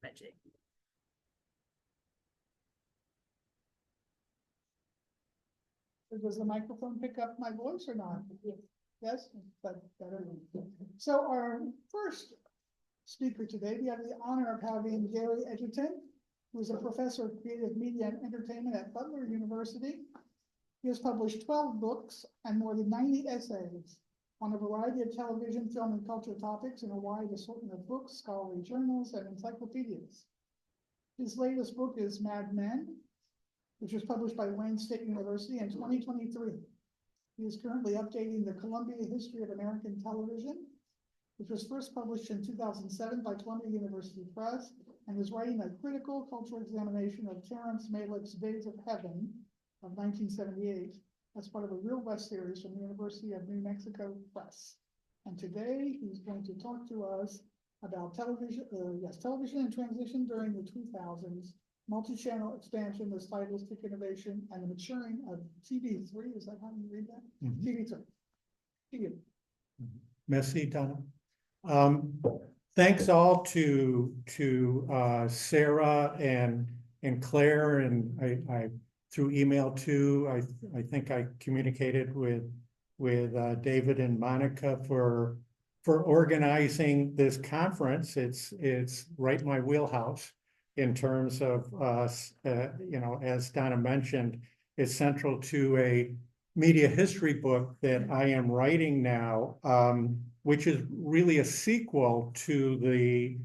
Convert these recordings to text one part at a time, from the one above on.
Magic. Does the microphone pick up my voice or not? Yes, but better. So our first speaker today, we have the honor of having Gary Edgerton, who is a professor of creative media and entertainment at Butler University. He has published 12 books and more than 90 essays on a variety of television, film, and culture topics in a wide assortment of books, scholarly journals, and encyclopedias. His latest book is Mad Men, which was published by Wayne State University in 2023. He is currently updating the Columbia History of American Television, which was first published in 2007 by Columbia University Press, and is writing a critical cultural examination of Terrence Malick's Days of Heaven of 1978 as part of a Real West series from the University of New Mexico Press. And today he's going to talk to us about television, television in transition during the 2000s, multi-channel expansion, the stylistic innovation, and the maturing of TV3. Is that how you read that? Mhm. TV3. TV. Merci, Donna. Thanks all to Sarah and Claire, and I through email too. I think I communicated with David and Monica for organizing this conference. It's right in my wheelhouse in terms of as Donna mentioned, it's central to a media history book that I am writing now, which is really a sequel to the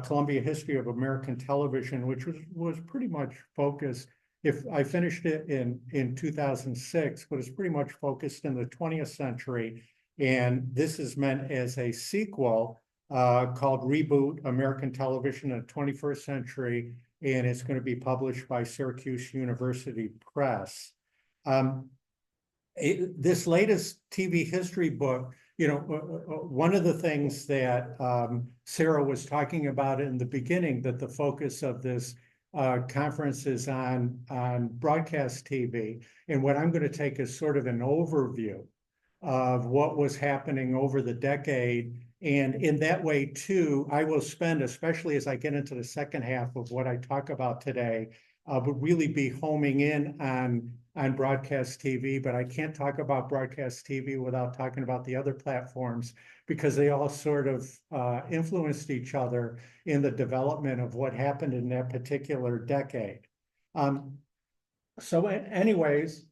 Columbia History of American Television, which was pretty much focused. If I finished it in 2006, but it's pretty much focused in the 20th century. And this is meant as a sequel called Reboot American Television in the 21st Century, and it's going to be published by Syracuse University Press. This latest TV history book, one of the things that Sarah was talking about in the beginning, that the focus of this conference is on broadcast TV. And what I'm going to take is sort of an overview of what was happening over the decade. And in that way, too, I will spend, especially as I get into the second half of what I talk about today, but really be homing in on broadcast TV. But I can't talk about broadcast TV without talking about the other platforms, because they all sort of influenced each other in the development of what happened in that particular decade. Anyways,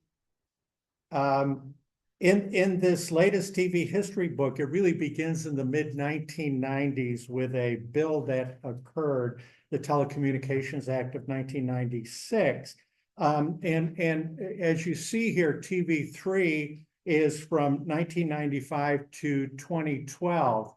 in this latest TV history book, it really begins in the mid-1990s with a bill that occurred, the Telecommunications Act of 1996. And as you see here, TV3 is from 1995 to 2012.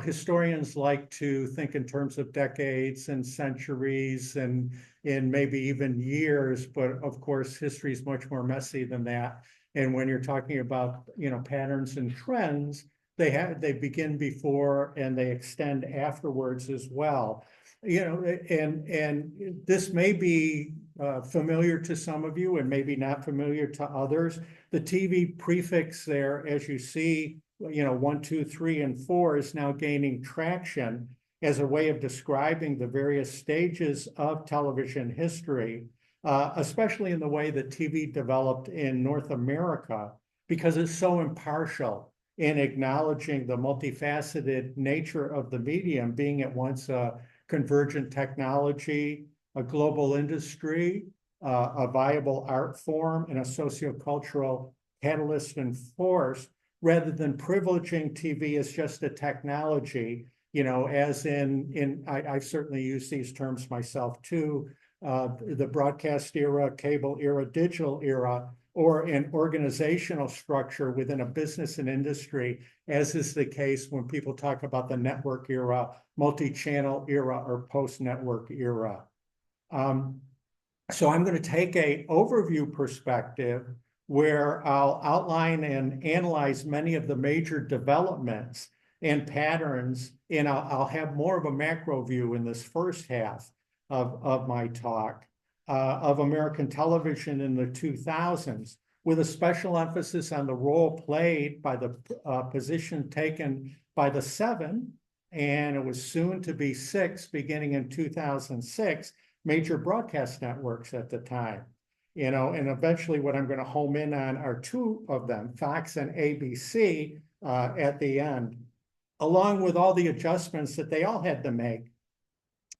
Historians like to think in terms of decades and centuries and maybe even years, but of course, history is much more messy than that. And when you're talking about, patterns and trends, they begin before and they extend afterwards as well. And this may be familiar to some of you and maybe not familiar to others. The TV prefix there, as you see, 1, 2, 3, and 4 is now gaining traction as a way of describing the various stages of television history, especially in the way that TV developed in North America, because it's so impartial in acknowledging the multifaceted nature of the medium, being at once a convergent technology, a global industry, a viable art form, and a sociocultural catalyst and force, rather than privileging TV as just a technology, as I've certainly used these terms myself too, the broadcast era, cable era, digital era, or an organizational structure within a business and industry, as is the case when people talk about the network era, multi-channel era, or post-network era. So I'm going to take an overview perspective where I'll outline and analyze many of the major developments and patterns, and I'll have more of a macro view in this first half of my talk of American television in the 2000s, with a special emphasis on the role played by the position taken by the 7 and it was soon to be 6, beginning in 2006, major broadcast networks at the time. And eventually what I'm going to home in on are 2 of them, Fox and ABC, at the end, along with all the adjustments that they all had to make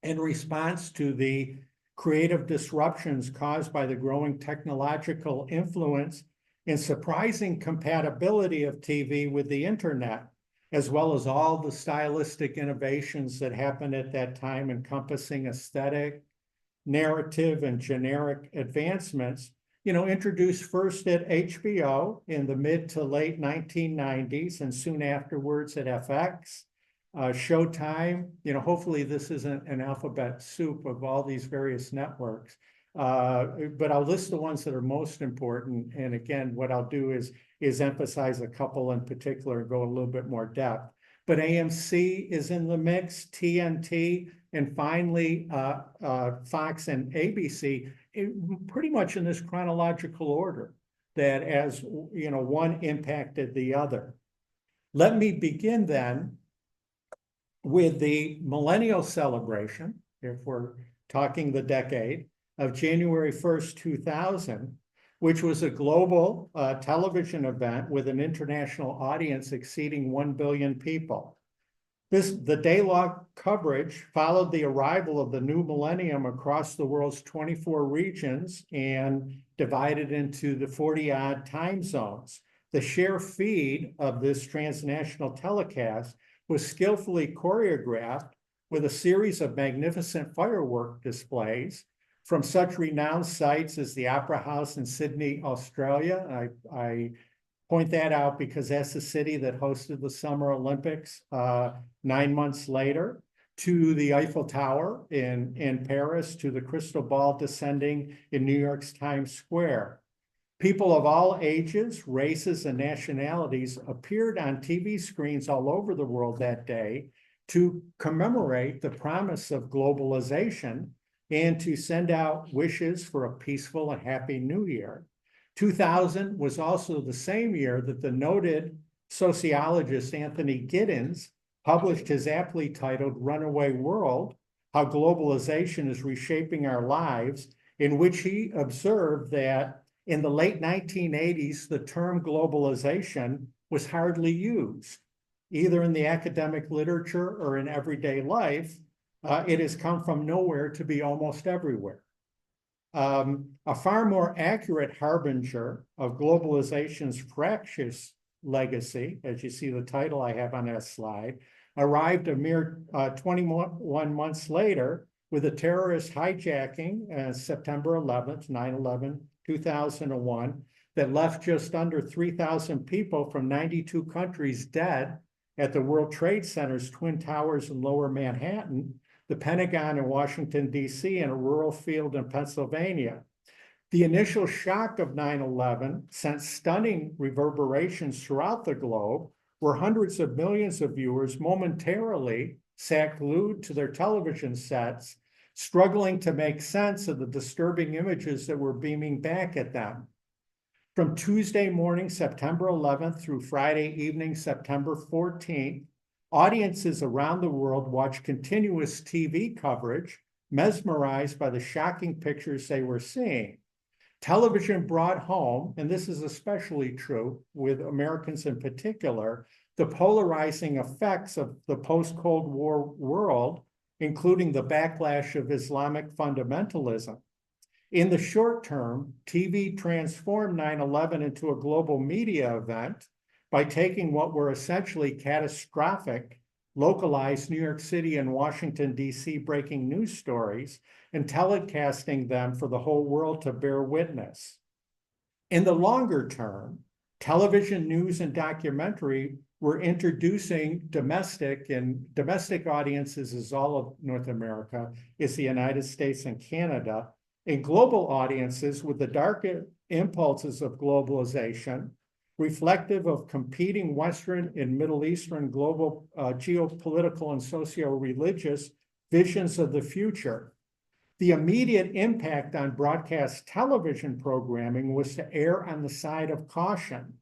in response to the creative disruptions caused by the growing technological influence and surprising compatibility of TV with the internet, as well as all the stylistic innovations that happened at that time, encompassing aesthetic, narrative, and generic advancements, introduced first at HBO in the mid to late 1990s, and soon afterwards at FX, Showtime. Hopefully this isn't an alphabet soup of all these various networks, but I'll list the ones that are most important. And again, what I'll do is emphasize a couple in particular and go a little bit more depth. But AMC is in the mix, TNT, and finally Fox and ABC, pretty much in this chronological order, that as one impacted the other. Let me begin then with the millennial celebration, if we're talking the decade, of January 1st, 2000, which was a global television event with an international audience exceeding 1 billion people. The day-long coverage followed the arrival of the new millennium across the world's 24 regions and divided into the 40-odd time zones. The sheer feed of this transnational telecast was skillfully choreographed with a series of magnificent firework displays from such renowned sites as the Opera House in Sydney, Australia. I point that out because that's the city that hosted the Summer Olympics 9 months later, to the Eiffel Tower in Paris, to the crystal ball descending in New York's Times Square. People of all ages, races, and nationalities appeared on TV screens all over the world that day to commemorate the promise of globalization and to send out wishes for a peaceful and happy new year. 2000 was also the same year that the noted sociologist Anthony Giddens published his aptly titled Runaway World: How Globalization is Reshaping Our Lives, in which he observed that in the late 1980s, the term globalization was hardly used, either in the academic literature or in everyday life. It has come from nowhere to be almost everywhere. A far more accurate harbinger of globalization's fractious legacy, as you see the title I have on that slide, arrived a mere 21 months later with a terrorist hijacking September 11th, 9/11, 2001, that left just under 3,000 people from 92 countries dead at the World Trade Center's Twin Towers in Lower Manhattan, the Pentagon in Washington, D.C., and a rural field in Pennsylvania. The initial shock of 9/11 sent stunning reverberations throughout the globe, where hundreds of millions of viewers momentarily sat glued to their television sets, struggling to make sense of the disturbing images that were beaming back at them. From Tuesday morning, September 11th, through Friday evening, September 14th, audiences around the world watched continuous TV coverage, mesmerized by the shocking pictures they were seeing. Television brought home, and this is especially true with Americans in particular, the polarizing effects of the post-Cold War world, including the backlash of Islamic fundamentalism. In the short term, TV transformed 9/11 into a global media event by taking what were essentially catastrophic, localized New York City and Washington, D.C. breaking news stories and telecasting them for the whole world to bear witness. In the longer term, television, news, and documentary were introducing domestic audiences is all of North America, is the United States and Canada, and global audiences with the darker impulses of globalization, reflective of competing Western and Middle Eastern global geopolitical and socio-religious visions of the future. The immediate impact on broadcast television programming was to err on the side of caution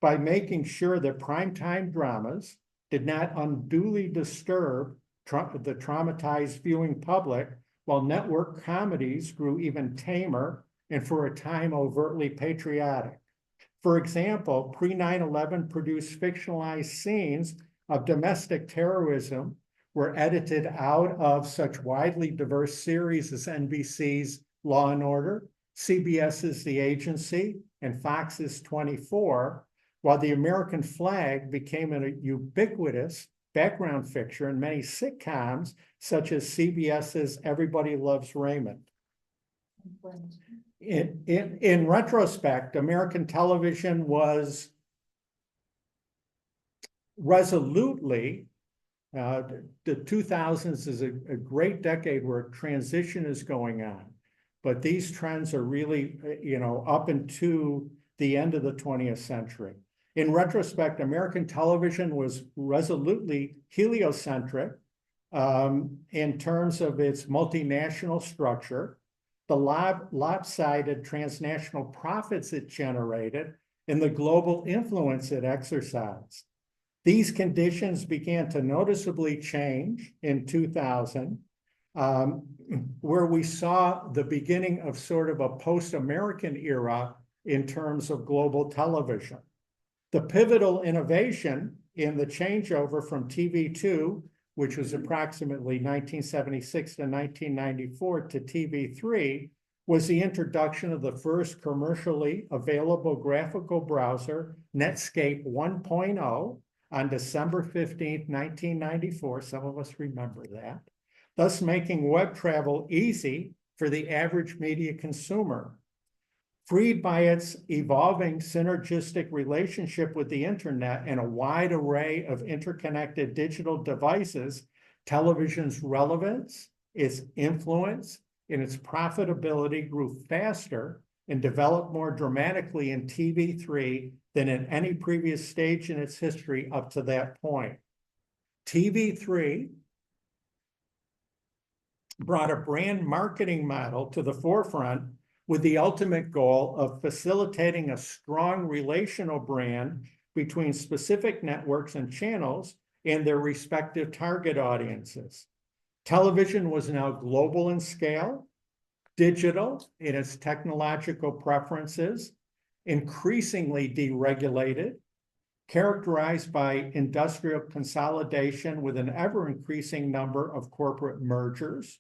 by making sure that primetime dramas, did not unduly disturb the traumatized viewing public, while network comedies grew even tamer and for a time overtly patriotic. For example, pre-9/11 produced fictionalized scenes of domestic terrorism were edited out of such widely diverse series as NBC's Law and Order, CBS's The Agency, and Fox's 24, while the American flag became a ubiquitous background fixture in many sitcoms, such as CBS's Everybody Loves Raymond. In retrospect, American television was resolutely, the 2000s is a great decade where transition is going on, but these trends are really, up into the end of the 20th century. In retrospect, American television was resolutely heliocentric in terms of its multinational structure, the lopsided transnational profits it generated, and the global influence it exercised. These conditions began to noticeably change in 2000, where we saw the beginning of sort of a post-American era in terms of global television. The pivotal innovation in the changeover from TV2, which was approximately 1976 to 1994, to TV3, was the introduction of the first commercially available graphical browser, Netscape 1.0, on December 15, 1994. Some of us remember that, thus making web travel easy for the average media consumer. Freed by its evolving synergistic relationship with the internet and a wide array of interconnected digital devices, television's relevance, its influence, and its profitability grew faster and developed more dramatically in TV3 than in any previous stage in its history up to that point. TV3 brought a brand marketing model to the forefront with the ultimate goal of facilitating a strong relational brand between specific networks and channels and their respective target audiences. Television was now global in scale, digital in its technological preferences, increasingly deregulated, characterized by industrial consolidation with an ever-increasing number of corporate mergers,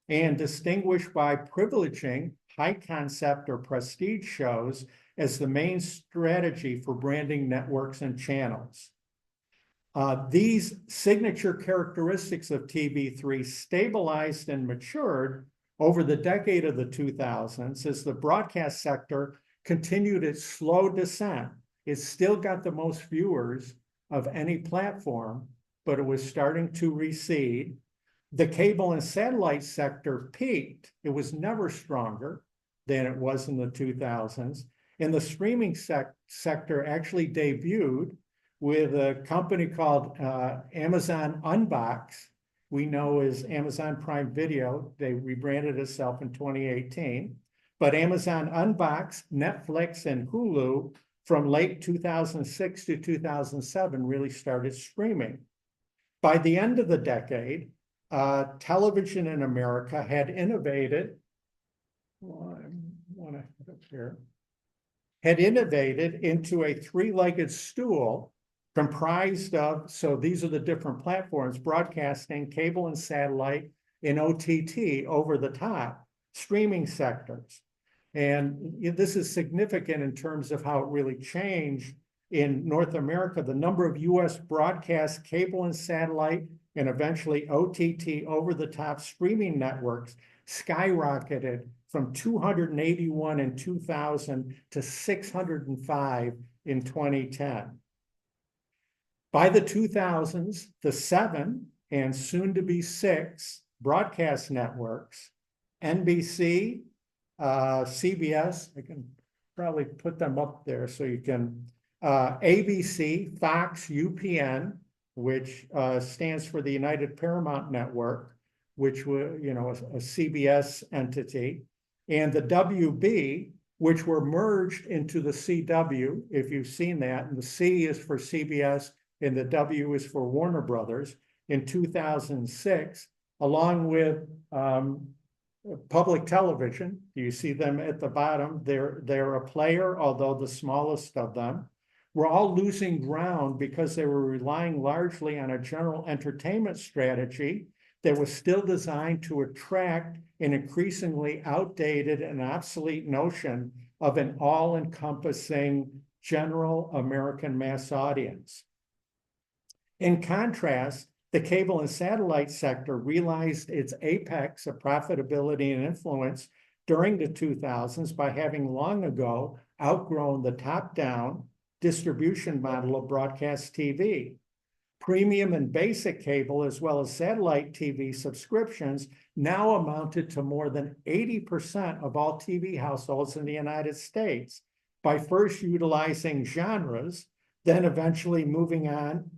and distinguished by privileging high concept or prestige shows as the main strategy for branding networks and channels. These signature characteristics of TV3 stabilized and matured over the decade of the 2000s as the broadcast sector continued its slow descent. It still got the most viewers of any platform, but it was starting to recede. The cable and satellite sector peaked. It was never stronger than it was in the 2000s. And the streaming sector actually debuted with a company called Amazon Unbox, we know as Amazon Prime Video. They rebranded itself in 2018. But Amazon Unbox, Netflix, and Hulu from late 2006 to 2007 really started streaming. By the end of the decade, television in America had innovated, into a three-legged stool comprised of, so these are the different platforms: broadcasting, cable and satellite, and OTT, over the top, streaming sectors. And this is significant in terms of how it really changed in North America. The number of US broadcast, cable and satellite, and eventually OTT, over-the-top streaming networks skyrocketed from 281 in 2000 to 605 in 2010. By the 2000s, the 7 and soon to be 6 broadcast networks, NBC, CBS, I can probably put them up there so you can, ABC, Fox, UPN, which stands for the United Paramount Network, which was, a CBS entity, and the WB, which were merged into the CW, if you've seen that. And the C is for CBS, and the W is for Warner Brothers, in 2006, along with public television. You see them at the bottom. They're a player, although the smallest of them. We're all losing ground because they were relying largely on a general entertainment strategy that was still designed to attract an increasingly outdated and obsolete notion of an all-encompassing general American mass audience. In contrast, the cable and satellite sector realized its apex of profitability and influence during the 2000s by having long ago outgrown the top-down distribution model of broadcast TV. Premium and basic cable, as well as satellite TV subscriptions, now amounted to more than 80% of all TV households in the United States, by first utilizing genres, then eventually moving on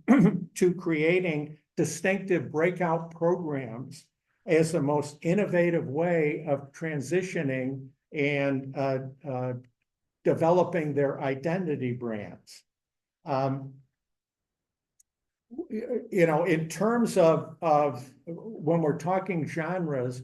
to creating distinctive breakout programs as the most innovative way of transitioning and developing their identity brands. In terms of when we're talking genres,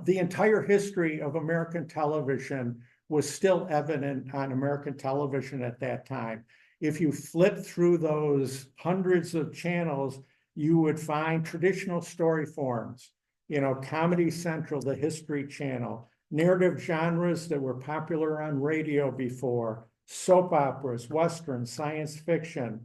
the entire history of American television was still evident on American television at that time. If you flip through those hundreds of channels, you would find traditional story forms, Comedy Central, the History Channel, narrative genres that were popular on radio before, soap operas, westerns, science fiction,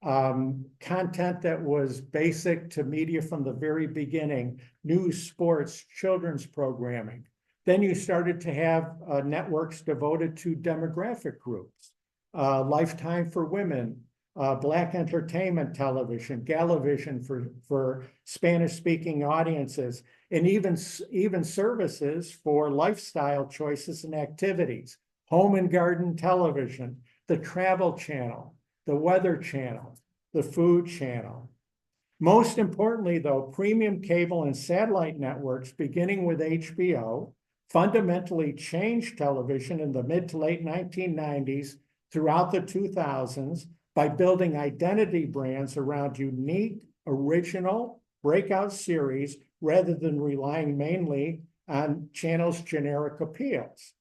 content that was basic to media from the very beginning, news, sports, children's programming. Then you started to have networks devoted to demographic groups, Lifetime for women, Black entertainment television, Galavision for Spanish-speaking audiences, and even services for lifestyle choices and activities, home and garden television, the Travel Channel, the Weather Channel, the Food Channel. Most importantly, though, premium cable and satellite networks, beginning with HBO, fundamentally changed television in the mid to late 1990s throughout the 2000s by building identity brands around unique, original, breakout series rather than relying mainly on channels' generic appeals.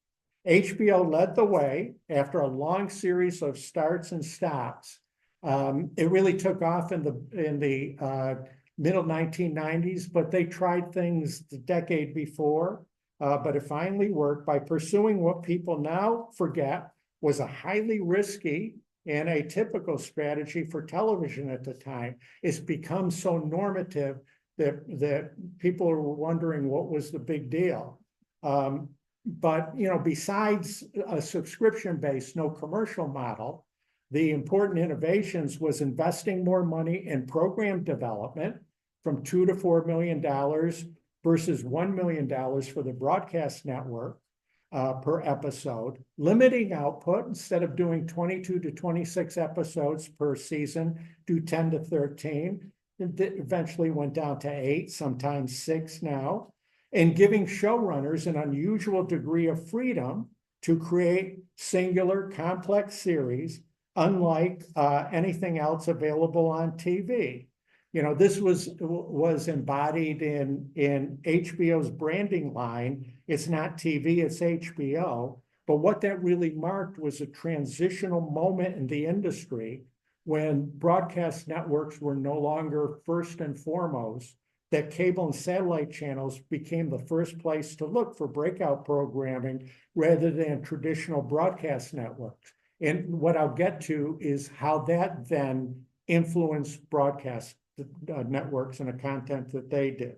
HBO led the way after a long series of starts and stops. It really took off in the middle 1990s, but they tried things the decade before, but it finally worked by pursuing what people now forget was a highly risky and atypical strategy for television at the time. It's become so normative that people are wondering what was the big deal. But besides a subscription-based, no commercial model, the important innovations was investing more money in program development from $2 to $4 million versus $1 million for the broadcast network per episode, limiting output. Instead of doing 22 to 26 episodes per season, do 10 to 13. It eventually went down to 8, sometimes 6 now, and giving showrunners an unusual degree of freedom to create singular, complex series, unlike anything else available on TV. This was embodied in HBO's branding line. It's not TV, it's HBO. But what that really marked was a transitional moment in the industry when broadcast networks were no longer first and foremost, that cable and satellite channels became the first place to look for breakout programming rather than traditional broadcast networks. And what I'll get to is how that then influenced broadcast networks and the content that they did.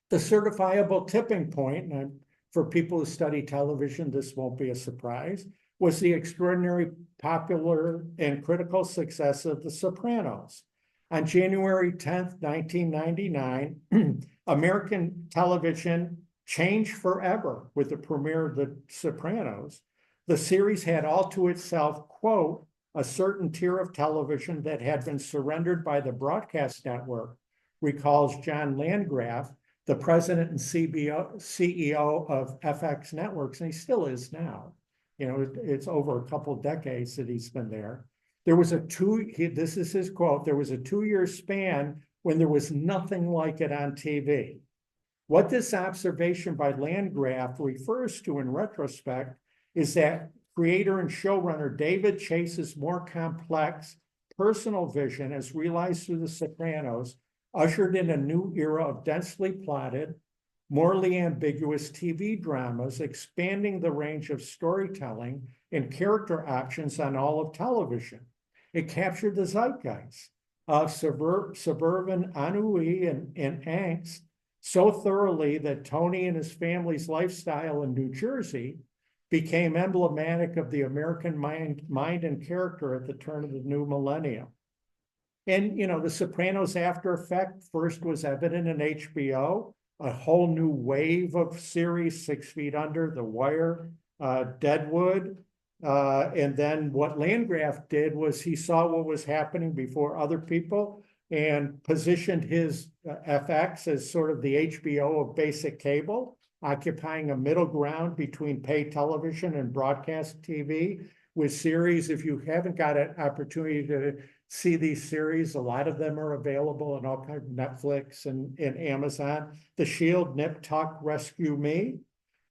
The certifiable tipping point, and for people who study television, this won't be a surprise, was the extraordinary popular and critical success of The Sopranos. On January 10th, 1999, American television changed forever with the premiere of The Sopranos. The series had all to itself, quote, a certain tier of television that had been surrendered by the broadcast network, recalls John Landgraf, the president and CEO of FX Networks, and he still is now. It's over a couple of decades that he's been there. There was this is his quote, there was a 2-year span when there was nothing like it on TV. What this observation by Landgraf refers to in retrospect is that creator and showrunner David Chase's more complex personal vision, as realized through The Sopranos, ushered in a new era of densely plotted, morally ambiguous TV dramas, expanding the range of storytelling and character options on all of television. It captured the zeitgeist of suburban ennui and angst so thoroughly that Tony and his family's lifestyle in New Jersey became emblematic of the American mind and character at the turn of the new millennium. And, The Sopranos after effect first was evident in HBO, a whole new wave of series, 6 Feet Under, The Wire, Deadwood. And then what Landgraf did was he saw what was happening before other people and positioned his FX as sort of the HBO of basic cable, occupying a middle ground between paid television and broadcast TV with series. If you haven't got an opportunity to see these series, a lot of them are available on all kinds of Netflix and Amazon. The Shield, Nip Tuck, Rescue Me.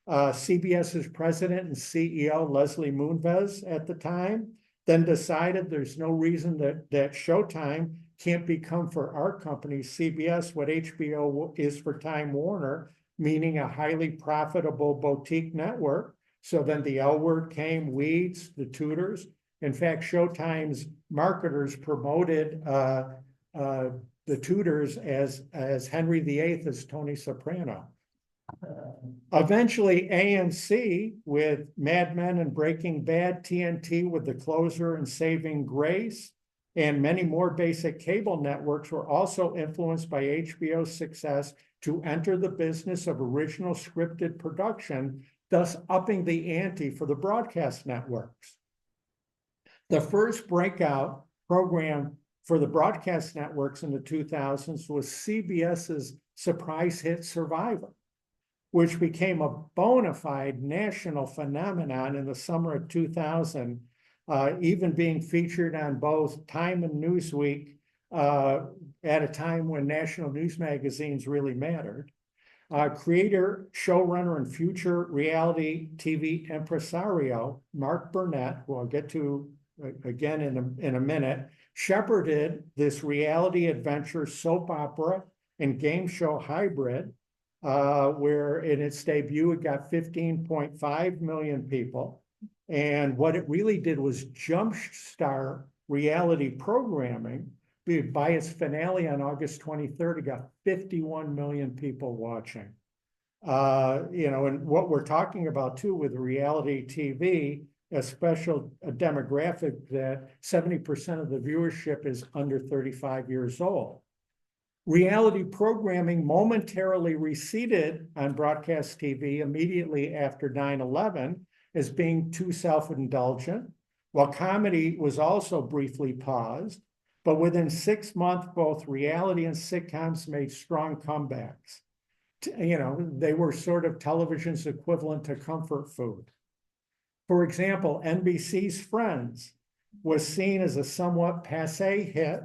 CBS's president and CEO, Leslie Moonves, at the time, then decided there's no reason that Showtime can't become for our company, CBS, what HBO is for Time Warner, meaning a highly profitable boutique network. So then the L Word came, Weeds, the Tudors. In fact, Showtime's marketers promoted the Tudors as Henry VIII as Tony Soprano. Eventually, AMC with Mad Men and Breaking Bad, TNT with The Closer and Saving Grace, and many more basic cable networks were also influenced by HBO's success to enter the business of original scripted production, thus upping the ante for the broadcast networks. The first breakout program for the broadcast networks in the 2000s was CBS's surprise hit Survivor, which became a bona fide national phenomenon in the summer of 2000, even being featured on both Time and Newsweek at a time when national news magazines really mattered. Creator, showrunner, and future reality TV impresario Mark Burnett, who I'll get to again in a minute, shepherded this reality adventure soap opera and game show hybrid, where in its debut, it got 15.5 million people. And what it really did was jumpstart reality programming. By its finale on August 23rd, it got 51 million people watching. And what we're talking about too with reality TV, a demographic that 70% of the viewership is under 35 years old. Reality programming momentarily receded on broadcast TV immediately after 9/11 as being too self-indulgent, while comedy was also briefly paused. But within 6 months, both reality and sitcoms made strong comebacks. They were sort of television's equivalent to comfort food. For example, NBC's Friends was seen as a somewhat passé hit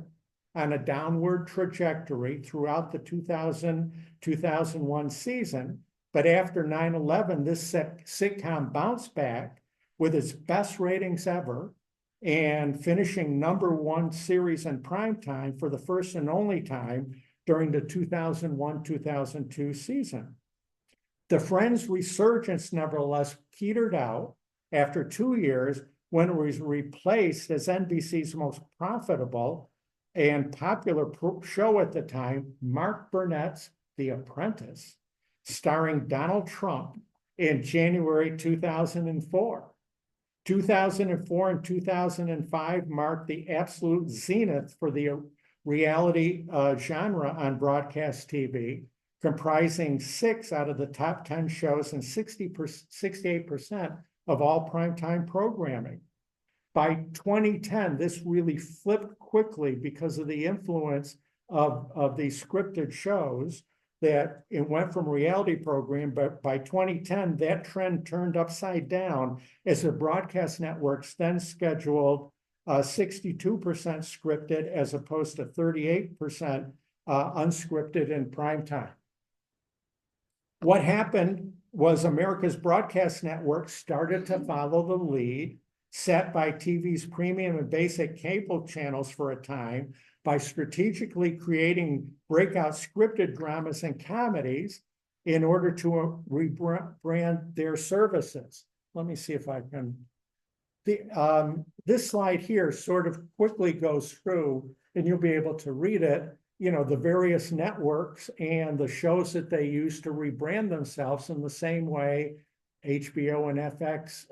on a downward trajectory throughout the 2000-2001 season. But after 9/11, this sitcom bounced back with its best ratings ever and finishing #1 series in primetime for the first and only time during the 2001-2002 season. The Friends resurgence, nevertheless, petered out after 2 years when it was replaced as NBC's most profitable and popular show at the time, Mark Burnett's The Apprentice, starring Donald Trump, in January 2004. 2004 and 2005 marked the absolute zenith for the reality genre on broadcast TV, comprising 6 out of the top 10 shows and 68% of all primetime programming. By 2010, this really flipped quickly because of the influence of these scripted shows, that it went from reality program, but by 2010, that trend turned upside down as the broadcast networks then scheduled 62% scripted as opposed to 38% unscripted in prime time. What happened was America's broadcast network started to follow the lead set by TV's premium and basic cable channels for a time by strategically creating breakout scripted dramas and comedies in order to rebrand their services. Let me see if I can. This slide here sort of quickly goes through, and you'll be able to read it, you know, the various networks and the shows that they use to rebrand themselves in the same way HBO and FX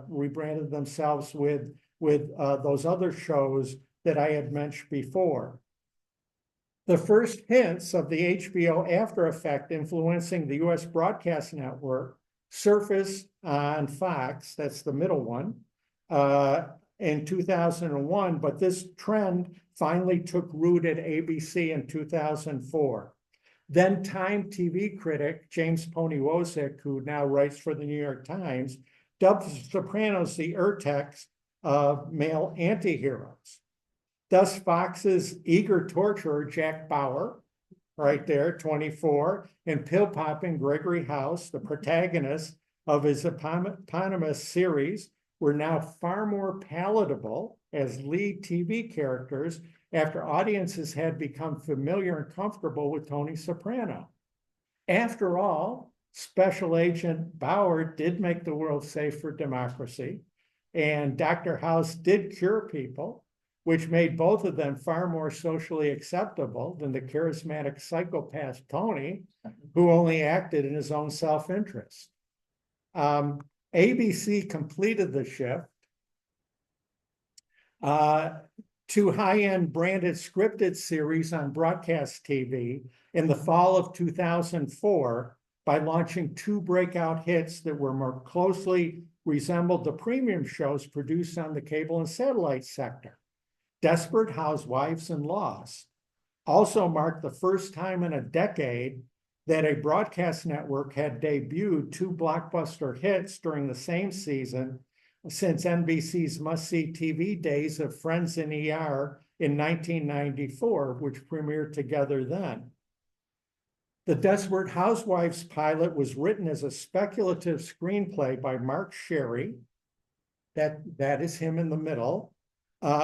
rebranded themselves with those other shows that I had mentioned before. The first hints of the HBO after effect influencing the US broadcast network surfaced on Fox, that's the middle one, in 2001, but this trend finally took root at ABC in 2004. Then Time TV critic James Poniewosik, who now writes for the New York Times, dubbed The Sopranos the Urtext of male antiheroes. Thus, Fox's eager torturer, Jack Bauer, right there, 24, and pill-popping Gregory House, the protagonist of his eponymous series, were now far more palatable as lead TV characters after audiences had become familiar and comfortable with Tony Soprano. After all, Special Agent Bauer did make the world safe for democracy, and Dr. House did cure people, which made both of them far more socially acceptable than the charismatic psychopath Tony, who only acted in his own self-interest. ABC completed the shift to high-end branded scripted series on broadcast TV in the fall of 2004 by launching two breakout hits that were more closely resembled the premium shows produced on the cable and satellite sector. Desperate Housewives and Lost also marked the first time in a decade that a broadcast network had debuted two blockbuster hits during the same season since NBC's must-see TV days of Friends and ER in 1994, which premiered together then. The Desperate Housewives pilot was written as a speculative screenplay by Mark Sherry, that is him in the middle,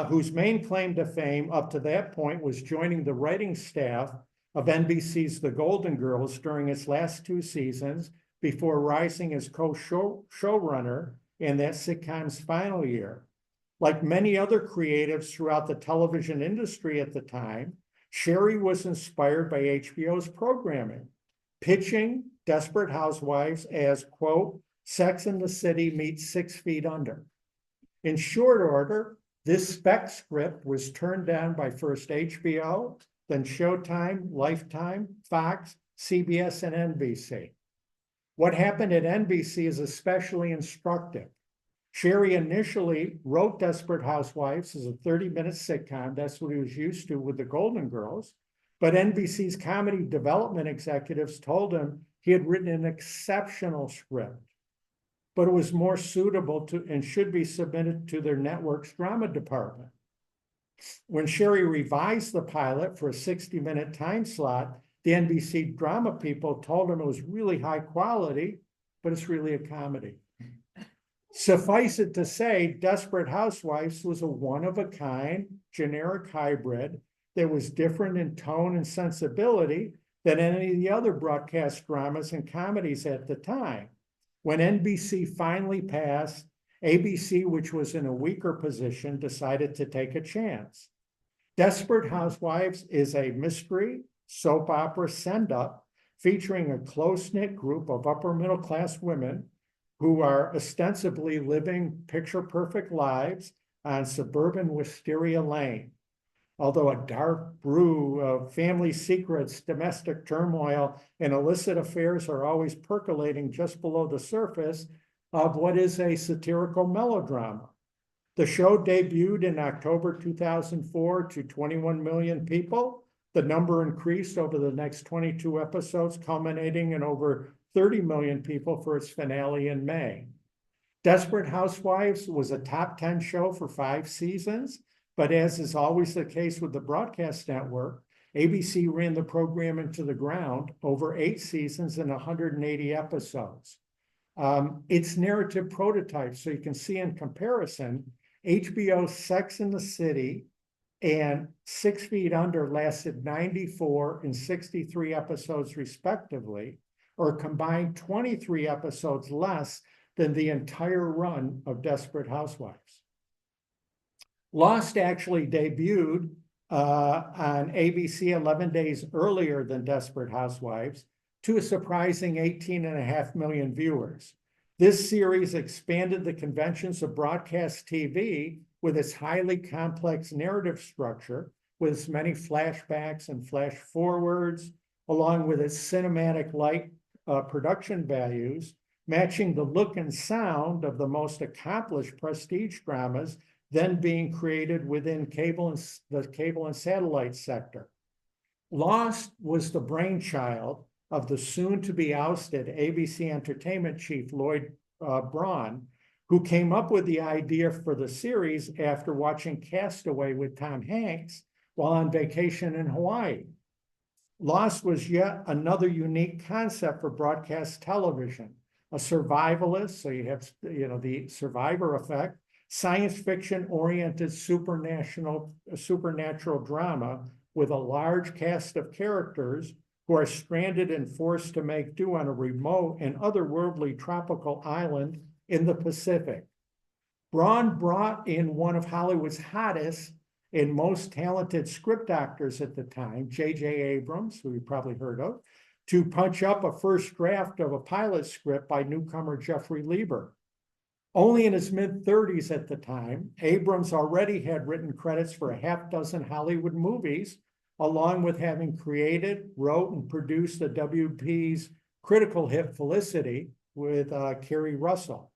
whose main claim to fame up to that point was joining the writing staff of NBC's The Golden Girls during its last two seasons before rising as co-showrunner in that sitcom's final year. Like many other creatives throughout the television industry at the time, Sherry was inspired by HBO's programming, pitching Desperate Housewives as, quote, Sex and the City meets 6 Feet Under. In short order, this spec script was turned down by first HBO, then Showtime, Lifetime, Fox, CBS, and NBC. What happened at NBC is especially instructive. Sherry initially wrote Desperate Housewives as a 30-minute sitcom. That's what he was used to with the Golden Girls. But NBC's comedy development executives told him he had written an exceptional script, but it was more suitable to and should be submitted to their network's drama department. When Sherry revised the pilot for a 60-minute time slot, the NBC drama people told him it was really high quality, but it's really a comedy. Suffice it to say, Desperate Housewives was a one-of-a-kind, generic hybrid that was different in tone and sensibility than any of the other broadcast dramas and comedies at the time. When NBC finally passed, ABC, which was in a weaker position, decided to take a chance. Desperate Housewives is a mystery soap opera send-up featuring a close-knit group of upper-middle-class women who are ostensibly living picture-perfect lives on suburban Wisteria Lane. Although a dark brew of family secrets, domestic turmoil, and illicit affairs are always percolating just below the surface of what is a satirical melodrama. The show debuted in October 2004 to 21 million people. The number increased over the next 22 episodes, culminating in over 30 million people for its finale in May. Desperate Housewives was a top 10 show for 5 seasons, but as is always the case with the broadcast network, ABC ran the program into the ground over 8 seasons and 180 episodes. Its narrative prototype, so you can see in comparison, HBO's Sex and the City and 6 Feet Under lasted 94 and 63 episodes respectively, or combined 23 episodes less than the entire run of Desperate Housewives. Lost actually debuted on ABC 11 days earlier than Desperate Housewives to a surprising 18.5 million viewers. This series expanded the conventions of broadcast TV with its highly complex narrative structure, with its many flashbacks and flash forwards, along with its cinematic light production values, matching the look and sound of the most accomplished prestige dramas then being created within the cable and satellite sector. Lost was the brainchild of the soon-to-be ousted ABC Entertainment chief Lloyd Braun, who came up with the idea for the series after watching Castaway with Tom Hanks while on vacation in Hawaii. Lost was yet another unique concept for broadcast television, a survivalist, so you have the survivor effect, science fiction-oriented supernatural drama with a large cast of characters who are stranded and forced to make do on a remote and otherworldly tropical island in the Pacific. Braun brought in one of Hollywood's hottest and most talented script doctors at the time, J.J. Abrams, who you probably heard of, to punch up a first draft of a pilot script by newcomer Jeffrey Lieber. Only in his mid-30s at the time, Abrams already had written credits for a half dozen Hollywood movies, along with having created, wrote, and produced the WB's critical hit Felicity with Kerry Russell.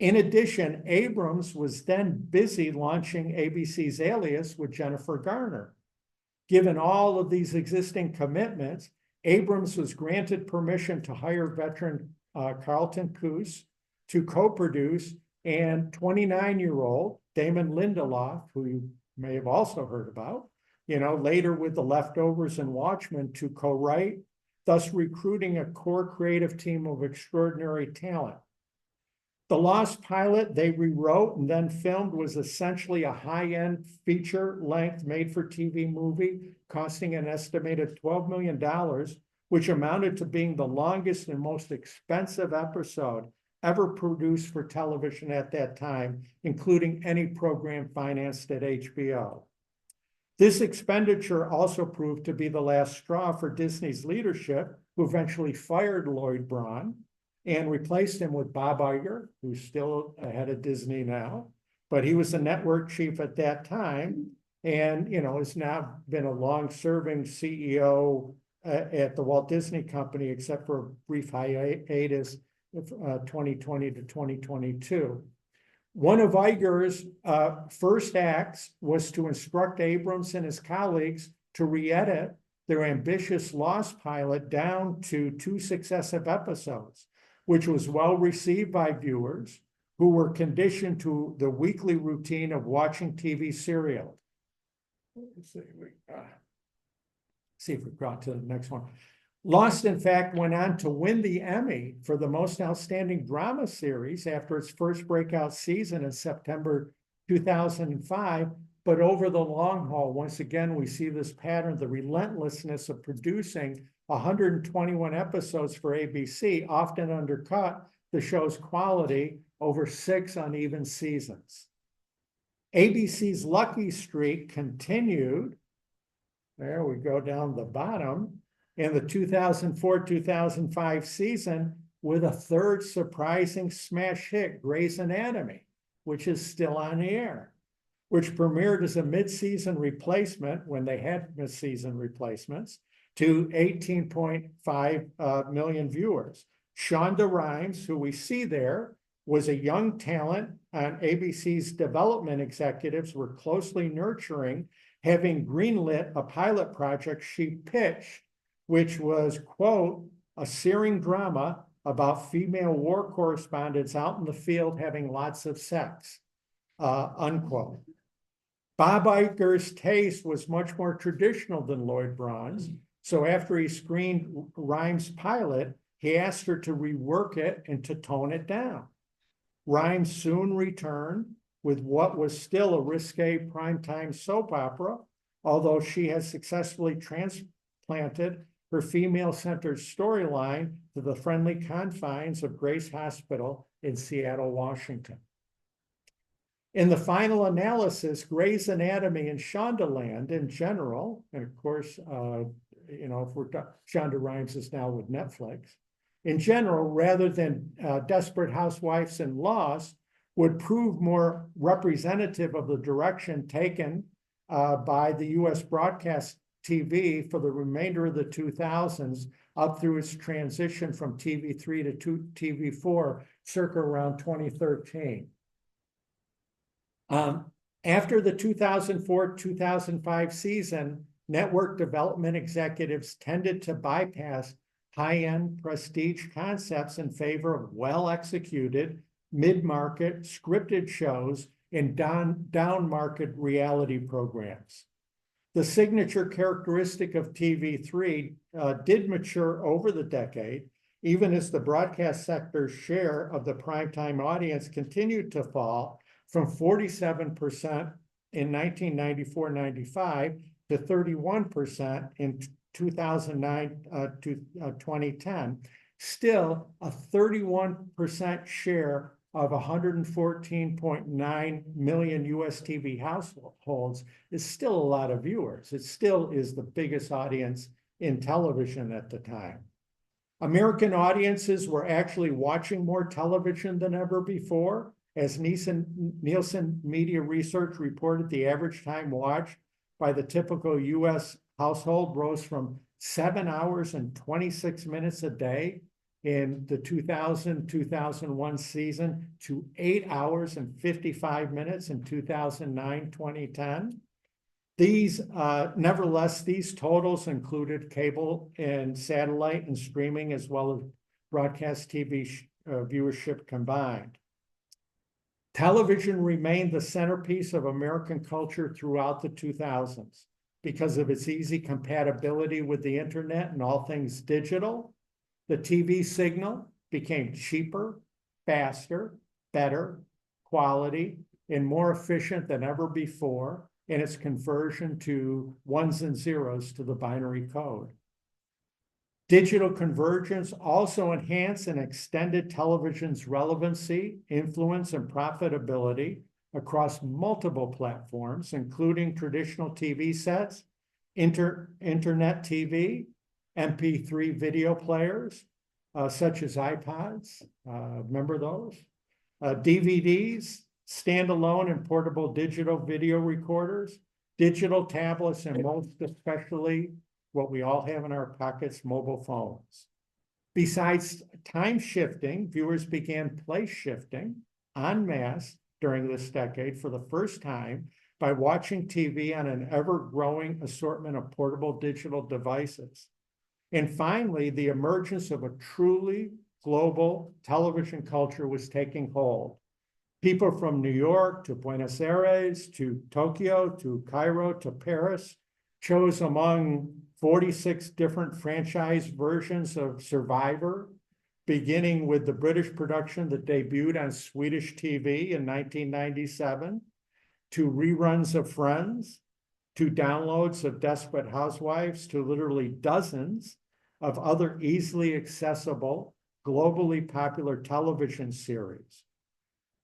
In addition, Abrams was then busy launching ABC's Alias with Jennifer Garner. Given all of these existing commitments, Abrams was granted permission to hire veteran Carlton Cuse to co-produce, and 29-year-old Damon Lindelof, who you may have also heard about, later with The Leftovers and Watchmen, to co-write, thus recruiting a core creative team of extraordinary talent. The Lost pilot they rewrote and then filmed was essentially a high-end feature-length made-for-TV movie costing an estimated $12 million, which amounted to being the longest and most expensive episode ever produced for television at that time, including any program financed at HBO. This expenditure also proved to be the last straw for Disney's leadership, who eventually fired Lloyd Braun and replaced him with Bob Iger, who's still head of Disney now, but he was the network chief at that time and, has now been a long-serving CEO at the Walt Disney Company, except for a brief hiatus of 2020 to 2022. One of Iger's first acts was to instruct Abrams and his colleagues to re-edit their ambitious Lost pilot down to 2 successive episodes, which was well received by viewers who were conditioned to the weekly routine of watching TV serial. Let's see if we got to the next one. Lost, in fact, went on to win the Emmy for the most outstanding drama series after its first breakout season in September 2005. But over the long haul, once again, we see this pattern, the relentlessness of producing 121 episodes for ABC often undercut the show's quality over 6 uneven seasons. ABC's lucky streak continued. There we go down the bottom. In the 2004-2005 season with a third surprising smash hit, Grey's Anatomy, which is still on the air, which premiered as a mid-season replacement when they had mid-season replacements to 18.5 million viewers. Shonda Rhimes, who we see there, was a young talent and ABC's development executives were closely nurturing, having greenlit a pilot project she pitched, which was, quote, a searing drama about female war correspondents out in the field having lots of sex, unquote. Bob Iger's taste was much more traditional than Lloyd Braun's. So after he screened Rhimes' pilot, he asked her to rework it and to tone it down. Rhimes soon returned with what was still a risque primetime soap opera, although she has successfully transplanted her female-centered storyline to the friendly confines of Grace Hospital in Seattle, Washington. In the final analysis, Grey's Anatomy and Shondaland in general, and of course, if we're Shonda Rhimes is now with Netflix, in general, rather than Desperate Housewives and Lost, would prove more representative of the direction taken by the U.S. broadcast TV for the remainder of the 2000s up through its transition from TV3 to TV4 circa around 2013. After the 2004-2005 season, network development executives tended to bypass high-end prestige concepts in favor of well-executed, mid-market scripted shows and down-market reality programs. The signature characteristic of TV3 did mature over the decade, even as the broadcast sector's share of the primetime audience continued to fall from 47% in 1994-95 to 31% in 2009 to 2010. Still, a 31% share of 114.9 million US TV households is still a lot of viewers. It still is the biggest audience in television at the time. American audiences were actually watching more television than ever before. As Nielsen Media Research reported, the average time watched by the typical US household rose from 7 hours and 26 minutes a day in the 2000-2001 season to 8 hours and 55 minutes in 2009-2010. Nevertheless, these totals included cable and satellite and streaming, as well as broadcast TV viewership combined. Television remained the centerpiece of American culture throughout the 2000s because of its easy compatibility with the internet and all things digital. The TV signal became cheaper, faster, better, quality, and more efficient than ever before in its conversion to ones and zeros to the binary code. Digital convergence also enhanced and extended television's relevancy, influence, and profitability across multiple platforms, including traditional TV sets, internet TV, MP3 video players, such as iPods, remember those? DVDs, standalone and portable digital video recorders, digital tablets, and most especially what we all have in our pockets, mobile phones. Besides time shifting, viewers began place shifting en masse during this decade for the first time by watching TV on an ever-growing assortment of portable digital devices. And finally, the emergence of a truly global television culture was taking hold. People from New York to Buenos Aires to Tokyo to Cairo to Paris chose among 46 different franchise versions of Survivor, beginning with the British production that debuted on Swedish TV in 1997, to reruns of Friends, to downloads of Desperate Housewives, to literally dozens of other easily accessible, globally popular television series.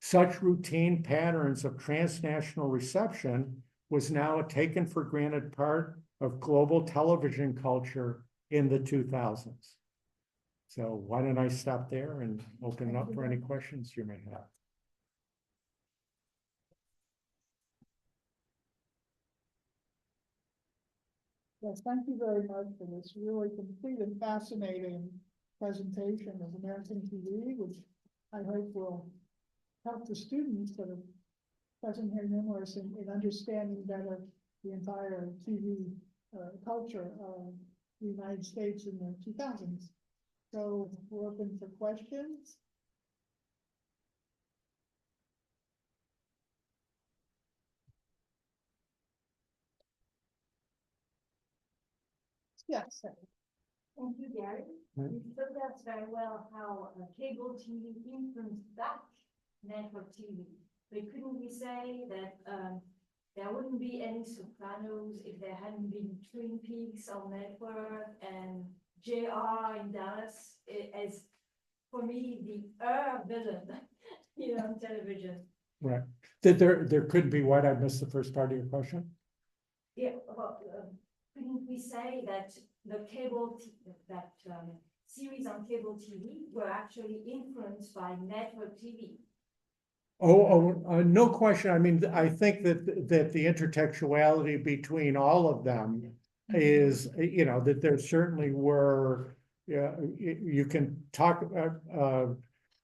Such routine patterns of transnational reception was now a taken for granted part of global television culture in the 2000s. So why don't I stop there and open it up for any questions you may have. Yes, thank you very much for this really complete and fascinating presentation of American TV, which I hope will help the students that are present here numerous in understanding better the entire TV culture of the United States in the 2000s. So we're open for questions. Yes. Thank you, Gary. You showed us very well how cable TV influenced back network TV. But couldn't we say that there wouldn't be any Sopranos if there hadn't been Twin Peaks on network and JR in Dallas as, for me, the villain, on television. Right. That there could be what? I missed the first part of your question. Yeah, well, couldn't we say that the series on cable TV were actually influenced by network TV? No question. I mean, I think that the intertextuality between all of them is, that there certainly were, you can talk about,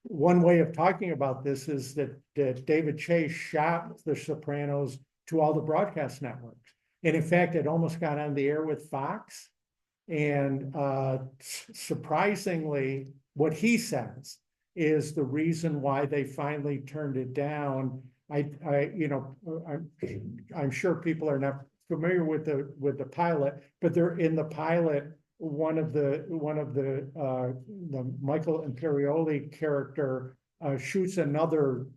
one way of talking about this is that David Chase shopped The Sopranos to all the broadcast networks. And in fact, it almost got on the air with Fox. And surprisingly, what he says is the reason why they finally turned it down. I'm sure people are not familiar with the pilot, but they're in the pilot. One of the Michael Imperioli character shoots another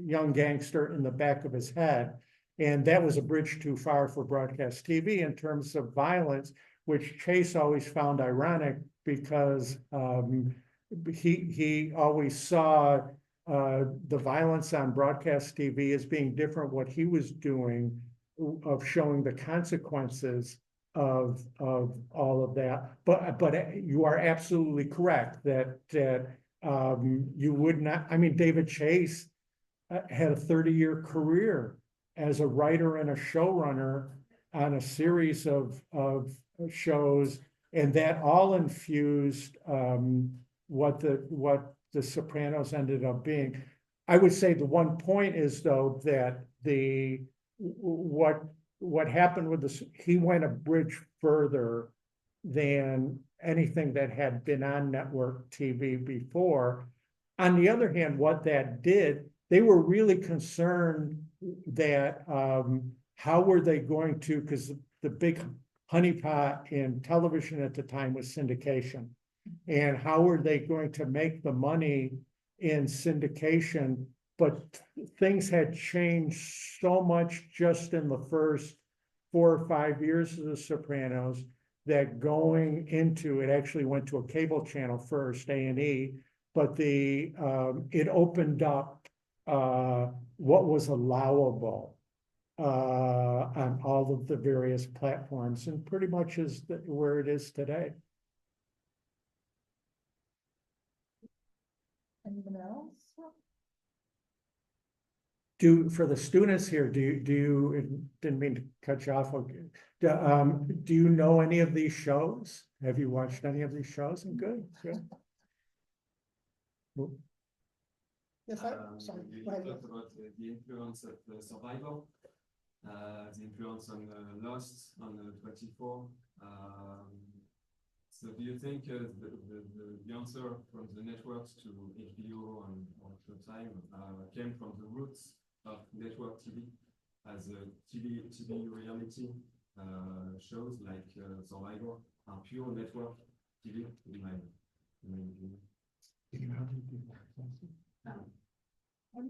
young gangster in the back of his head. And that was a bridge too far for broadcast TV in terms of violence, which Chase always found ironic because he always saw the violence on broadcast TV as being different what he was doing of showing the consequences of all of that. But you are absolutely correct that you would not, I mean, David Chase had a 30-year career as a writer and a showrunner on a series of shows, and that all infused what the Sopranos ended up being. I would say the one point is though that what happened with this, he went a bridge further than anything that had been on network TV before. On the other hand, what that did, they were really concerned that how were they going to, because the big honeypot in television at the time was syndication. And how were they going to make the money in syndication? But things had changed so much just in the first 4 or 5 years of The Sopranos that going into, it actually went to a cable channel first, A&E, but it opened up what was allowable on all of the various platforms, and pretty much is where it is today. Anyone else? For the students here, do you didn't mean to cut you off. Okay. Do you know any of these shows? Have you watched any of these shows? And good. Yes, sorry. You Go ahead. talked about the influence of the Survivor, the influence on Lost, on 24. So do you think the answer from the networks to HBO and Showtime came from the roots of network TV as a TV reality shows like Survivor are pure network TV in my opinion?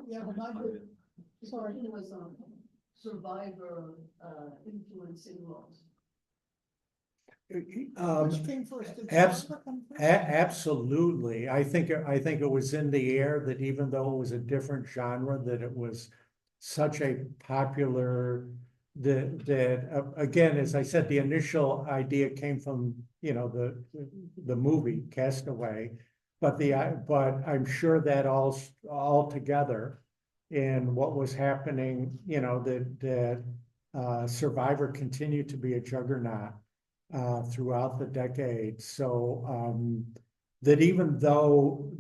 Yeah, but not good. Sorry. It was Survivor influencing Lost. Which came first? Did abs- Survivor come first? Absolutely. I think it was in the air that even though it was a different genre, that it was such a popular that again, as I said, the initial idea came from the movie Castaway, but I'm sure that all together and what was happening, that Survivor continued to be a juggernaut throughout the decade. So that even though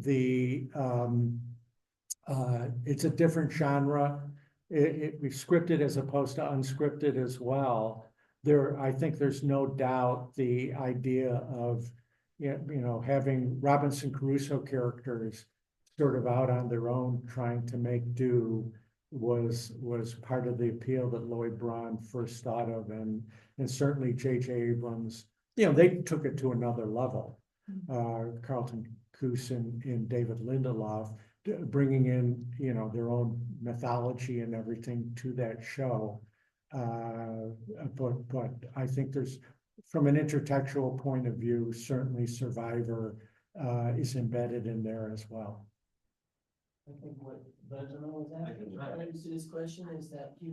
it's a different genre, it scripted as opposed to unscripted as well. I think there's no doubt the idea of yeah, you know, having Robinson Crusoe characters sort of out on their own trying to make do was part of the appeal that Lloyd Braun first thought of, and certainly J.J. Abrams, you know, they took it to another level. Carlton Cuse and David Lindelof bringing in, you know, their own mythology and everything to that show. But I think there's, from an intertextual point of view, certainly Survivor is embedded in there as well. I think what Benjamin was asking to this question is that he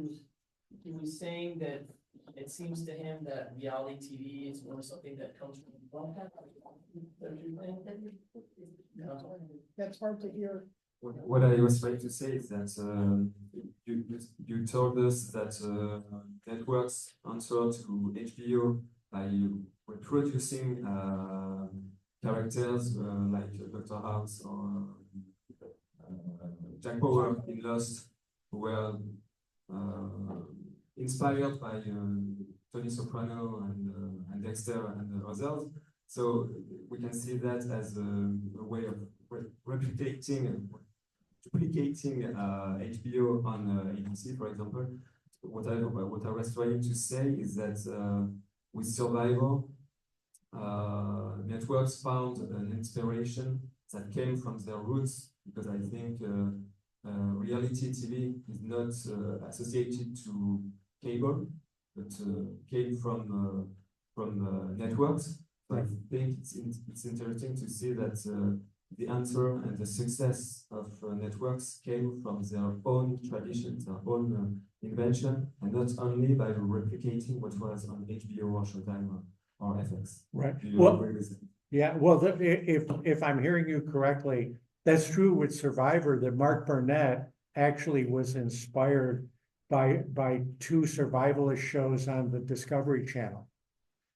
was saying that it seems to him that reality TV is more something that comes from broadcast. Don't you think? No. That's hard to hear. What I was trying to say is that you told us that networks answer to HBO by reproducing characters like Dr. House or Jack Bauer in Lost, who were inspired by Tony Soprano and Dexter and others. So we can see that as a way of duplicating HBO on ABC, for example. What I was trying to say is that with Survivor, networks found an inspiration that came from their roots, because I think reality TV is not associated to cable, but came from networks. So I think it's interesting to see that the answer and the success of networks came from their own traditions, their own invention, and not only by replicating what was on HBO or Showtime or FX. Right. Do you Well, agree with that? yeah, well, if I'm hearing you correctly, that's true with Survivor, that Mark Burnett actually was inspired by two survivalist shows on the Discovery Channel.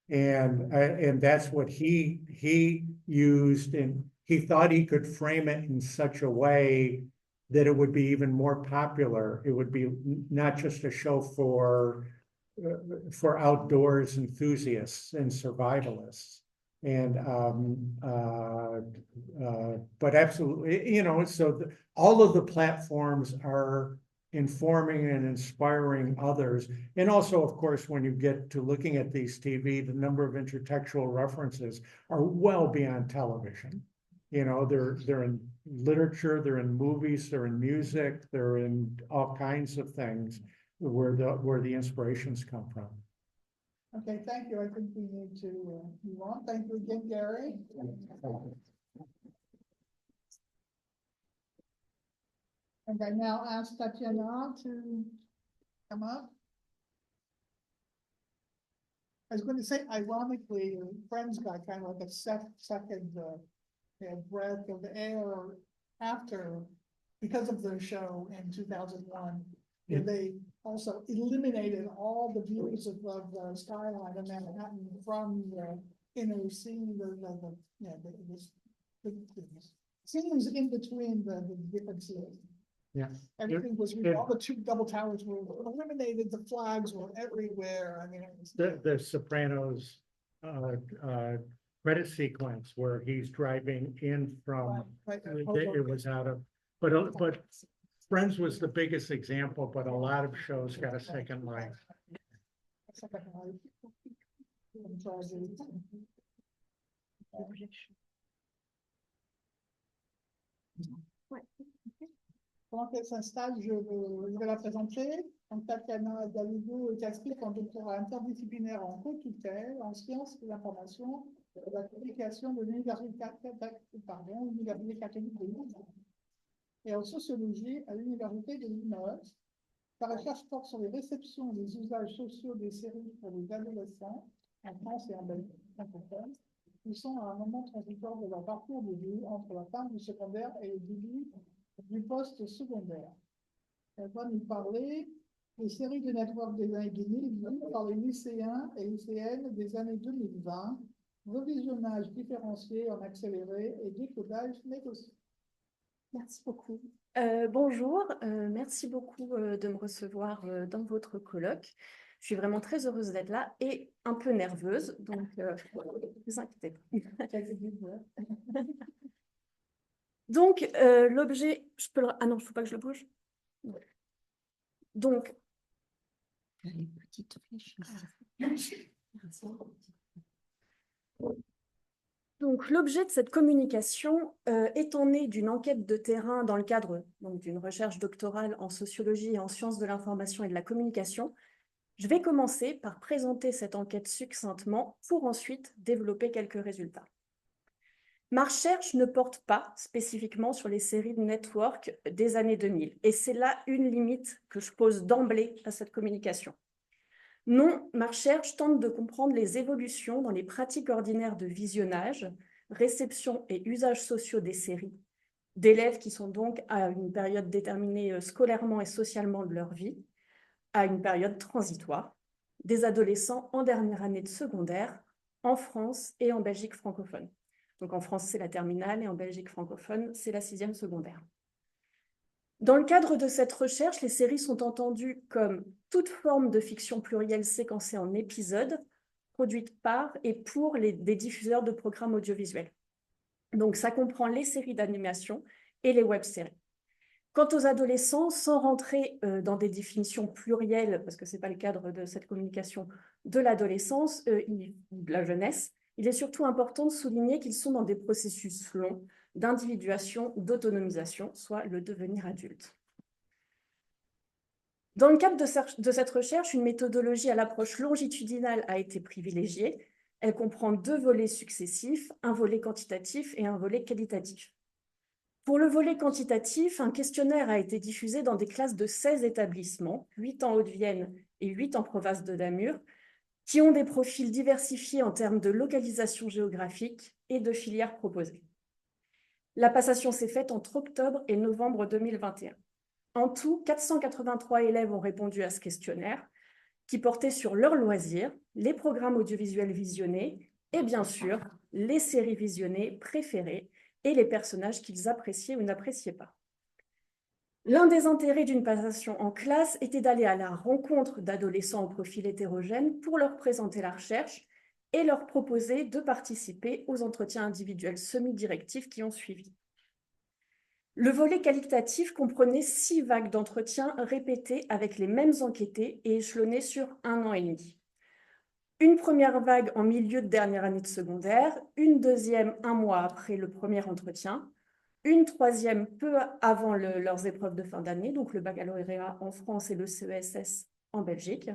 And that's what he used, and he thought he could frame it in such a way that it would be even more popular. It would be not just a show for outdoors enthusiasts and survivalists. And but absolutely, you know, so all of the platforms are informing and inspiring others. And also, of course, when you get to looking at these TV, the number of intertextual references are well beyond television. You know, they're in literature, they're in movies, they're in music, they're in all kinds of things where the inspirations come from. Okay, thank you. I think we need to move on. Thank you again, Gary. And I now ask Tatiana to come up. I was going to say, ironically, Friends got kind of like a second breath of air after, because of their show in 2001. Yeah. They also eliminated all the views of the skyline of Manhattan from the inner scene, the scenes in between the different scenes. Yeah. Everything was, all the two double towers were eliminated, the flags were everywhere. I mean, it was, The Sopranos credit sequence where he's driving in from, it was out of, but Friends was the biggest example, but a lot of shows got a second life. Pendant qu'elle s'installe, je vais la présenter. Donc, Tatiana Daligault est inscrite en doctorat interdisciplinaire en co-tutelle, en sciences de l'information et de la communication de l'Université Catholique de Louvain et en sociologie à l'Université de Limoges. Sa recherche porte sur les réceptions et les usages sociaux des séries pour les adolescents en France et en Belgique francophone. Ils sont à un moment transitoire de leur parcours de vie entre la fin du secondaire et le début du post-secondaire. Elle va nous parler des séries de network des années 2000 par les lycéens et lycéennes des années 2020, revisionnage différencié en accéléré et décodage négocié. Merci beaucoup. Bonjour, merci beaucoup de me recevoir dans votre colloque. Je suis vraiment très heureuse d'être là et un peu nerveuse, donc ne vous inquiétez pas. Donc, l'objet, je peux le... Ah non, il ne faut pas que je le bouge. Donc, les petites flèches ici. Donc, l'objet de cette communication étant né d'une enquête de terrain dans le cadre d'une recherche doctorale en sociologie et en sciences de l'information et de la communication, je vais commencer par présenter cette enquête succinctement pour ensuite développer quelques résultats. Ma recherche ne porte pas spécifiquement sur les séries de network des années 2000, et c'est là une limite que je pose d'emblée à cette communication. Non, ma recherche tente de comprendre les évolutions dans les pratiques ordinaires de visionnage, réception et usages sociaux des séries, d'élèves qui sont donc à une période déterminée scolairement et socialement de leur vie, à une période transitoire, des adolescents en dernière année de secondaire, en France et en Belgique francophone. Donc en France, c'est la terminale et en Belgique francophone, c'est la 6e secondaire. Dans le cadre de cette recherche, les séries sont entendues comme toute forme de fiction plurielle séquencée en épisodes, produite par et pour des diffuseurs de programmes audiovisuels. Donc ça comprend les séries d'animation et les web-séries. Quant aux adolescents, sans rentrer dans des définitions plurielles, parce que ce n'est pas le cadre de cette communication, de l'adolescence, de la jeunesse, il est surtout important de souligner qu'ils sont dans des processus longs d'individuation, d'autonomisation, soit le devenir adulte. Dans le cadre de cette recherche, une méthodologie à l'approche longitudinale a été privilégiée. Elle comprend 2 volets successifs, un volet quantitatif et un volet qualitatif. Pour le volet quantitatif, un questionnaire a été diffusé dans des classes de 16 établissements, 8 en Haute-Vienne et 8 en province de Namur, qui ont des profils diversifiés en termes de localisation géographique et de filières proposées. La passation s'est faite entre octobre et novembre 2021. En tout, 483 élèves ont répondu à ce questionnaire, qui portait sur leurs loisirs, les programmes audiovisuels visionnés et bien sûr, les séries visionnées préférées et les personnages qu'ils appréciaient ou n'appréciaient pas. L'un des intérêts d'une passation en classe était d'aller à la rencontre d'adolescents au profil hétérogène pour leur présenter la recherche et leur proposer de participer aux entretiens individuels semi-directifs qui ont suivi. Le volet qualitatif comprenait 6 vagues d'entretiens répétées avec les mêmes enquêtés et échelonnées sur 1 an et demi. Une première vague en milieu de dernière année de secondaire, une deuxième 1 mois après le premier entretien, une troisième peu avant leurs épreuves de fin d'année, donc le baccalauréat en France et le CESS en Belgique,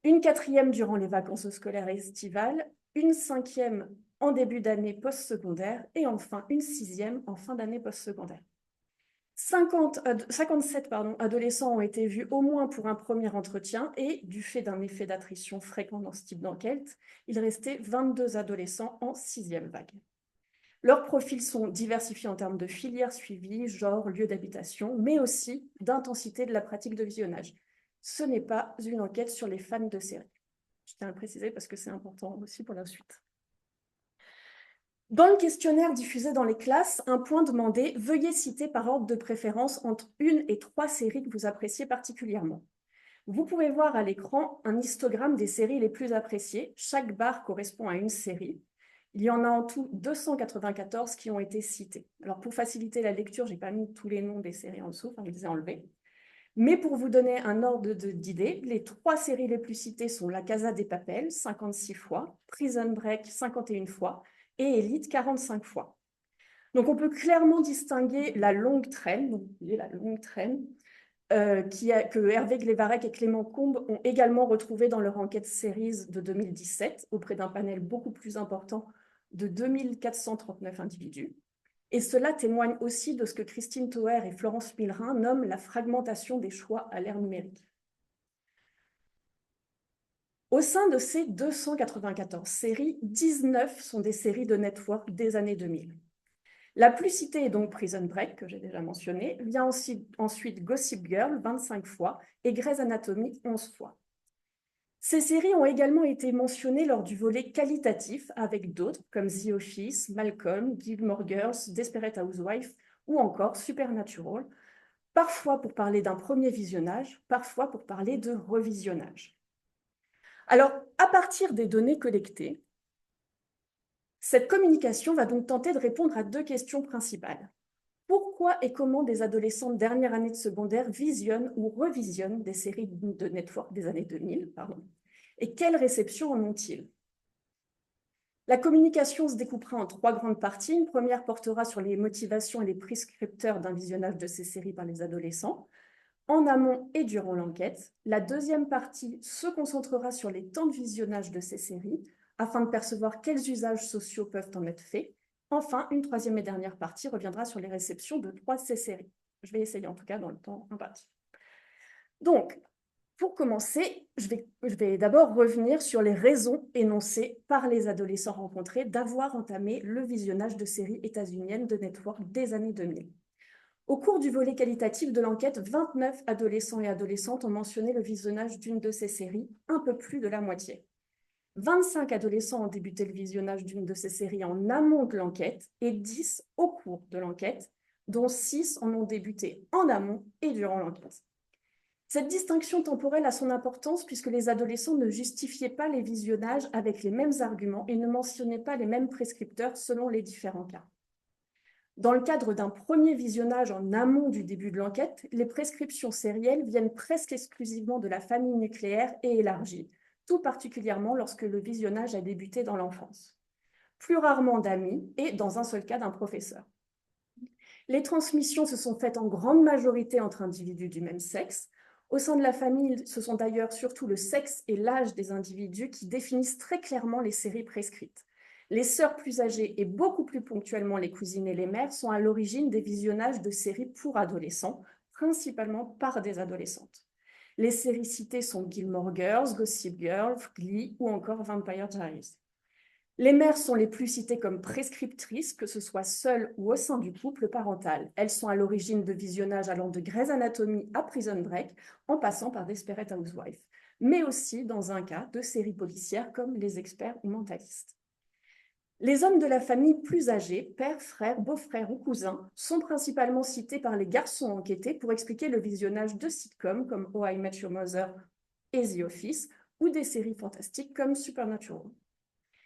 une quatrième durant les vacances scolaires et estivales, une 5e en début d'année post-secondaire et enfin une 6e en fin d'année post-secondaire. 57 adolescents ont été vus au moins pour un premier entretien et, du fait d'un effet d'attrition fréquent dans ce type d'enquête, il restait 22 adolescents en 6e vague. Leurs profils sont diversifiés en termes de filières suivies, genre, lieu d'habitation, mais aussi d'intensité de la pratique de visionnage. Ce n'est pas une enquête sur les fans de séries. Je tiens à le préciser parce que c'est important aussi pour la suite. Dans le questionnaire diffusé dans les classes, un point demandait « Veuillez citer par ordre de préférence entre 1 et 3 séries que vous appréciez particulièrement ». Vous pouvez voir à l'écran un histogramme des séries les plus appréciées. Chaque barre correspond à une série. Il y en a en tout 294 qui ont été citées. Alors, pour faciliter la lecture, je n'ai pas mis tous les noms des séries en dessous, enfin, je les ai enlevés. Mais pour vous donner un ordre d'idée, les 3 séries les plus citées sont La Casa des Papel, 56 fois, Prison Break, 51 fois, et Élite, 45 fois. Donc, on peut clairement distinguer la longue traîne, donc la longue traîne, que Hervé Glévarec et Clément Combes ont également retrouvé dans leur enquête Séries de 2017, auprès d'un panel beaucoup plus important de 2439 individus. Et cela témoigne aussi de ce que Christine Toer et Florence Millerin nomment la fragmentation des choix à l'ère numérique. Au sein de ces 294 séries, 19 sont des séries de network des années 2000. La plus citée est donc Prison Break, que j'ai déjà mentionné, vient ensuite Gossip Girl, 25 fois, et Grey's Anatomy, 11 fois. Ces séries ont également été mentionnées lors du volet qualitatif avec d'autres comme The Office, Malcolm, Gilmore Girls, Desperate Housewives ou encore Supernatural, parfois pour parler d'un premier visionnage, parfois pour parler de revisionnage. Alors, à partir des données collectées, cette communication va donc tenter de répondre à 2 questions principales. Pourquoi et comment des adolescents de dernière année de secondaire visionnent ou revisionnent des séries de network des années 2000, et quelle réception en ont-ils? La communication se découpera en 3 grandes parties. Une première portera sur les motivations et les prescripteurs d'un visionnage de ces séries par les adolescents, en amont et durant l'enquête. La deuxième partie se concentrera sur les temps de visionnage de ces séries, afin de percevoir quels usages sociaux peuvent en être faits. Enfin, une troisième et dernière partie reviendra sur les réceptions de 3 de ces séries. Je vais essayer en tout cas dans le temps imparti. Donc, pour commencer, je vais d'abord revenir sur les raisons énoncées par les adolescents rencontrés d'avoir entamé le visionnage de séries états-uniennes de network des années 2000. Au cours du volet qualitatif de l'enquête, 29 adolescents et adolescentes ont mentionné le visionnage d'une de ces séries, un peu plus de la moitié. 25 adolescents ont débuté le visionnage d'une de ces séries en amont de l'enquête et 10 au cours de l'enquête, dont 6 en ont débuté en amont et durant l'enquête. Cette distinction temporelle a son importance puisque les adolescents ne justifiaient pas les visionnages avec les mêmes arguments et ne mentionnaient pas les mêmes prescripteurs selon les différents cas. Dans le cadre d'un premier visionnage en amont du début de l'enquête, les prescriptions sérielles viennent presque exclusivement de la famille nucléaire et élargie, tout particulièrement lorsque le visionnage a débuté dans l'enfance. Plus rarement d'amis et, dans un seul cas, d'un professeur. Les transmissions se sont faites en grande majorité entre individus du même sexe. Au sein de la famille, ce sont d'ailleurs surtout le sexe et l'âge des individus qui définissent très clairement les séries prescrites. Les sœurs plus âgées et beaucoup plus ponctuellement les cousines et les mères sont à l'origine des visionnages de séries pour adolescents, principalement par des adolescentes. Les séries citées sont Gilmore Girls, Gossip Girl, Glee ou encore Vampire Diaries. Les mères sont les plus citées comme prescriptrices, que ce soit seules ou au sein du couple parental. Elles sont à l'origine de visionnages allant de Grey's Anatomy à Prison Break, en passant par Desperate Housewives, mais aussi, dans un cas, de séries policières comme Les Experts ou Mentalistes. Les hommes de la famille plus âgés, pères, frères, beaux-frères ou cousins, sont principalement cités par les garçons enquêtés pour expliquer le visionnage de sitcoms comme How I Met Your Mother et The Office, ou des séries fantastiques comme Supernatural.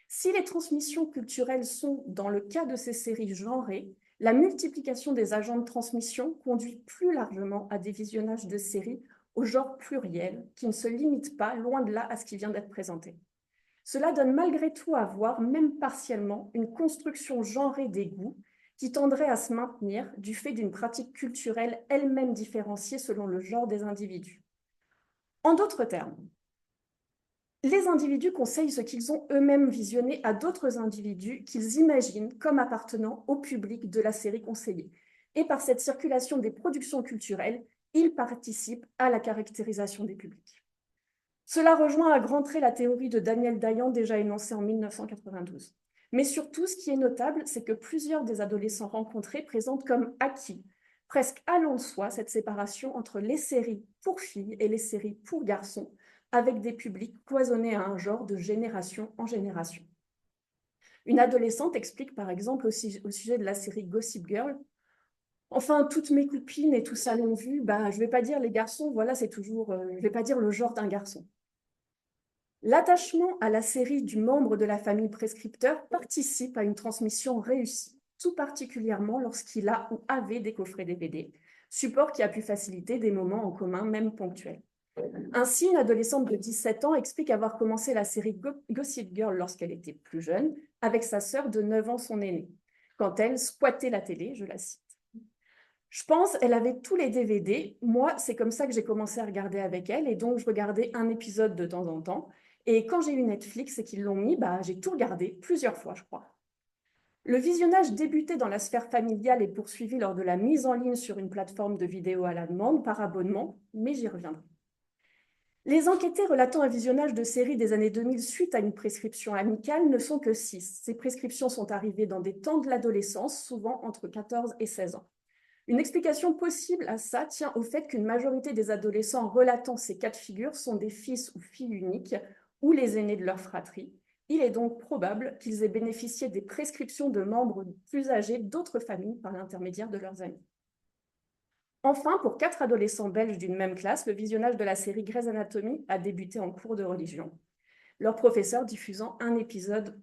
Si les transmissions culturelles sont, dans le cas de ces séries, genrées, la multiplication des agents de transmission conduit plus largement à des visionnages de séries au genre pluriel, qui ne se limitent pas, loin de là, à ce qui vient d'être présenté. Cela donne malgré tout à voir, même partiellement, une construction genrée des goûts qui tendrait à se maintenir du fait d'une pratique culturelle elle-même différenciée selon le genre des individus. En d'autres termes, les individus conseillent ce qu'ils ont eux-mêmes visionné à d'autres individus qu'ils imaginent comme appartenant au public de la série conseillée. Et par cette circulation des productions culturelles, ils participent à la caractérisation des publics. Cela rejoint à grands traits la théorie de Daniel Dayan déjà énoncée en 1992. Mais surtout, ce qui est notable, c'est que plusieurs des adolescents rencontrés présentent comme acquis, presque allant de soi, cette séparation entre les séries pour filles et les séries pour garçons, avec des publics cloisonnés à un genre de génération en génération. Une adolescente explique par exemple au sujet de la série Gossip Girl: enfin, toutes mes copines et tout ça l'ont vu, je vais pas dire les garçons, voilà, c'est toujours, je vais pas dire le genre d'un garçon. L'attachement à la série du membre de la famille prescripteur participe à une transmission réussie, tout particulièrement lorsqu'il a ou avait des coffrets DVD, support qui a pu faciliter des moments en commun, même ponctuels. Ainsi, une adolescente de 17 ans explique avoir commencé la série Gossip Girl lorsqu'elle était plus jeune, avec sa sœur de 9 ans, son aînée, quand elle squattait la télé, je la cite. Je pense elle avait tous les DVD. Moi, c'est comme ça que j'ai commencé à regarder avec elle, et donc je regardais un épisode de temps en temps. Et quand j'ai eu Netflix et qu'ils l'ont mis, j'ai tout regardé plusieurs fois, je crois. Le visionnage débuté dans la sphère familiale et poursuivi lors de la mise en ligne sur une plateforme de vidéo à la demande par abonnement, mais j'y reviendrai. Les enquêtés relatant un visionnage de séries des années 2000 suite à une prescription amicale ne sont que 6. Ces prescriptions sont arrivées dans des temps de l'adolescence, souvent entre 14 et 16 ans. Une explication possible à ça tient au fait qu'une majorité des adolescents relatant ces cas de figure sont des fils ou filles uniques ou les aînés de leur fratrie. Il est donc probable qu'ils aient bénéficié des prescriptions de membres plus âgés d'autres familles par l'intermédiaire de leurs amis. Enfin, pour 4 adolescents belges d'une même classe, le visionnage de la série Grey's Anatomy a débuté en cours de religion. leur professeur diffusant un épisode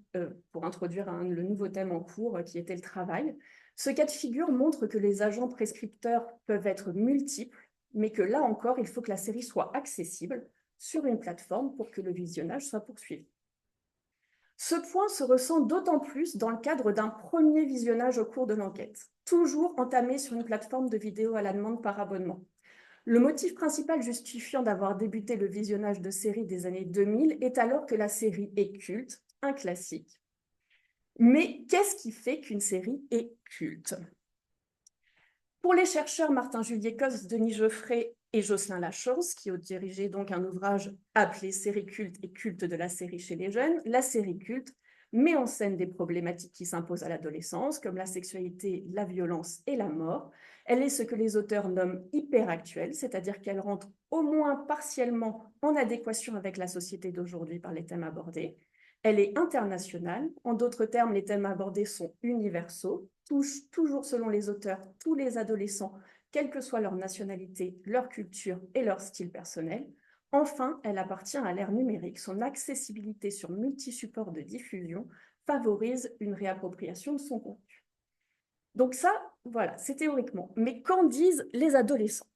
pour introduire le nouveau thème en cours qui était le travail. Ce cas de figure montre que les agents prescripteurs peuvent être multiples, mais que là encore, il faut que la série soit accessible sur une plateforme pour que le visionnage soit poursuivi. Ce point se ressent d'autant plus dans le cadre d'un premier visionnage au cours de l'enquête, toujours entamé sur une plateforme de vidéo à la demande par abonnement. Le motif principal justifiant d'avoir débuté le visionnage de séries des années 2000 est alors que la série est culte, un classique. Mais qu'est-ce qui fait qu'une série est culte? Pour les chercheurs Martin Julier-Cos, Denis Geoffrey et Jocelyn Lachance, qui ont dirigé donc un ouvrage appelé Série culte et culte de la série chez les jeunes, la série culte met en scène des problématiques qui s'imposent à l'adolescence, comme la sexualité, la violence et la mort. Elle est ce que les auteurs nomment hyperactuelle, c'est-à-dire qu'elle rentre au moins partiellement en adéquation avec la société d'aujourd'hui par les thèmes abordés. Elle est internationale, en d'autres termes, les thèmes abordés sont universaux, touchent toujours selon les auteurs tous les adolescents, quelle que soit leur nationalité, leur culture et leur style personnel. Enfin, elle appartient à l'ère numérique. Son accessibilité sur multi-supports de diffusion favorise une réappropriation de son contenu. Donc ça, voilà, c'est théoriquement. Mais qu'en disent les adolescents?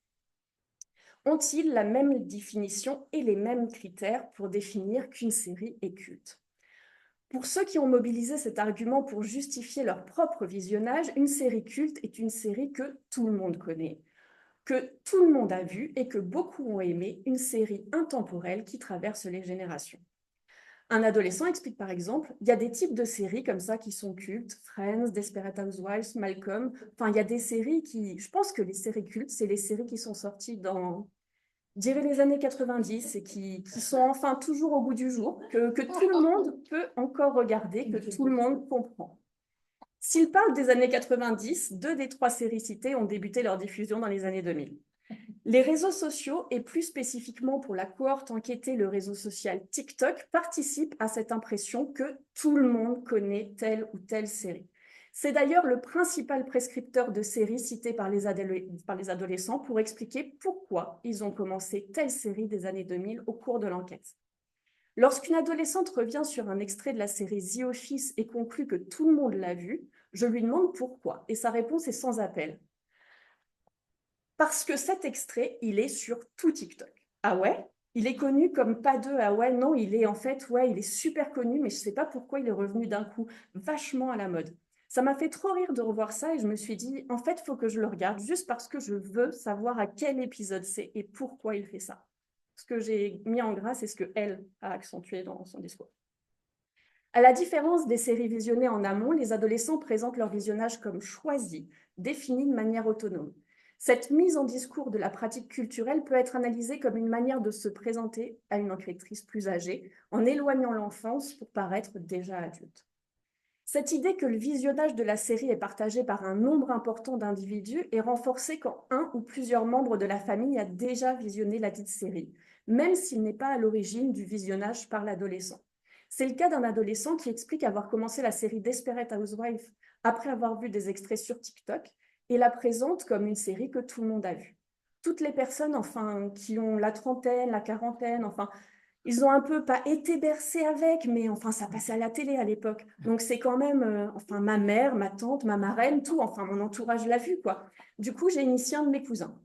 Ont-ils la même définition et les mêmes critères pour définir qu'une série est culte? Pour ceux qui ont mobilisé cet argument pour justifier leur propre visionnage, une série culte est une série que tout le monde connaît, que tout le monde a vue et que beaucoup ont aimé, une série intemporelle qui traverse les générations. Un adolescent explique par exemple, il y a des types de séries comme ça qui sont cultes, Friends, Desperate Housewives, Malcolm, enfin il y a des séries qui, je pense que les séries cultes, c'est les séries qui sont sorties dans, je dirais, les années 90 et qui sont enfin toujours au goût du jour, que tout le monde peut encore regarder, que tout le monde comprend. S'il parle des années 90, 2 des 3 séries citées ont débuté leur diffusion dans les années 2000. Les réseaux sociaux, et plus spécifiquement pour la cohorte enquêtée, le réseau social TikTok, participent à cette impression que tout le monde connaît telle ou telle série. C'est d'ailleurs le principal prescripteur de séries cité par les adolescents pour expliquer pourquoi ils ont commencé telle série des années 2000 au cours de l'enquête. Lorsqu'une adolescente revient sur un extrait de la série The Office et conclut que tout le monde l'a vu, je lui demande pourquoi, et sa réponse est sans appel. Parce que cet extrait, il est sur tout TikTok. Ah ouais? Il est connu comme pas deux. Ah ouais, non, il est en fait, ouais, il est super connu, mais je ne sais pas pourquoi il est revenu d'un coup vachement à la mode. Ça m'a fait trop rire de revoir ça et je me suis dit, en fait, il faut que je le regarde juste parce que je veux savoir à quel épisode c'est et pourquoi il fait ça. Ce que j'ai mis en gras, c'est ce qu'elle a accentué dans son discours. À la différence des séries visionnées en amont, les adolescents présentent leur visionnage comme choisi, défini de manière autonome. Cette mise en discours de la pratique culturelle peut être analysée comme une manière de se présenter à une enquêtrice plus âgée, en éloignant l'enfance pour paraître déjà adulte. Cette idée que le visionnage de la série est partagé par un nombre important d'individus est renforcée quand un ou plusieurs membres de la famille a déjà visionné la dite série, même s'il n'est pas à l'origine du visionnage par l'adolescent. C'est le cas d'un adolescent qui explique avoir commencé la série Desperate Housewives après avoir vu des extraits sur TikTok et la présente comme une série que tout le monde a vue. Toutes les personnes, enfin, qui ont la trentaine, la quarantaine, enfin, ils ont un peu pas été bercés avec, mais enfin, ça passait à la télé à l'époque. Donc c'est quand même, enfin, ma mère, ma tante, ma marraine, tout, enfin, mon entourage l'a vu, quoi. Du coup, j'ai initié un de mes cousins.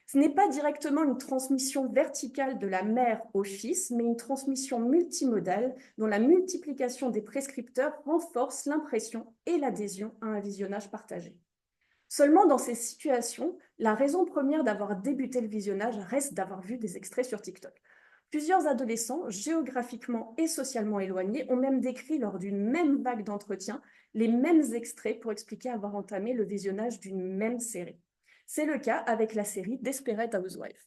Ce n'est pas directement une transmission verticale de la mère au fils, mais une transmission multimodale dont la multiplication des prescripteurs renforce l'impression et l'adhésion à un visionnage partagé. Seulement, dans ces situations, la raison première d'avoir débuté le visionnage reste d'avoir vu des extraits sur TikTok. Plusieurs adolescents, géographiquement et socialement éloignés, ont même décrit lors d'une même vague d'entretien les mêmes extraits pour expliquer avoir entamé le visionnage d'une même série. C'est le cas avec la série Desperate Housewives.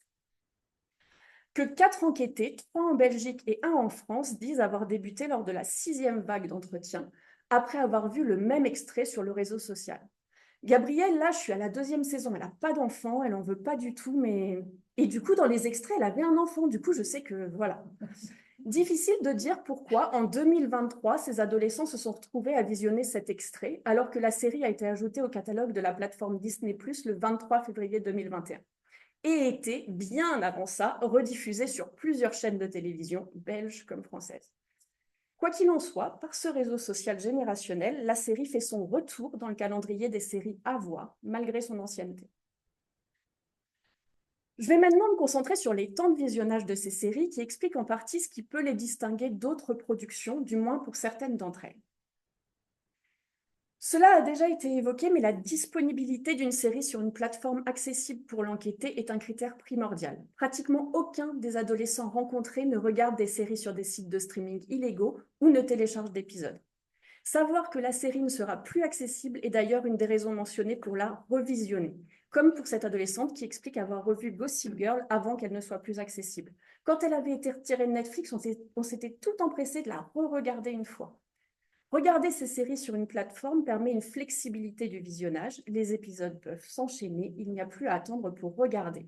Que 4 enquêtés, 3 en Belgique et 1 en France, disent avoir débuté lors de la 6e vague d'entretien, après avoir vu le même extrait sur le réseau social. Gabrielle, là, je suis à la 2e saison, elle n'a pas d'enfant, elle n'en veut pas du tout, mais... Et du coup, dans les extraits, elle avait un enfant, du coup, je sais que, voilà. Difficile de dire pourquoi, en 2023, ces adolescents se sont retrouvés à visionner cet extrait, alors que la série a été ajoutée au catalogue de la plateforme Disney+, le 23 février 2021, et était, bien avant ça, rediffusée sur plusieurs chaînes de télévision, belges comme françaises. Quoi qu'il en soit, par ce réseau social générationnel, la série fait son retour dans le calendrier des séries à voir, malgré son ancienneté. Je vais maintenant me concentrer sur les temps de visionnage de ces séries qui expliquent en partie ce qui peut les distinguer d'autres productions, du moins pour certaines d'entre elles. Cela a déjà été évoqué, mais la disponibilité d'une série sur une plateforme accessible pour l'enquêter est un critère primordial. Pratiquement aucun des adolescents rencontrés ne regarde des séries sur des sites de streaming illégaux ou ne télécharge d'épisodes. Savoir que la série ne sera plus accessible est d'ailleurs une des raisons mentionnées pour la revisionner, comme pour cette adolescente qui explique avoir revu Gossip Girl avant qu'elle ne soit plus accessible. Quand elle avait été retirée de Netflix, on s'était tout empressé de la re-regarder une fois. Regarder ces séries sur une plateforme permet une flexibilité du visionnage. Les épisodes peuvent s'enchaîner, il n'y a plus à attendre pour regarder.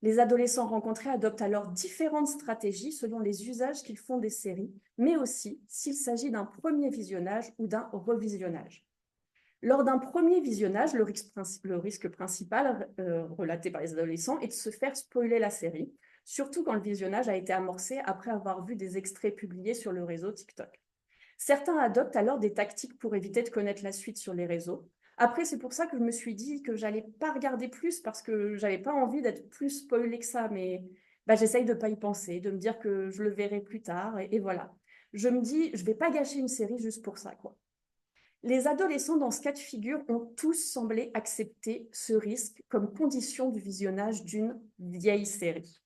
Les adolescents rencontrés adoptent alors différentes stratégies selon les usages qu'ils font des séries, mais aussi s'il s'agit d'un premier visionnage ou d'un revisionnage. Lors d'un premier visionnage, le risque principal relaté par les adolescents est de se faire spoiler la série, surtout quand le visionnage a été amorcé après avoir vu des extraits publiés sur le réseau TikTok. Certains adoptent alors des tactiques pour éviter de connaître la suite sur les réseaux. Après, c'est pour ça que je me suis dit que j'allais pas regarder plus parce que j'avais pas envie d'être plus spoilée que ça, mais j'essaye de pas y penser, de me dire que je le verrai plus tard, et voilà. Je me dis, je vais pas gâcher une série juste pour ça, quoi. Les adolescents dans ce cas de figure ont tous semblé accepter ce risque comme condition du visionnage d'une vieille série.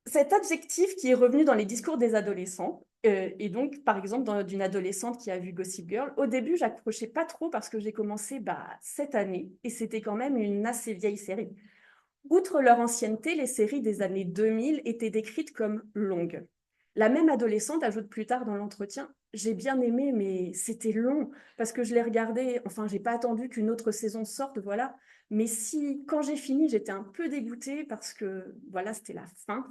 Cet adjectif qui est revenu dans les discours des adolescents, et donc, par exemple, d'une adolescente qui a vu Gossip Girl, au début, j'accrochais pas trop parce que j'ai commencé cette année, et c'était quand même une assez vieille série. Outre leur ancienneté, les séries des années 2000 étaient décrites comme longues. La même adolescente ajoute plus tard dans l'entretien « J'ai bien aimé, mais c'était long, parce que je l'ai regardé, enfin, j'ai pas attendu qu'une autre saison sorte, voilà. Mais si, quand j'ai fini, j'étais un peu dégoûtée parce que, voilà, c'était la fin. »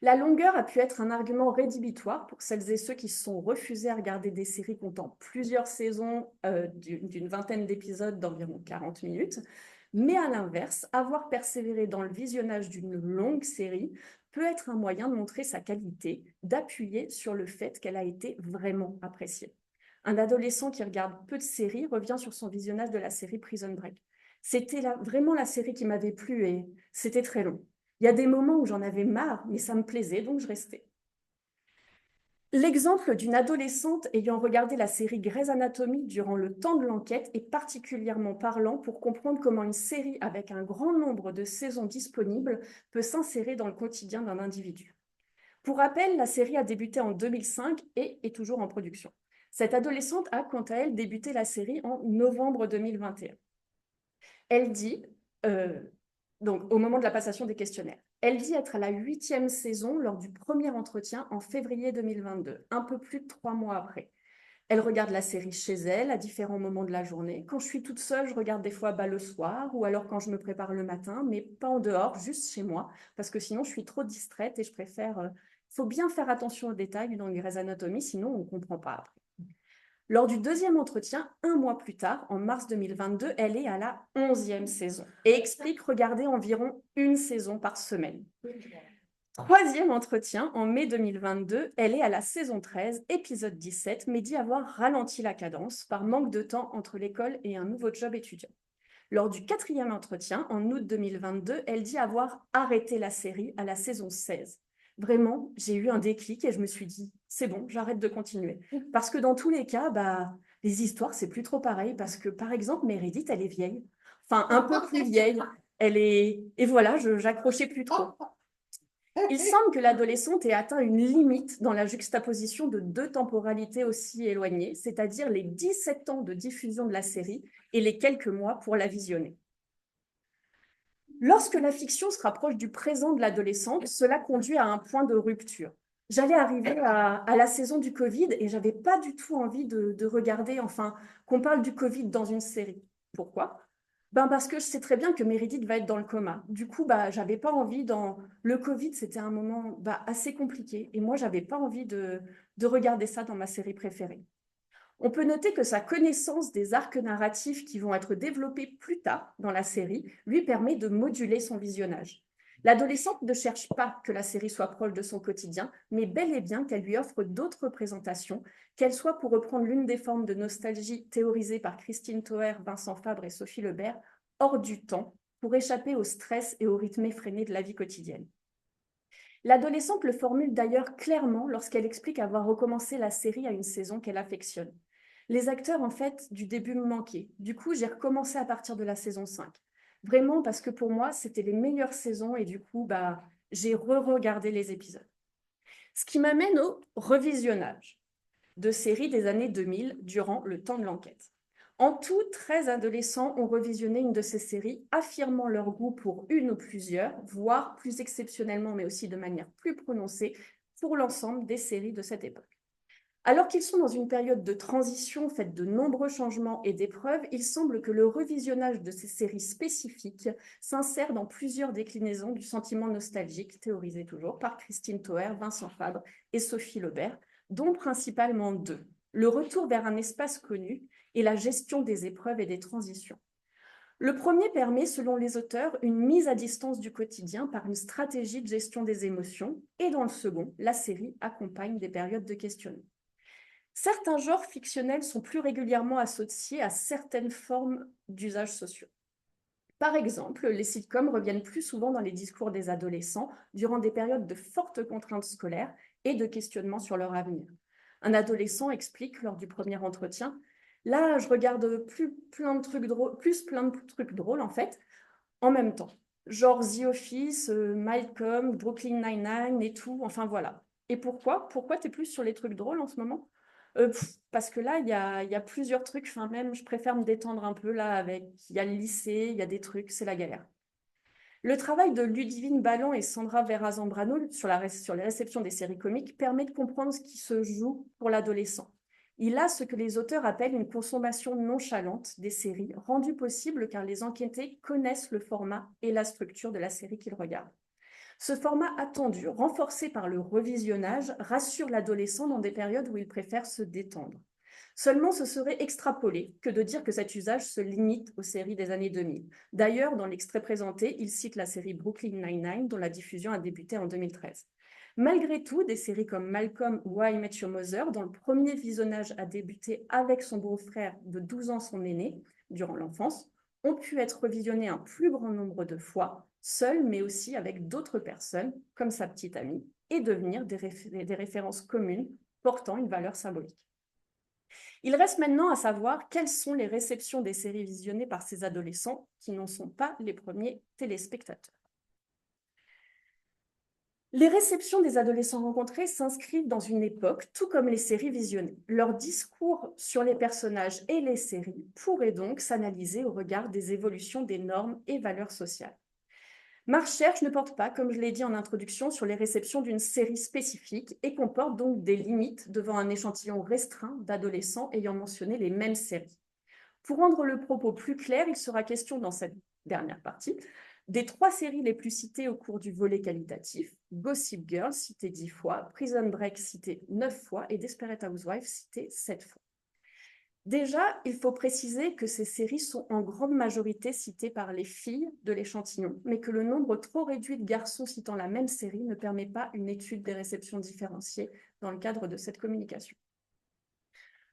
La longueur a pu être un argument rédhibitoire pour celles et ceux qui se sont refusés à regarder des séries comptant plusieurs saisons d'une vingtaine d'épisodes d'environ 40 minutes. Mais à l'inverse, avoir persévéré dans le visionnage d'une longue série peut être un moyen de montrer sa qualité, d'appuyer sur le fait qu'elle a été vraiment appréciée. Un adolescent qui regarde peu de séries revient sur son visionnage de la série Prison Break. C'était vraiment la série qui m'avait plu et c'était très long. Il y a des moments où j'en avais marre, mais ça me plaisait, donc je restais. L'exemple d'une adolescente ayant regardé la série Grey's Anatomy durant le temps de l'enquête est particulièrement parlant pour comprendre comment une série avec un grand nombre de saisons disponibles peut s'insérer dans le quotidien d'un individu. Pour rappel, la série a débuté en 2005 et est toujours en production. Cette adolescente a, quant à elle, débuté la série en novembre 2021. Elle dit, donc au moment de la passation des questionnaires, elle dit être à la 8e saison lors du premier entretien en février 2022, un peu plus de 3 mois après. Elle regarde la série chez elle à différents moments de la journée. Quand je suis toute seule, je regarde des fois le soir ou alors quand je me prépare le matin, mais pas en dehors, juste chez moi, parce que sinon je suis trop distraite et je préfère... Il faut bien faire attention aux détails dans Grey's Anatomy, sinon on ne comprend pas après. Lors du deuxième entretien, 1 mois plus tard, en mars 2022, elle est à la 11e saison et explique regarder environ 1 saison par semaine. Troisième entretien, en mai 2022, elle est à la saison 13, épisode 17, mais dit avoir ralenti la cadence par manque de temps entre l'école et un nouveau job étudiant. Lors du 4e entretien, en août 2022, elle dit avoir arrêté la série à la saison 16. Vraiment, j'ai eu un déclic et je me suis dit, c'est bon, j'arrête de continuer. Parce que dans tous les cas, les histoires, c'est plus trop pareil. Parce que, par exemple, Meredith, elle est vieille. Enfin, un peu plus vieille. Et voilà, j'accrochais plus trop. Il semble que l'adolescente ait atteint une limite dans la juxtaposition de 2 temporalités aussi éloignées, c'est-à-dire les 17 ans de diffusion de la série et les quelques mois pour la visionner. Lorsque la fiction se rapproche du présent de l'adolescente, cela conduit à un point de rupture. J'allais arriver à la saison du Covid et j'avais pas du tout envie de regarder, enfin, qu'on parle du Covid dans une série. Pourquoi ? Parce que je sais très bien que Meredith va être dans le coma. Du coup, j'avais pas envie le Covid, c'était un moment assez compliqué et moi, j'avais pas envie de regarder ça dans ma série préférée. On peut noter que sa connaissance des arcs narratifs qui vont être développés plus tard dans la série lui permet de moduler son visionnage. L'adolescente ne cherche pas que la série soit proche de son quotidien, mais bel et bien qu'elle lui offre d'autres représentations, qu'elles soient, pour reprendre l'une des formes de nostalgie théorisées par Christine Toer, Vincent Fabre et Sophie Lebert, hors du temps, pour échapper au stress et au rythme effréné de la vie quotidienne. L'adolescente le formule d'ailleurs clairement lorsqu'elle explique avoir recommencé la série à une saison qu'elle affectionne. Les acteurs, en fait, du début me manquaient. Du coup, j'ai recommencé à partir de la saison 5. Vraiment parce que pour moi, c'était les meilleures saisons et du coup, j'ai re-regardé les épisodes. Ce qui m'amène au revisionnage de séries des années 2000 durant le temps de l'enquête. En tout, 13 adolescents ont revisionné une de ces séries, affirmant leur goût pour une ou plusieurs, voire plus exceptionnellement, mais aussi de manière plus prononcée, pour l'ensemble des séries de cette époque. Alors qu'ils sont dans une période de transition faite de nombreux changements et d'épreuves, il semble que le revisionnage de ces séries spécifiques s'insère dans plusieurs déclinaisons du sentiment nostalgique, théorisé toujours par Christine Toer, Vincent Fabre et Sophie Lebert, dont principalement 2. Le retour vers un espace connu et la gestion des épreuves et des transitions. Le premier permet, selon les auteurs, une mise à distance du quotidien par une stratégie de gestion des émotions, et dans le second, la série accompagne des périodes de questionnement. Certains genres fictionnels sont plus régulièrement associés à certaines formes d'usages sociaux. Par exemple, les sitcoms reviennent plus souvent dans les discours des adolescents durant des périodes de fortes contraintes scolaires et de questionnement sur leur avenir. Un adolescent explique lors du premier entretien « Là, je regarde plus plein de trucs drôles en fait, en même temps. Genre The Office, Malcolm, Brooklyn Nine-Nine et tout, enfin voilà. Et pourquoi t'es plus sur les trucs drôles en ce moment ? Parce que là, il y a plusieurs trucs, enfin même, je préfère me détendre un peu là avec, il y a le lycée, il y a des trucs, c'est la galère. Le travail de Ludivine Ballon et Sandra Vera-Zambrano sur les réceptions des séries comiques permet de comprendre ce qui se joue pour l'adolescent. Il a ce que les auteurs appellent une consommation nonchalante des séries, rendue possible car les enquêtés connaissent le format et la structure de la série qu'ils regardent. Ce format attendu, renforcé par le revisionnage, rassure l'adolescent dans des périodes où il préfère se détendre. Seulement, ce serait extrapolé que de dire que cet usage se limite aux séries des années 2000. D'ailleurs, dans l'extrait présenté, il cite la série Brooklyn Nine-Nine, dont la diffusion a débuté en 2013. Malgré tout, des séries comme Malcolm ou How I Met Your Mother, dont le premier visionnage a débuté avec son beau-frère de 12 ans, son aîné, durant l'enfance, ont pu être revisionnées un plus grand nombre de fois, seul, mais aussi avec d'autres personnes, comme sa petite amie, et devenir des références communes portant une valeur symbolique. Il reste maintenant à savoir quelles sont les réceptions des séries visionnées par ces adolescents qui n'en sont pas les premiers téléspectateurs. Les réceptions des adolescents rencontrés s'inscrivent dans une époque, tout comme les séries visionnées. Leur discours sur les personnages et les séries pourraient donc s'analyser au regard des évolutions des normes et valeurs sociales. Ma recherche ne porte pas, comme je l'ai dit en introduction, sur les réceptions d'une série spécifique et comporte donc des limites devant un échantillon restreint d'adolescents ayant mentionné les mêmes séries. Pour rendre le propos plus clair, il sera question dans cette dernière partie des 3 séries les plus citées au cours du volet qualitatif, Gossip Girl, cité 10 fois, Prison Break, cité 9 fois, et Desperate Housewives, cité 7 fois. Déjà, il faut préciser que ces séries sont en grande majorité citées par les filles de l'échantillon, mais que le nombre trop réduit de garçons citant la même série ne permet pas une étude des réceptions différenciées dans le cadre de cette communication.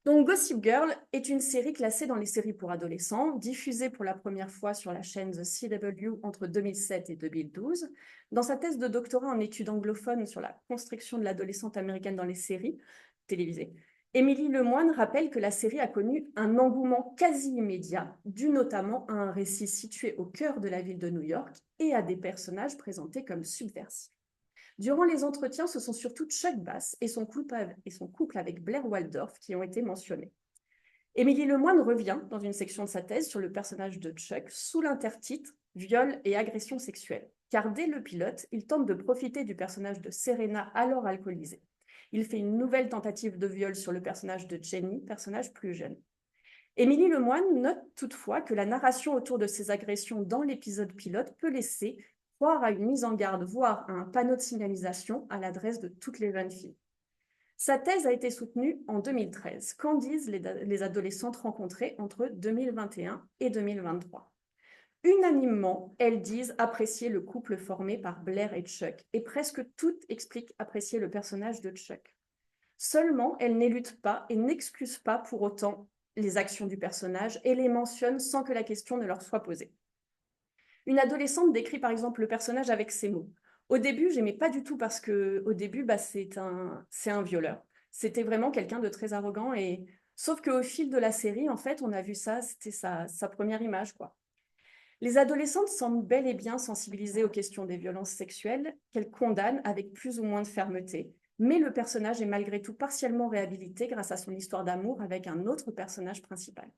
Donc, Gossip Girl est une série classée dans les séries pour adolescents, diffusée pour la première fois sur la chaîne The CW entre 2007 et 2012. Dans sa thèse de doctorat en études anglophones sur la construction de l'adolescente américaine dans les séries télévisées, Émilie Lemoine rappelle que la série a connu un engouement quasi immédiat, dû notamment à un récit situé au cœur de la ville de New York et à des personnages présentés comme subversifs. Durant les entretiens, ce sont surtout Chuck Bass et son couple avec Blair Waldorf qui ont été mentionnés. Émilie Lemoine revient dans une section de sa thèse sur le personnage de Chuck sous l'intertitre « Viol et agression sexuelle », car dès le pilote, il tente de profiter du personnage de Serena alors alcoolisée. Il fait une nouvelle tentative de viol sur le personnage de Jenny, personnage plus jeune. Émilie Lemoine note toutefois que la narration autour de ces agressions dans l'épisode pilote peut laisser croire à une mise en garde, voire à un panneau de signalisation à l'adresse de toutes les jeunes filles. Sa thèse a été soutenue en 2013. Qu'en disent les adolescentes rencontrées entre 2021 et 2023 ? Unanimement, elles disent apprécier le couple formé par Blair et Chuck, et presque toutes expliquent apprécier le personnage de Chuck. Seulement, elles n'élutent pas et n'excusent pas pour autant les actions du personnage et les mentionnent sans que la question ne leur soit posée. Une adolescente décrit par exemple le personnage avec ces mots. Au début, j'aimais pas du tout parce que au début, c'est un violeur. C'était vraiment quelqu'un de très arrogant et sauf qu'au fil de la série, en fait, on a vu ça, c'était sa première image, quoi. Les adolescentes semblent bel et bien sensibilisées aux questions des violences sexuelles, qu'elles condamnent avec plus ou moins de fermeté, mais le personnage est malgré tout partiellement réhabilité grâce à son histoire d'amour avec un autre personnage principal.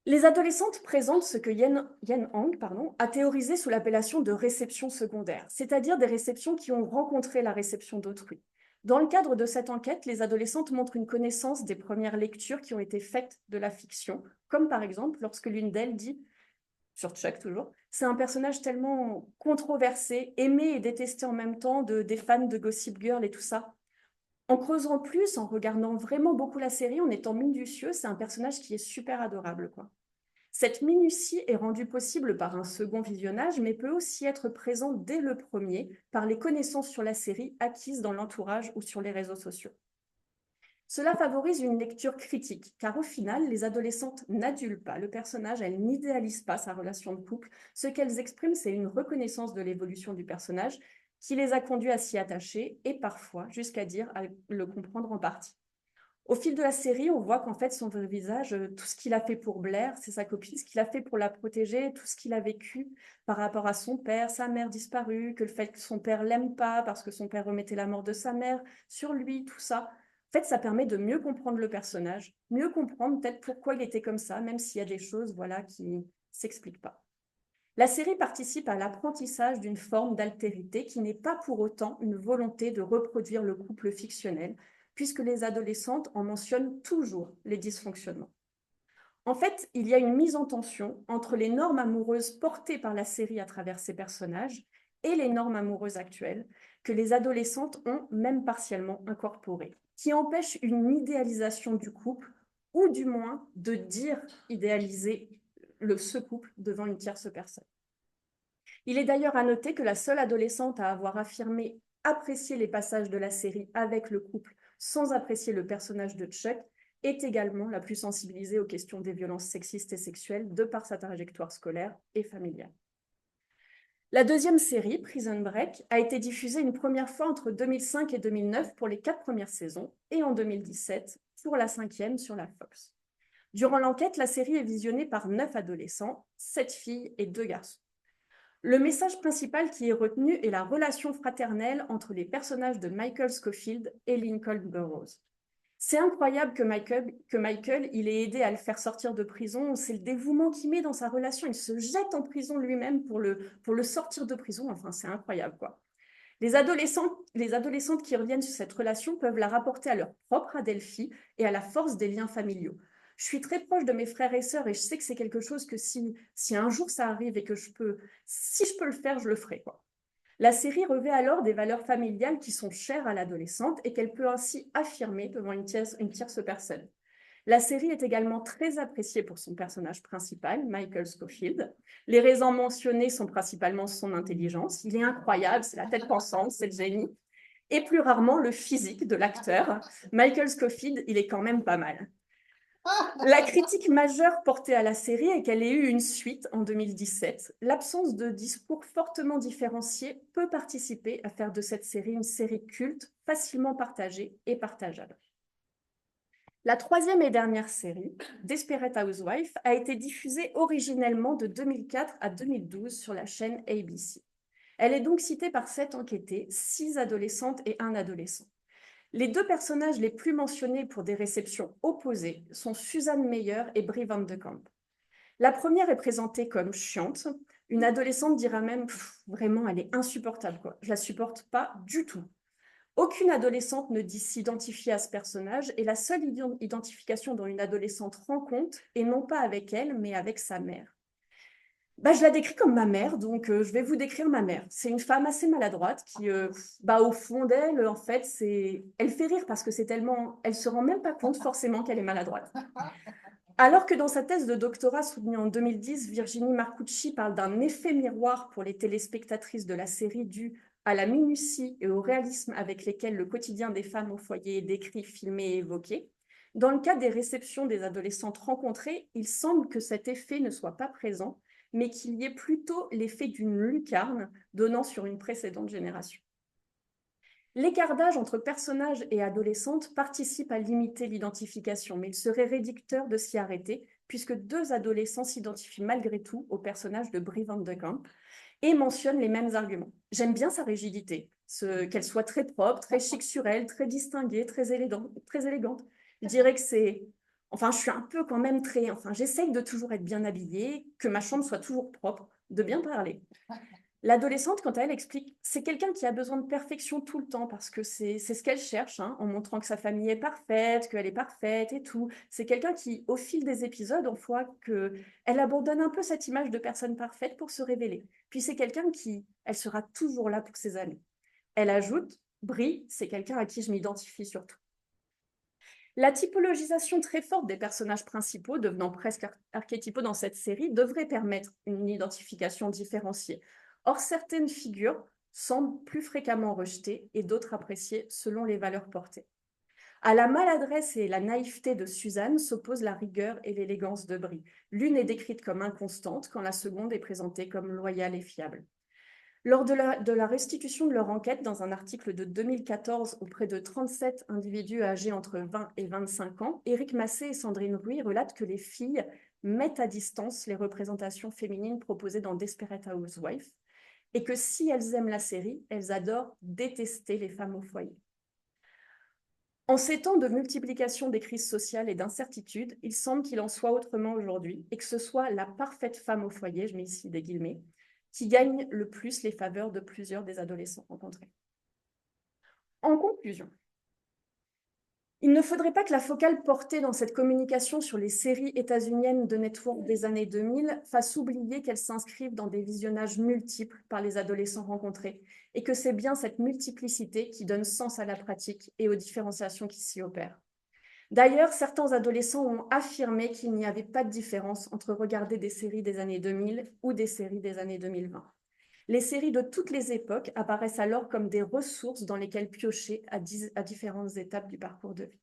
Les adolescentes présentent ce que Yen Hang a théorisé sous l'appellation de réception secondaire, c'est-à-dire des réceptions qui ont rencontré la réception d'autrui. Dans le cadre de cette enquête, les adolescentes montrent une connaissance des premières lectures qui ont été faites de la fiction, comme par exemple lorsque l'une d'elles dit, sur Chuck toujours, c'est un personnage tellement controversé, aimé et détesté en même temps des fans de Gossip Girl et tout ça. En creusant plus, en regardant vraiment beaucoup la série, en étant minutieux, c'est un personnage qui est super adorable, quoi. Cette minutie est rendue possible par un second visionnage, mais peut aussi être présent dès le premier par les connaissances sur la série acquises dans l'entourage ou sur les réseaux sociaux. Cela favorise une lecture critique, car au final, les adolescentes n'adulent pas le personnage, elles n'idéalisent pas sa relation de couple. Ce qu'elles expriment, c'est une reconnaissance de l'évolution du personnage qui les a conduits à s'y attacher et parfois jusqu'à dire à le comprendre en partie. Au fil de la série, on voit qu'en fait, son vrai visage, tout ce qu'il a fait pour Blair, c'est sa copine, ce qu'il a fait pour la protéger, tout ce qu'il a vécu par rapport à son père, sa mère disparue, que le fait que son père l'aime pas parce que son père remettait la mort de sa mère sur lui, tout ça. En fait, ça permet de mieux comprendre le personnage, mieux comprendre peut-être pourquoi il était comme ça, même s'il y a des choses, voilà, qui ne s'expliquent pas. La série participe à l'apprentissage d'une forme d'altérité qui n'est pas pour autant une volonté de reproduire le couple fictionnel, puisque les adolescentes en mentionnent toujours les dysfonctionnements. En fait, il y a une mise en tension entre les normes amoureuses portées par la série à travers ses personnages et les normes amoureuses actuelles que les adolescentes ont même partiellement incorporées, qui empêchent une idéalisation du couple, ou du moins de dire idéaliser ce couple devant une tierce personne. Il est d'ailleurs à noter que la seule adolescente à avoir affirmé apprécier les passages de la série avec le couple sans apprécier le personnage de Chuck est également la plus sensibilisée aux questions des violences sexistes et sexuelles de par sa trajectoire scolaire et familiale. La deuxième série, Prison Break, a été diffusée une première fois entre 2005 et 2009 pour les 4 premières saisons et en 2017 pour la 5e sur la Fox. Durant l'enquête, la série est visionnée par 9 adolescents, 7 filles et 2 garçons. Le message principal qui est retenu est la relation fraternelle entre les personnages de Michael Scofield et Lincoln Burrows. C'est incroyable que Michael, il ait aidé à le faire sortir de prison. C'est le dévouement qu'il met dans sa relation. Il se jette en prison lui-même pour le sortir de prison. Enfin, c'est incroyable, quoi. Les adolescentes qui reviennent sur cette relation peuvent la rapporter à leur propre adelphi et à la force des liens familiaux. Je suis très proche de mes frères et sœurs et je sais que c'est quelque chose que si un jour ça arrive et que si je peux le faire, je le ferai, quoi. La série revêt alors des valeurs familiales qui sont chères à l'adolescente et qu'elle peut ainsi affirmer devant une tierce personne. La série est également très appréciée pour son personnage principal, Michael Scofield. Les raisons mentionnées sont principalement son intelligence. Il est incroyable, c'est la tête pensante, c'est le génie. Et plus rarement, le physique de l'acteur. Michael Scofield, il est quand même pas mal. La critique majeure portée à la série est qu'elle ait eu une suite en 2017. L'absence de discours fortement différenciés peut participer à faire de cette série une série culte, facilement partagée et partageable. La troisième et dernière série, Desperate Housewives, a été diffusée originellement de 2004 à 2012 sur la chaîne ABC. Elle est donc citée par 7 enquêtés, 6 adolescentes et 1 adolescent. Les 2 personnages les plus mentionnés pour des réceptions opposées sont Suzanne Meyer et Brie Van de Kamp. La première est présentée comme chiante. Une adolescente dira même « vraiment, elle est insupportable, quoi. Je la supporte pas du tout ». Aucune adolescente ne dit s'identifier à ce personnage et la seule identification dont une adolescente rend compte est non pas avec elle, mais avec sa mère. Je la décris comme ma mère, donc je vais vous décrire ma mère. C'est une femme assez maladroite qui, au fond d'elle, en fait, elle fait rire parce que c'est tellement... Elle se rend même pas compte forcément qu'elle est maladroite. Alors que dans sa thèse de doctorat soutenue en 2010, Virginie Marcucci parle d'un effet miroir pour les téléspectatrices de la série dû à la minutie et au réalisme avec lesquels le quotidien des femmes au foyer est décrit, filmé et évoqué, dans le cas des réceptions des adolescentes rencontrées, il semble que cet effet ne soit pas présent, mais qu'il y ait plutôt l'effet d'une lucarne donnant sur une précédente génération. L'écart d'âge entre personnages et adolescentes participe à limiter l'identification, mais il serait réducteur de s'y arrêter, puisque 2 adolescents s'identifient malgré tout au personnage de Brie Van de Kamp et mentionnent les mêmes arguments. J'aime bien sa rigidité, qu'elle soit très propre, très chic sur elle, très distinguée, très élégante. Je dirais que c'est... Enfin, je suis un peu quand même très... Enfin, j'essaye de toujours être bien habillée, que ma chambre soit toujours propre, de bien parler. L'adolescente, quant à elle, explique, c'est quelqu'un qui a besoin de perfection tout le temps parce que c'est ce qu'elle cherche, hein, en montrant que sa famille est parfaite, qu'elle est parfaite et tout. C'est quelqu'un qui, au fil des épisodes, on voit qu'elle abandonne un peu cette image de personne parfaite pour se révéler. Puis c'est quelqu'un qui, elle sera toujours là pour ses amis. Elle ajoute, Brie, c'est quelqu'un à qui je m'identifie surtout. La typologisation très forte des personnages principaux, devenant presque archétypaux dans cette série, devrait permettre une identification différenciée. Or, certaines figures semblent plus fréquemment rejetées et d'autres appréciées selon les valeurs portées. À la maladresse et la naïveté de Suzanne s'opposent la rigueur et l'élégance de Brie. L'une est décrite comme inconstante, quand la seconde est présentée comme loyale et fiable. Lors de la restitution de leur enquête, dans un article de 2014 auprès de 37 individus âgés entre 20 et 25 ans, Éric Massé et Sandrine Rouy relatent que les filles mettent à distance les représentations féminines proposées dans Desperate Housewives et que si elles aiment la série, elles adorent détester les femmes au foyer. En ces temps de multiplication des crises sociales et d'incertitudes, il semble qu'il en soit autrement aujourd'hui et que ce soit la parfaite femme au foyer, je mets ici des guillemets, qui gagne le plus les faveurs de plusieurs des adolescents rencontrés. En conclusion, il ne faudrait pas que la focale portée dans cette communication sur les séries états-uniennes de network des années 2000 fasse oublier qu'elles s'inscrivent dans des visionnages multiples par les adolescents rencontrés et que c'est bien cette multiplicité qui donne sens à la pratique et aux différenciations qui s'y opèrent. D'ailleurs, certains adolescents ont affirmé qu'il n'y avait pas de différence entre regarder des séries des années 2000 ou des séries des années 2020. Les séries de toutes les époques apparaissent alors comme des ressources dans lesquelles piocher à différentes étapes du parcours de vie.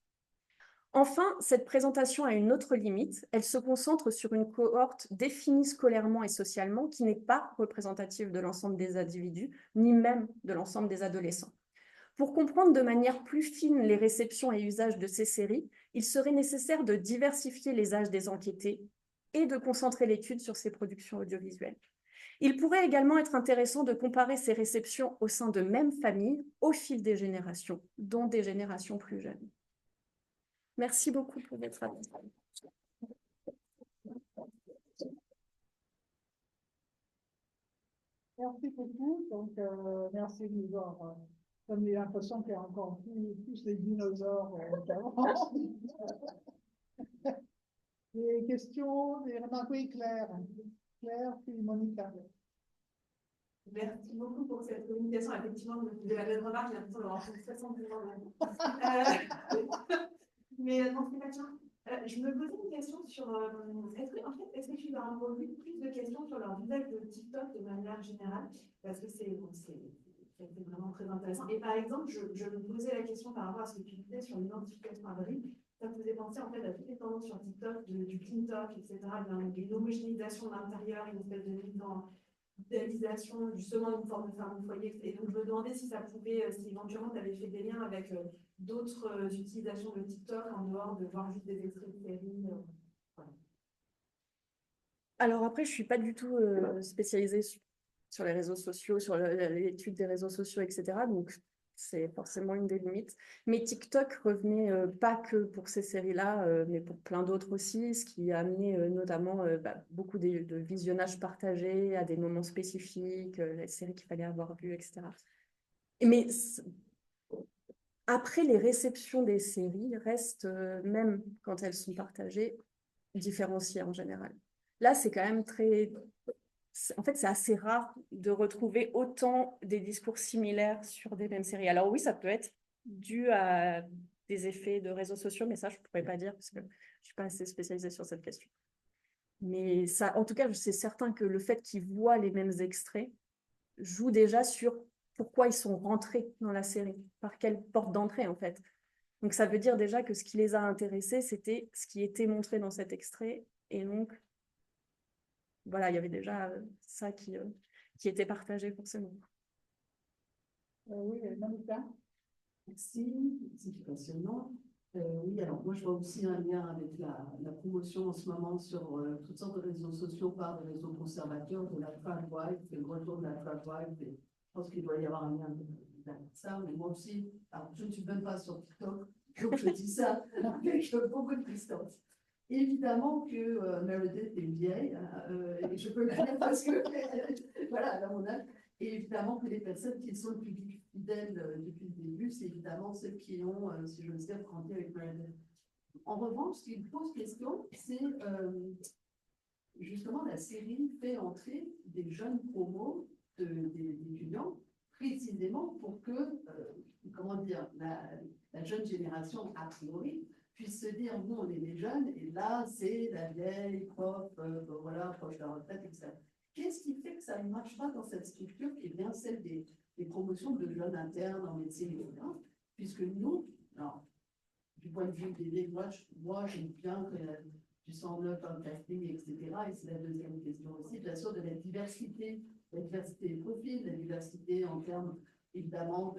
Enfin, cette présentation a une autre limite. Elle se concentre sur une cohorte définie scolairement et socialement qui n'est pas représentative de l'ensemble des individus, ni même de l'ensemble des adolescents. Pour comprendre de manière plus fine les réceptions et usages de ces séries, il serait nécessaire de diversifier les âges des enquêtés et de concentrer l'étude sur ces productions audiovisuelles. Il pourrait également être intéressant de comparer ces réceptions au sein de mêmes familles au fil des générations, dont des générations plus jeunes. Merci beaucoup pour votre attention. Merci beaucoup. Donc, merci de nous avoir donné l'impression qu'il y a encore plus des dinosaures qu'avant. Des questions, des remarques, oui, Claire. Claire, puis Monica. Merci beaucoup pour cette communication. Effectivement, de la même remarque, j'ai l'impression d'avoir fait 60 mais non, c'est pas bien. Je me posais une question sur est-ce que tu vas avoir eu plus de questions sur leur usage de TikTok de manière générale, parce que c'est vraiment très intéressant. Et par exemple, je me posais la question par rapport à ce que tu disais sur l'identification à Brie. Ça me faisait penser en fait à toutes les tendances sur TikTok, du clean talk, etc., d'une homogénéisation de l'intérieur, une espèce de mise en idéalisation justement d'une forme de femme au foyer. Et donc je me demandais si ça pouvait, si éventuellement tu avais fait des liens avec d'autres utilisations de TikTok en dehors de voir juste des extraits de séries. Voilà. Alors après, je ne suis pas du tout spécialisée sur les réseaux sociaux, sur l'étude des réseaux sociaux, etc. Donc, c'est forcément une des limites. Mais TikTok revenait pas que pour ces séries-là, mais pour plein d'autres aussi, ce qui a amené notamment beaucoup de visionnages partagés à des moments spécifiques, les séries qu'il fallait avoir vues, etc. Mais après, les réceptions des séries restent, même quand elles sont partagées, différenciées en général. Là, c'est quand même en fait, c'est assez rare de retrouver autant des discours similaires sur des mêmes séries. Alors oui, ça peut être dû à des effets de réseaux sociaux, mais ça, je ne pourrais pas dire parce que je ne suis pas assez spécialisée sur cette question. Mais ça, en tout cas, c'est certain que le fait qu'ils voient les mêmes extraits joue déjà sur pourquoi ils sont rentrés dans la série, par quelle porte d'entrée en fait. Donc ça veut dire déjà que ce qui les a intéressés, c'était ce qui était montré dans cet extrait. Et donc, voilà, il y avait déjà ça qui était partagé forcément. Oui, Monica. Merci, c'est passionnant. Oui, alors moi je vois aussi un lien avec la promotion en ce moment sur toutes sortes de réseaux sociaux par des réseaux conservateurs, de la tradwife, le retour de la tradwife. Je pense qu'il doit y avoir un lien avec ça, mais moi aussi, alors je ne suis même pas sur TikTok, donc je dis ça avec beaucoup de distance. Évidemment que Meredith est vieille, et je peux le dire parce que, voilà, elle a mon âge. Et évidemment que les personnes qui sont le public fidèle depuis le début, c'est évidemment ceux qui ont, si je veux dire, grandi avec Meredith. En revanche, ce qui me pose question, c'est justement la série fait entrer des jeunes promos des étudiants, précisément pour que, comment dire, la jeune génération, a priori, puisse se dire, nous, on est des jeunes, et là, c'est la vieille prof, voilà, proche de la retraite, etc. Qu'est-ce qui fait que ça ne marche pas dans cette structure qui est bien celle des promotions de jeunes internes en médecine, etc. Puisque nous, alors, du point de vue des moi j'aime bien que du 109 un casting, etc. Et c'est la deuxième question aussi, bien sûr, de la diversité des profils, la diversité en termes, évidemment,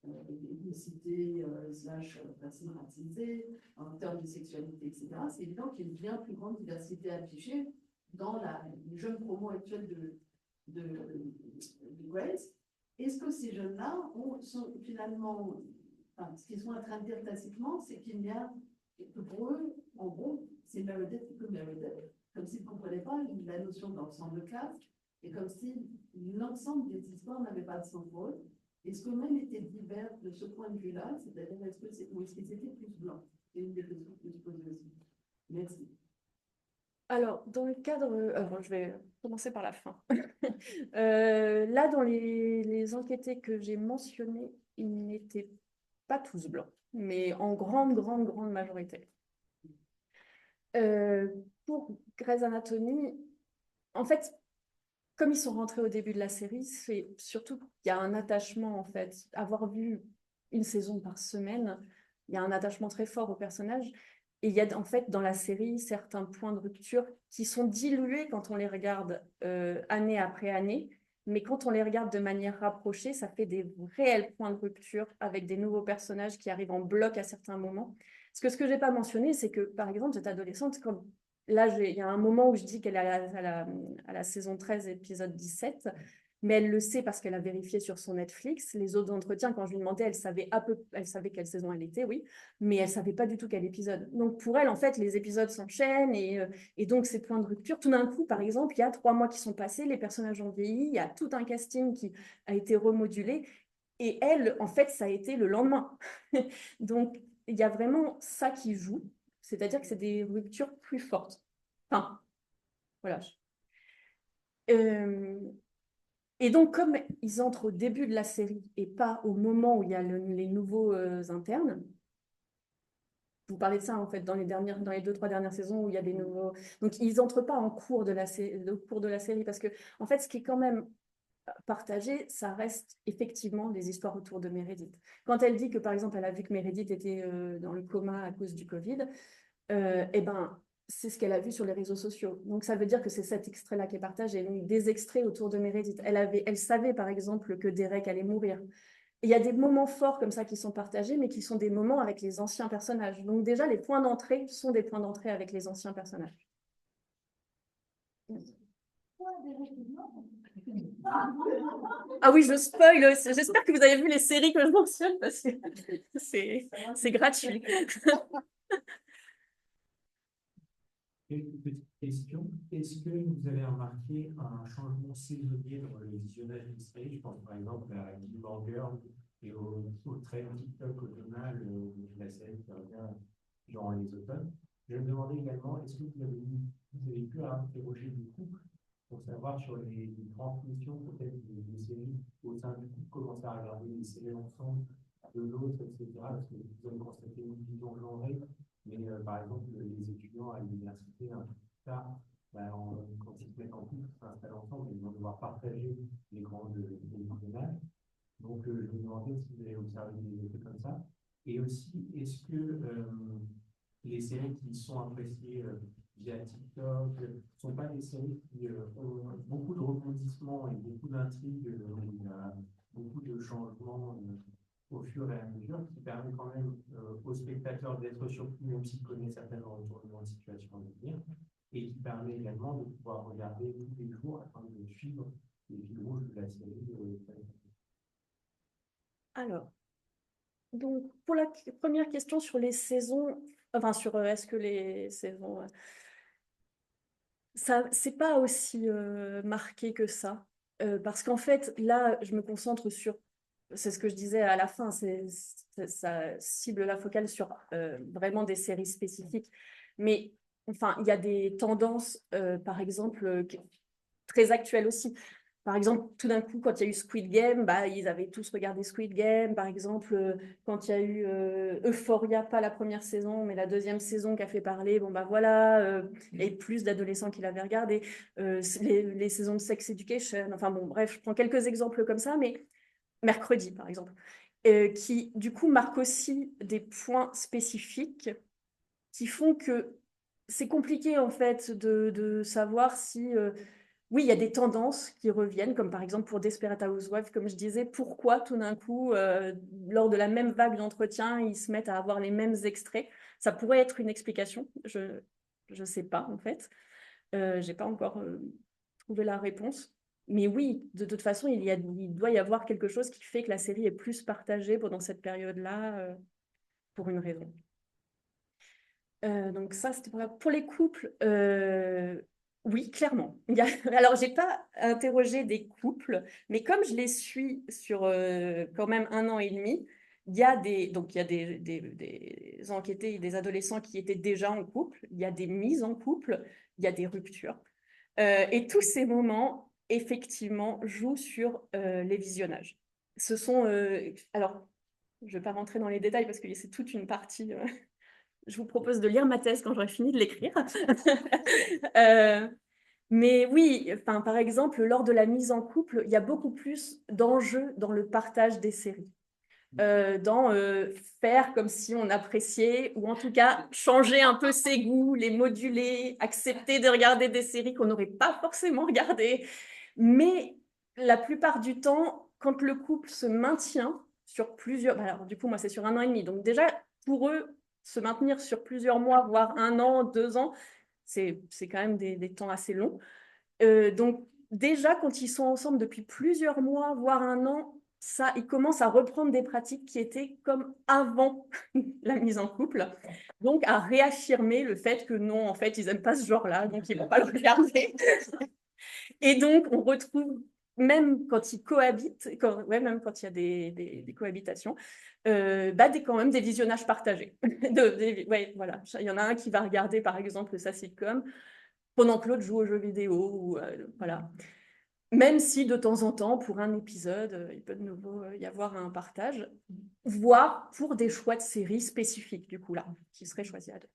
d'ethnicité slash personnes racisées, en termes de sexualité, etc. C'est évident qu'il y a une bien plus grande diversité affichée dans les jeunes promos actuels de Grace. Est-ce que ces jeunes-là sont finalement, enfin, ce qu'ils sont en train de dire classiquement, c'est qu'il y a, que pour eux, en gros, c'est Meredith que Meredith, comme s'ils ne comprenaient pas la notion d'ensemble de classe, et comme si l'ensemble des histoires n'avait pas de sens pour eux. Est-ce qu'eux-mêmes étaient divers de ce point de vue-là, c'est-à-dire ou est-ce qu'ils étaient plus blancs? C'est une des questions que je pose aussi. Merci. Alors, dans le cadre, je vais commencer par la fin. Là, dans les enquêtés que j'ai mentionnés, ils n'étaient pas tous blancs, mais en grande majorité. Pour Grey's Anatomy, en fait, comme ils sont rentrés au début de la série, c'est surtout qu'il y a un attachement, en fait. Avoir vu une saison par semaine, il y a un attachement très fort au personnage. Et il y a en fait dans la série certains points de rupture qui sont dilués quand on les regarde année après année, mais quand on les regarde de manière rapprochée, ça fait des réels points de rupture avec des nouveaux personnages qui arrivent en bloc à certains moments. Parce que ce que je n'ai pas mentionné, c'est que par exemple, cette adolescente, comme là, il y a un moment où je dis qu'elle est à la saison 13, épisode 17, mais elle le sait parce qu'elle a vérifié sur son Netflix. Les autres entretiens, quand je lui demandais, elle savait quelle saison elle était, oui, mais elle ne savait pas du tout quel épisode. Donc pour elle, en fait, les épisodes s'enchaînent et donc ces points de rupture. Tout d'un coup, par exemple, il y a 3 mois qui sont passés, les personnages ont vieilli, il y a tout un casting qui a été remodulé et elle, en fait, ça a été le lendemain. Donc il y a vraiment ça qui joue, c'est-à-dire que c'est des ruptures plus fortes. Enfin, voilà. Et donc, comme ils entrent au début de la série et pas au moment où il y a les nouveaux internes, vous parlez de ça en fait dans les 2-3 dernières saisons où il y a des nouveaux. Donc, ils n'entrent pas en cours de la série parce que, en fait, ce qui est quand même partagé, ça reste effectivement des histoires autour de Meredith. Quand elle dit que, par exemple, elle a vu que Meredith était dans le coma à cause du Covid, eh ben, c'est ce qu'elle a vu sur les réseaux sociaux. Donc, ça veut dire que c'est cet extrait-là qui est partagé. Donc, des extraits autour de Meredith. Elle savait, par exemple, que Derek allait mourir. Et il y a des moments forts comme ça qui sont partagés, mais qui sont des moments avec les anciens personnages. Donc, déjà, les points d'entrée sont des points d'entrée avec les anciens personnages. Ah oui, je spoil. J'espère que vous avez vu les séries que je mentionne parce que c'est gratuit. Une petite question. Est-ce que vous avez remarqué un changement saisonnier dans le visionnage des séries? Je pense par exemple à Gilmore Girls et au trend TikTok automnal de la série qui revient durant les automnes. Je me demandais également, est-ce que vous avez pu interroger du couple pour savoir sur les transmissions peut-être des séries au sein du couple, commencer à regarder les séries ensemble de l'autre, etc. Parce que vous avez constaté une vision genrée, mais par exemple, les étudiants à l'université, un peu plus tard, quand ils se mettent en couple, ils s'installent ensemble, ils vont devoir partager l'écran de visionnage. Donc, je me demandais si vous avez observé des effets comme ça. Et aussi, est-ce que les séries qui sont appréciées via TikTok ne sont pas des séries qui ont beaucoup de rebondissements et beaucoup d'intrigues, il y a beaucoup de changements au fur et à mesure, qui permet quand même aux spectateurs d'être surpris, même s'ils connaissent certainement le retournement de situation à venir, et qui permet également de pouvoir regarder tous les jours afin de suivre les fils rouges de la série. Alors, donc, pour la première question sur les saisons, enfin, sur est-ce que les saisons, ça, c'est pas aussi marqué que ça. Parce qu'en fait, là, je me concentre sur, c'est ce que je disais à la fin, ça cible la focale sur vraiment des séries spécifiques. Mais enfin, il y a des tendances, par exemple, très actuelles aussi. Par exemple, tout d'un coup, quand il y a eu Squid Game, bah, ils avaient tous regardé Squid Game. Par exemple, quand il y a eu Euphoria, pas la première saison, mais la deuxième saison qui a fait parler, bon bah voilà, et plus d'adolescents qui l'avaient regardé. Les saisons de Sex Education, enfin bon, bref, je prends quelques exemples comme ça, mais Mercredi, par exemple, qui du coup marquent aussi des points spécifiques qui font que c'est compliqué en fait de savoir si... oui, il y a des tendances qui reviennent, comme par exemple pour Desperate Housewives, comme je disais, pourquoi tout d'un coup, lors de la même vague d'entretien, ils se mettent à avoir les mêmes extraits. Ça pourrait être une explication, je ne sais pas en fait. Je n'ai pas encore trouvé la réponse. Mais oui, de toute façon, il doit y avoir quelque chose qui fait que la série est plus partagée pendant cette période-là, pour une raison. Donc ça, c'était pour les couples. Oui, clairement. Alors, je n'ai pas interrogé des couples, mais comme je les suis sur quand même 1 an et demi, il y a des enquêtés et des adolescents qui étaient déjà en couple, il y a des mises en couple, il y a des ruptures. Et tous ces moments, effectivement, jouent sur les visionnages. Ce sont... alors, je ne vais pas rentrer dans les détails parce que c'est toute une partie... je vous propose de lire ma thèse quand j'aurai fini de l'écrire. Mais oui, enfin, par exemple, lors de la mise en couple, il y a beaucoup plus d'enjeux dans le partage des séries. Dans faire comme si on appréciait, ou en tout cas changer un peu ses goûts, les moduler, accepter de regarder des séries qu'on n'aurait pas forcément regardées. Mais la plupart du temps, quand le couple se maintient sur plusieurs... Alors du coup, moi, c'est sur 1 an et demi. Donc déjà, pour eux, se maintenir sur plusieurs mois, voire 1 an, 2 ans, c'est quand même des temps assez longs. Donc déjà, quand ils sont ensemble depuis plusieurs mois, voire 1 an, ça, ils commencent à reprendre des pratiques qui étaient comme avant la mise en couple. Donc, à réaffirmer le fait que non, en fait, ils n'aiment pas ce genre-là, donc ils ne vont pas le regarder. Et donc, on retrouve, même quand ils cohabitent, même quand il y a des cohabitations, quand même des visionnages partagés. Ouais, voilà. Il y en a un qui va regarder, par exemple, sa sitcom, pendant que l'autre joue aux jeux vidéo. Ou, voilà. Même si de temps en temps, pour un épisode, il peut de nouveau y avoir un partage, voire pour des choix de séries spécifiques, du coup, là, qui seraient choisis à deux.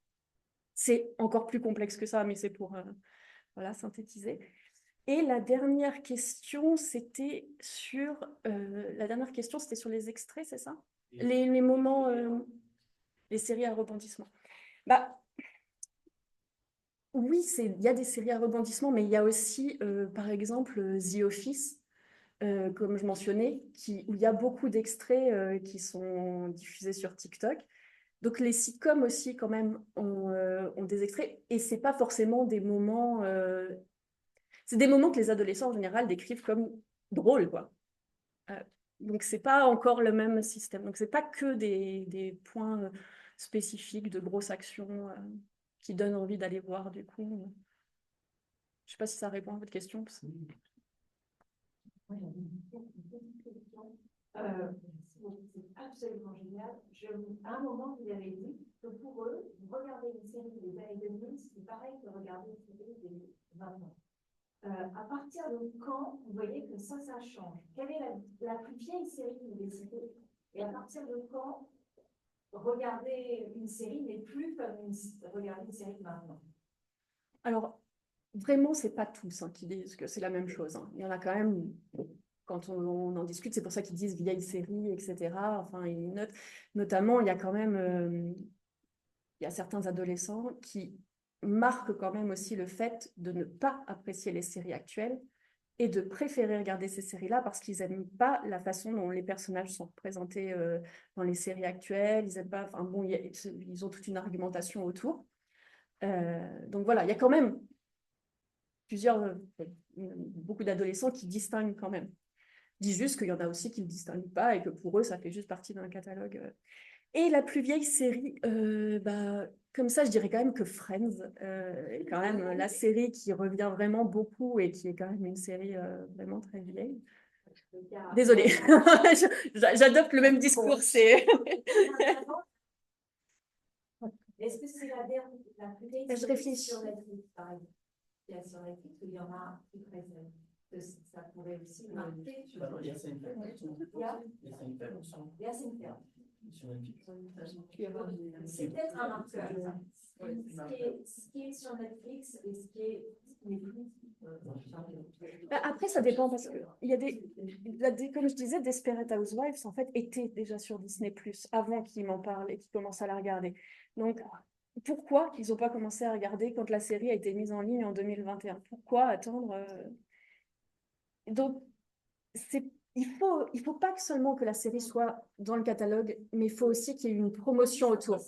C'est encore plus complexe que ça, mais c'est pour voilà, synthétiser. Et la dernière question, c'était sur les extraits, c'est ça? Les moments, les séries à rebondissement. Bah, oui, il y a des séries à rebondissement, mais il y a aussi, par exemple, The Office, comme je mentionnais, où il y a beaucoup d'extraits qui sont diffusés sur TikTok. Donc les sitcoms aussi, quand même, ont des extraits, et c'est pas forcément des moments... c'est des moments que les adolescents, en général, décrivent comme drôles, quoi. Donc c'est pas encore le même système. Donc c'est pas que des points spécifiques de grosses actions qui donnent envie d'aller voir, du coup. Je sais pas si ça répond à votre question. C'est absolument génial. À un moment, vous avez dit que pour eux, regarder une série des années 2000, c'est pareil que regarder une série des 20 ans. À partir de quand vous voyez que ça change? Quelle est la plus vieille série que vous avez citée? Et à partir de quand regarder une série n'est plus comme regarder une série de maintenant? Alors, vraiment, c'est pas tous hein, qui disent que c'est la même chose. Hein. Il y en a quand même, quand on en discute, c'est pour ça qu'ils disent vieille série, etc. Enfin, ils notent. Notamment, il y a quand même, il y a certains adolescents qui marquent quand même aussi le fait de ne pas apprécier les séries actuelles et de préférer regarder ces séries-là parce qu'ils n'aiment pas la façon dont les personnages sont représentés dans les séries actuelles. Ils aiment pas, enfin bon, ils ont toute une argumentation autour. Donc voilà, il y a quand même beaucoup d'adolescents qui distinguent quand même. Ils disent juste qu'il y en a aussi qui ne distinguent pas et que pour eux, ça fait juste partie d'un catalogue. Et la plus vieille série, comme ça, je dirais quand même que Friends est quand même la série qui revient vraiment beaucoup et qui est quand même une série vraiment très vieille. Désolée, j'adopte le même discours. C'est... Est-ce que c'est la plus vieille Je série réfléchis. sur Netflix, par exemple? Il y a sur Netflix, il y en a qui préfèrent. Ça pourrait aussi marquer. Il y a Seinfeld. Il y a Seinfeld aussi. Il y a Seinfeld. Sur Netflix. C'est peut-être un marqueur. Ce qui est sur Netflix et ce qui est plus. Après, ça dépend parce que il y a comme je disais, Desperate Housewives en fait était déjà sur Disney+ avant qu'ils m'en parlent et qu'ils commencent à la regarder. Donc pourquoi ils n'ont pas commencé à regarder quand la série a été mise en ligne en 2021? Pourquoi attendre Donc il faut pas que seulement que la série soit dans le catalogue, mais il faut aussi qu'il y ait une promotion autour.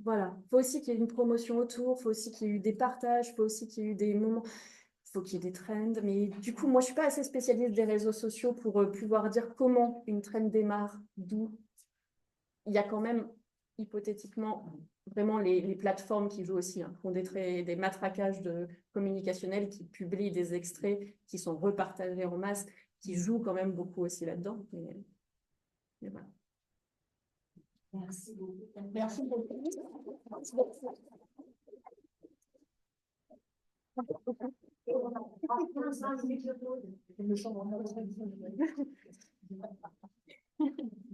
Voilà, il faut aussi qu'il y ait une promotion autour, il faut aussi qu'il y ait eu des partages, il faut aussi qu'il y ait eu des moments, il faut qu'il y ait des trends. Mais du coup, moi, je ne suis pas assez spécialiste des réseaux sociaux pour pouvoir dire comment une trend démarre, d'où. Il y a quand même, hypothétiquement, vraiment les plateformes qui jouent aussi, hein, font des matraquages communicationnels, qui publient des extraits qui sont repartagés en masse, qui jouent quand même beaucoup aussi là-dedans. Mais voilà. Merci beaucoup. Merci beaucoup.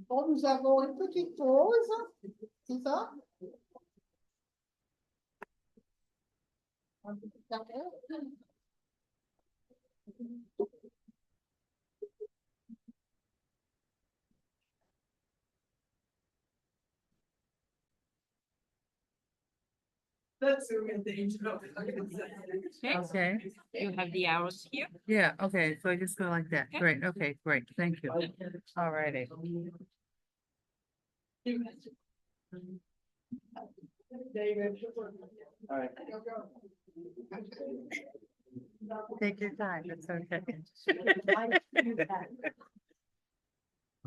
Bon, nous avons une petite pause, c'est ça? Un petit quart d'heure. That's so good. Okay, you have the arrows here? Yeah, okay, so I just go like that. Great, okay, great, thank you. All righty. David. All right. Take your time, it's okay.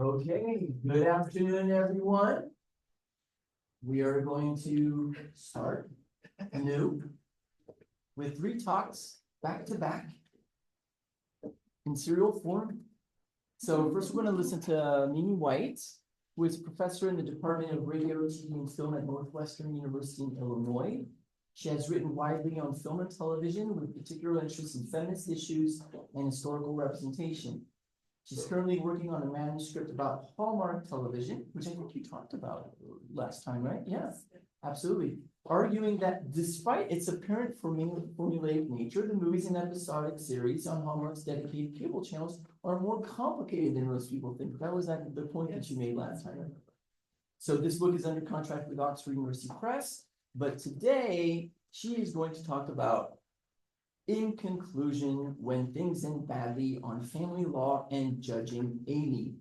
Okay, good afternoon, everyone. We are going to start anew with 3 talks back to back in serial form. So first we're going to listen to Mimi White, who is a professor in the Department of Radio, TV, and Film at Northwestern University in Illinois. She has written widely on film and television with particular interest in feminist issues and historical representation. She's currently working on a manuscript about Hallmark television, which I think you talked about last time, right? Yes, absolutely. Arguing that despite its apparent formulaic nature, the movies and episodic series on Hallmark's dedicated cable channels are more complicated than most people think. That was the point that you made last time. So this book is under contract with Oxford University Press, but today she is going to talk about In Conclusion, When Things End Badly on Family Law and Judging Amy.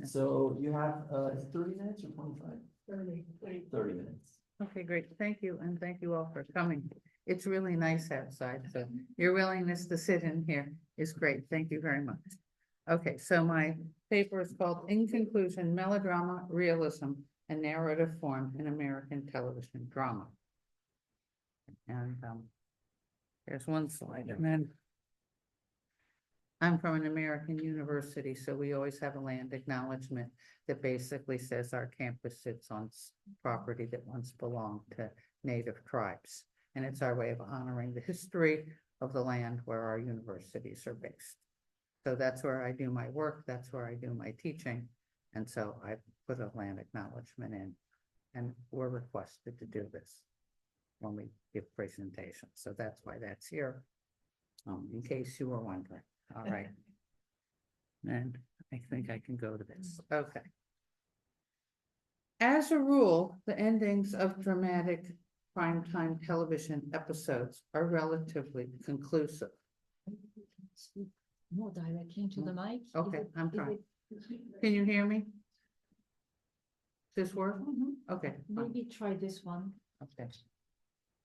So you have 30 minutes or 25? 30 minutes. Okay, great, thank you, and thank you all for coming. It's really nice outside, so your willingness to sit in here is great, thank you very much. Okay, so my paper is called In Conclusion, Melodrama, Realism, and Narrative Form in American Television Drama. And there's one slide, and then I'm from an American university, so we always have a land acknowledgement that basically says our campus sits on property that once belonged to Native tribes. And it's our way of honoring the history of the land where our universities are based. So that's where I do my work, that's where I do my teaching, And so I put a land acknowledgement in, and we're requested to do this when we give presentations, so that's why that's here. In case you were wondering, all right. And I think I can go to this, okay. As a rule, the endings of dramatic primetime television episodes are relatively conclusive. Speak more directly into the mic. Okay, I'm is trying. it- Can you hear me? Does this work? Mhm. Okay, fine. Maybe try this one. Okay.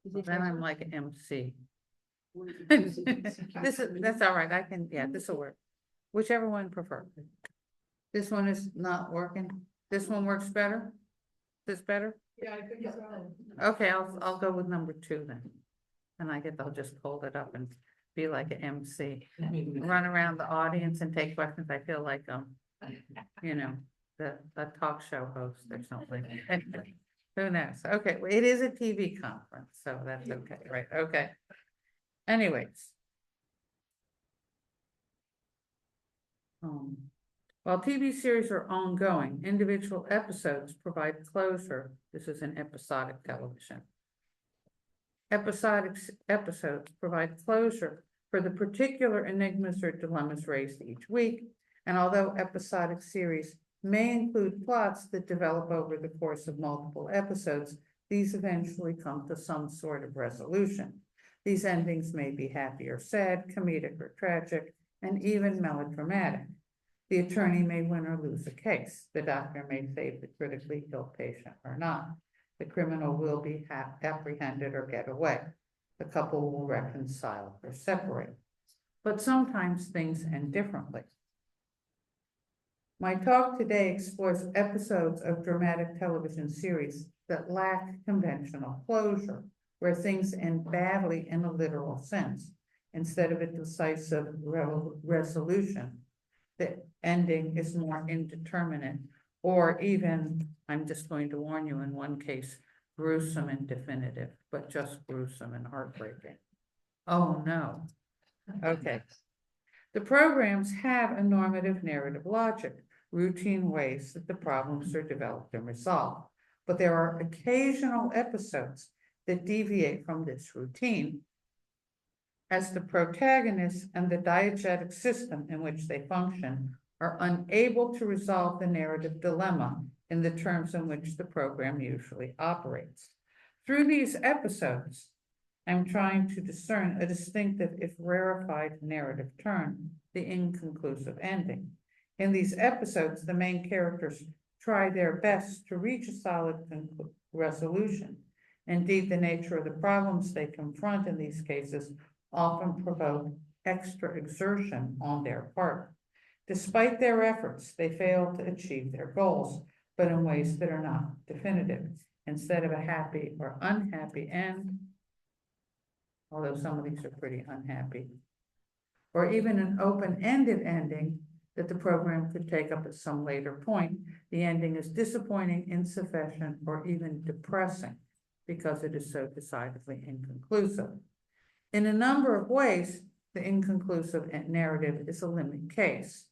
Is it Then I'm better? like an MC. This That's all right, I can, yeah, this will work. Whichever one prefer. This one is not working. This one works better? This better? Yeah, I think so. Okay, I'll go with number 2 then. And I guess I'll just hold it up and be like an MC. Run around the audience and take questions. I feel like, you know, the talk show host or something. Who knows? Okay, well, it is a TV conference, so that's okay, right? Okay. Anyways. While TV series are ongoing, individual episodes provide closure. This is an episodic television. Episodic episodes provide closure for the particular enigmas or dilemmas raised each week, and although episodic series may include plots that develop over the course of multiple episodes, these eventually come to some sort of resolution. These endings may be happy or sad, comedic or tragic, and even melodramatic. The attorney may win or lose a case. The doctor may save the critically ill patient or not. The criminal will be apprehended or get away. The couple will reconcile or separate. But sometimes things end differently. My talk today explores episodes of dramatic television series that lack conventional closure, where things end badly in a literal sense, instead of a decisive resolution. The ending is more indeterminate, or even, I'm just going to warn you, in one case, gruesome and definitive, but just gruesome and heartbreaking. Oh no. Okay. The programs have a normative narrative logic, routine ways that the problems are developed and resolved, but there are occasional episodes that deviate from this routine, as the protagonists and the diegetic system in which they function are unable to resolve the narrative dilemma in the terms in which the program usually operates. Through these episodes, I'm trying to discern a distinctive, if rarefied, narrative turn, the inconclusive ending. In these episodes, the main characters try their best to reach a solid resolution. Indeed, the nature of the problems they confront in these cases often provoke extra exertion on their part. Despite their efforts, they fail to achieve their goals, but in ways that are not definitive. Instead of a happy or unhappy end, although some of these are pretty unhappy, or even an open-ended ending that the program could take up at some later point, the ending is disappointing, insufficient, or even depressing because it is so decidedly inconclusive. In a number of ways, the inconclusive narrative is a limit case.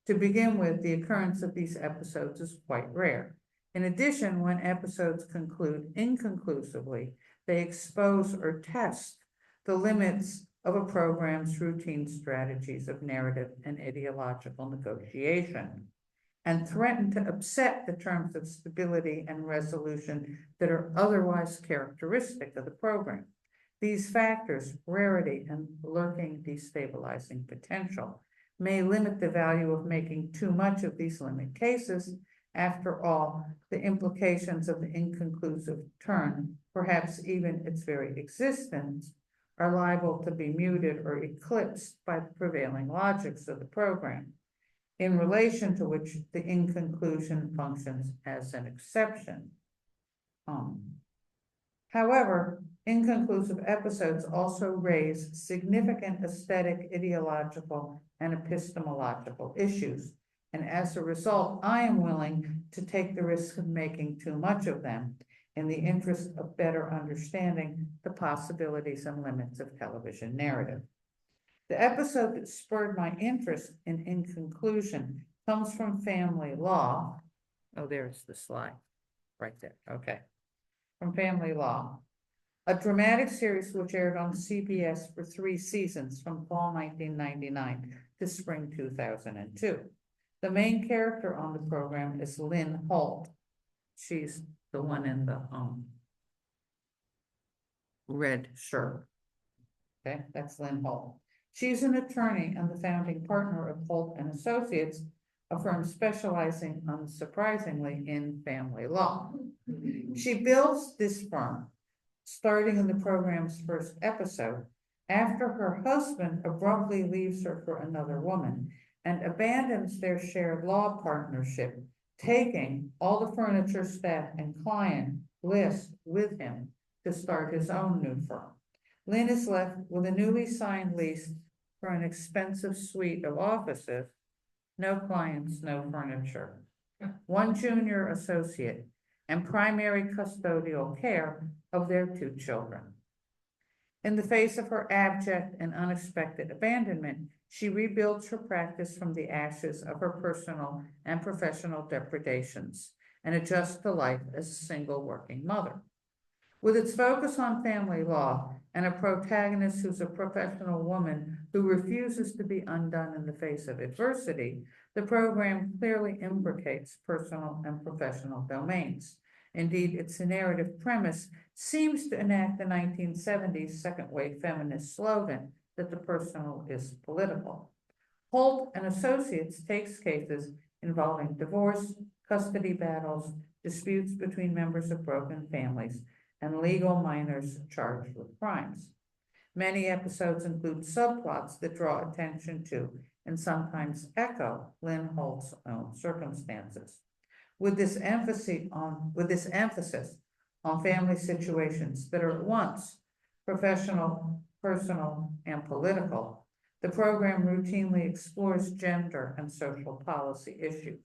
To begin with, the occurrence of these episodes is quite rare. In addition, when episodes conclude inconclusively, they expose or test the limits of a program's routine strategies of narrative and ideological negotiation, and threaten to upset the terms of stability and resolution that are otherwise characteristic of the program. These factors, rarity and lurking destabilizing potential, may limit the value of making too much of these limit cases. After all, the implications of the inconclusive turn, perhaps even its very existence, are liable to be muted or eclipsed by the prevailing logics of the program, in relation to which the inconclusion functions as an exception. However, inconclusive episodes also raise significant aesthetic, ideological, and epistemological issues, and as a result, I am willing to take the risk of making too much of them in the interest of better understanding the possibilities and limits of television narrative. The episode that spurred my interest in Inconclusion comes from family law. Oh, there's the slide, right there, okay. From family law. A dramatic series which aired on CBS for 3 seasons from fall 1999 to spring 2002. The main character on the program is Lynn Holt. She's the one in the red shirt. Okay, that's Lynn Holt. She's an attorney and the founding partner of Holt and Associates, a firm specializing, unsurprisingly, in family law. She builds this firm, starting in the program's first episode, after her husband abruptly leaves her for another woman and abandons their shared law partnership, taking all the furniture, staff, and client list with him to start his own new firm. Lynn is left with a newly signed lease for an expensive suite of offices, no clients, no furniture, 1 junior associate, and primary custodial care of their 2 children. In the face of her abject and unexpected abandonment, she rebuilds her practice from the ashes of her personal and professional depredations and adjusts to life as a single working mother. With its focus on family law and a protagonist who's a professional woman who refuses to be undone in the face of adversity, the program clearly imbricates personal and professional domains. Indeed, its narrative premise seems to enact the 1970s second-wave feminist slogan that the personal is political. Holt and Associates takes cases involving divorce, custody battles, disputes between members of broken families, and legal minors charged with crimes. Many episodes include subplots that draw attention to and sometimes echo Lynn Holt's own circumstances. With this emphasis on family situations that are at once professional, personal, and political, the program routinely explores gender and social policy issues.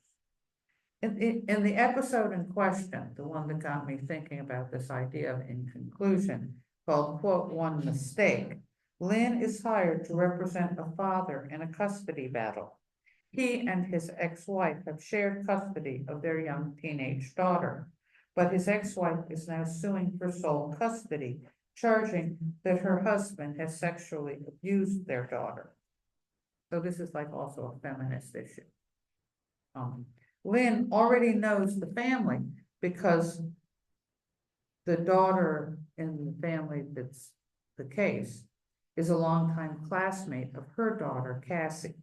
In the episode in question, the one that got me thinking about this idea of Inconclusion, called, quote, One Mistake, Lynn is hired to represent a father in a custody battle. He and his ex-wife have shared custody of their young teenage daughter, but his ex-wife is now suing for sole custody, charging that her husband has sexually abused their daughter. So this is like also a feminist issue. Lynn already knows the family because the daughter in the family that's the case is a longtime classmate of her daughter, Cassie.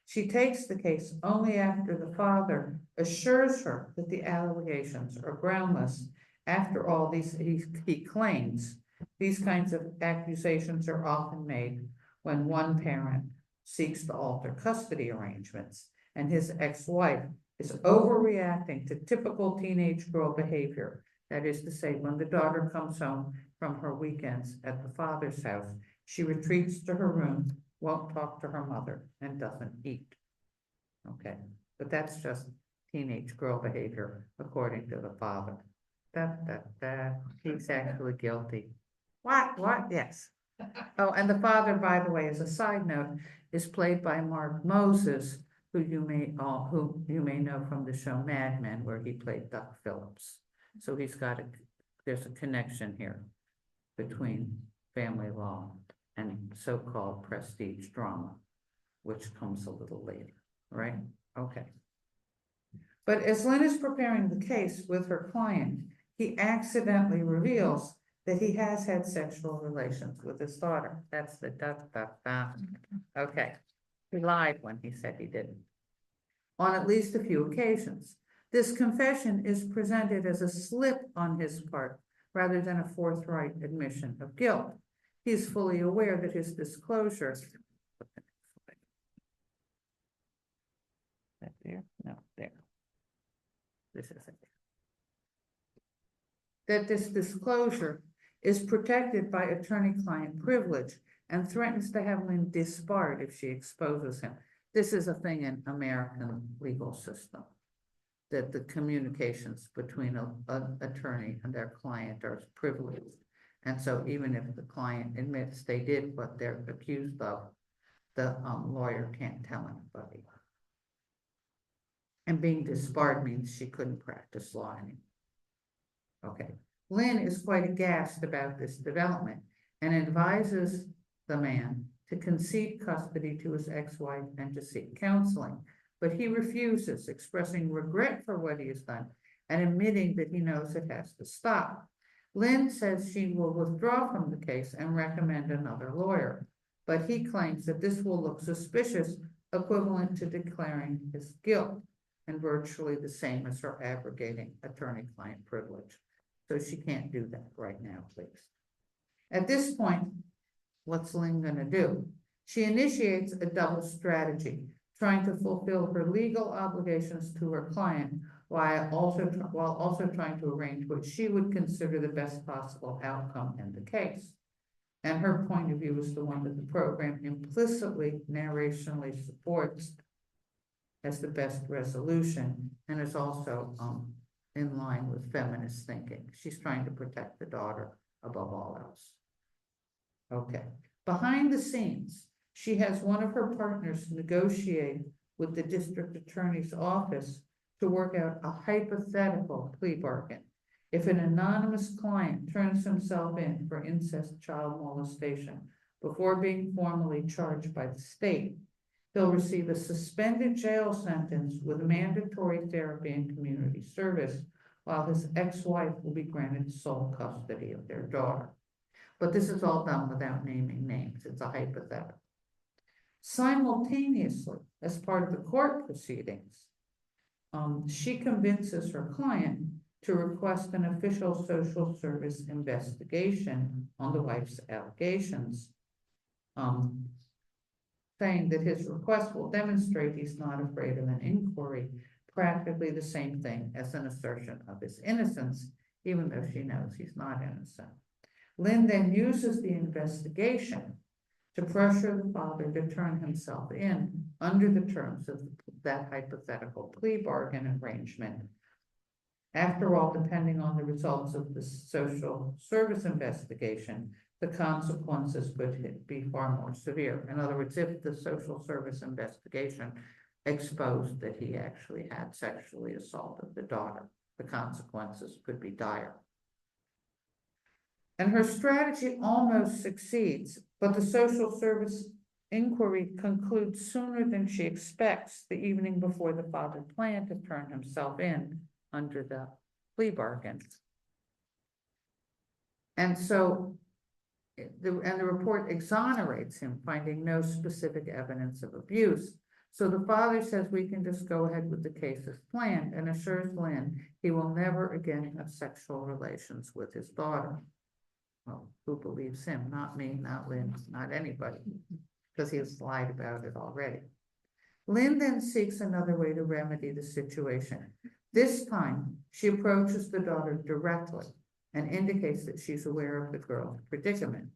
She takes the case only after the father assures her that the allegations are groundless. After all, he claims these kinds of accusations are often made when one parent seeks to alter custody arrangements, and his ex-wife is overreacting to typical teenage girl behavior. That is to say, when the daughter comes home from her weekends at the father's house, she retreats to her room, won't talk to her mother, and doesn't eat. Okay, but that's just teenage girl behavior, according to the father. He's actually guilty. What? Yes. Oh, and the father, by the way, as a side note, is played by Mark Moses, who you may know from the show Mad Men, where he played Duck Phillips. So there's a connection here between family law and so-called prestige drama, which comes a little later, right? Okay. But as Lynn is preparing the case with her client, he accidentally reveals that he has had sexual relations with his daughter. That's the da. Okay. He lied when he said he didn't. On at least a few occasions. This confession is presented as a slip on his part rather than a forthright admission of guilt. He is fully aware that his disclosure. That there? No, there. This is it. That this disclosure is protected by attorney-client privilege and threatens to have Lynn disbarred if she exposes him. This is a thing in American legal system, that the communications between an attorney and their client are privileged. And so even if the client admits they did what they're accused of, the lawyer can't tell anybody. And being disbarred means she couldn't practice law anymore. Okay, Lynn is quite aghast about this development and advises the man to concede custody to his ex-wife and to seek counseling. But he refuses, expressing regret for what he has done and admitting that he knows it has to stop. Lynn says she will withdraw from the case and recommend another lawyer, but he claims that this will look suspicious, equivalent to declaring his guilt, and virtually the same as her abrogating attorney-client privilege. So she can't do that right now, please. At this point, what's Lynn gonna do? She initiates a double strategy, trying to fulfill her legal obligations to her client while also trying to arrange what she would consider the best possible outcome in the case. And her point of view is the one that the program implicitly, narrationally supports as the best resolution, and is also in line with feminist thinking. She's trying to protect the daughter above all else. Okay, behind the scenes, she has one of her partners negotiate with the district attorney's office to work out a hypothetical plea bargain. If an anonymous client turns himself in for incest child molestation before being formally charged by the state, he'll receive a suspended jail sentence with mandatory therapy and community service, while his ex-wife will be granted sole custody of their daughter. But this is all done without naming names. It's a hypothetical. Simultaneously, as part of the court proceedings, she convinces her client to request an official social service investigation on the wife's allegations, saying that his request will demonstrate he's not afraid of an inquiry, practically the same thing as an assertion of his innocence, even though she knows he's not innocent. Lynn then uses the investigation to pressure the father to turn himself in under the terms of that hypothetical plea bargain arrangement. After all, depending on the results of the social service investigation, the consequences could be far more severe. In other words, if the social service investigation exposed that he actually had sexually assaulted the daughter, the consequences could be dire. And her strategy almost succeeds, but the social service inquiry concludes sooner than she expects the evening before the father planned to turn himself in under the plea bargain. And so the report exonerates him, finding no specific evidence of abuse. So the father says we can just go ahead with the case as planned, and assures Lynn he will never again have sexual relations with his daughter. Well, who believes him? Not me, not Lynn, not anybody, because he has lied about it already. Lynn then seeks another way to remedy the situation. This time, she approaches the daughter directly and indicates that she's aware of the girl's predicament.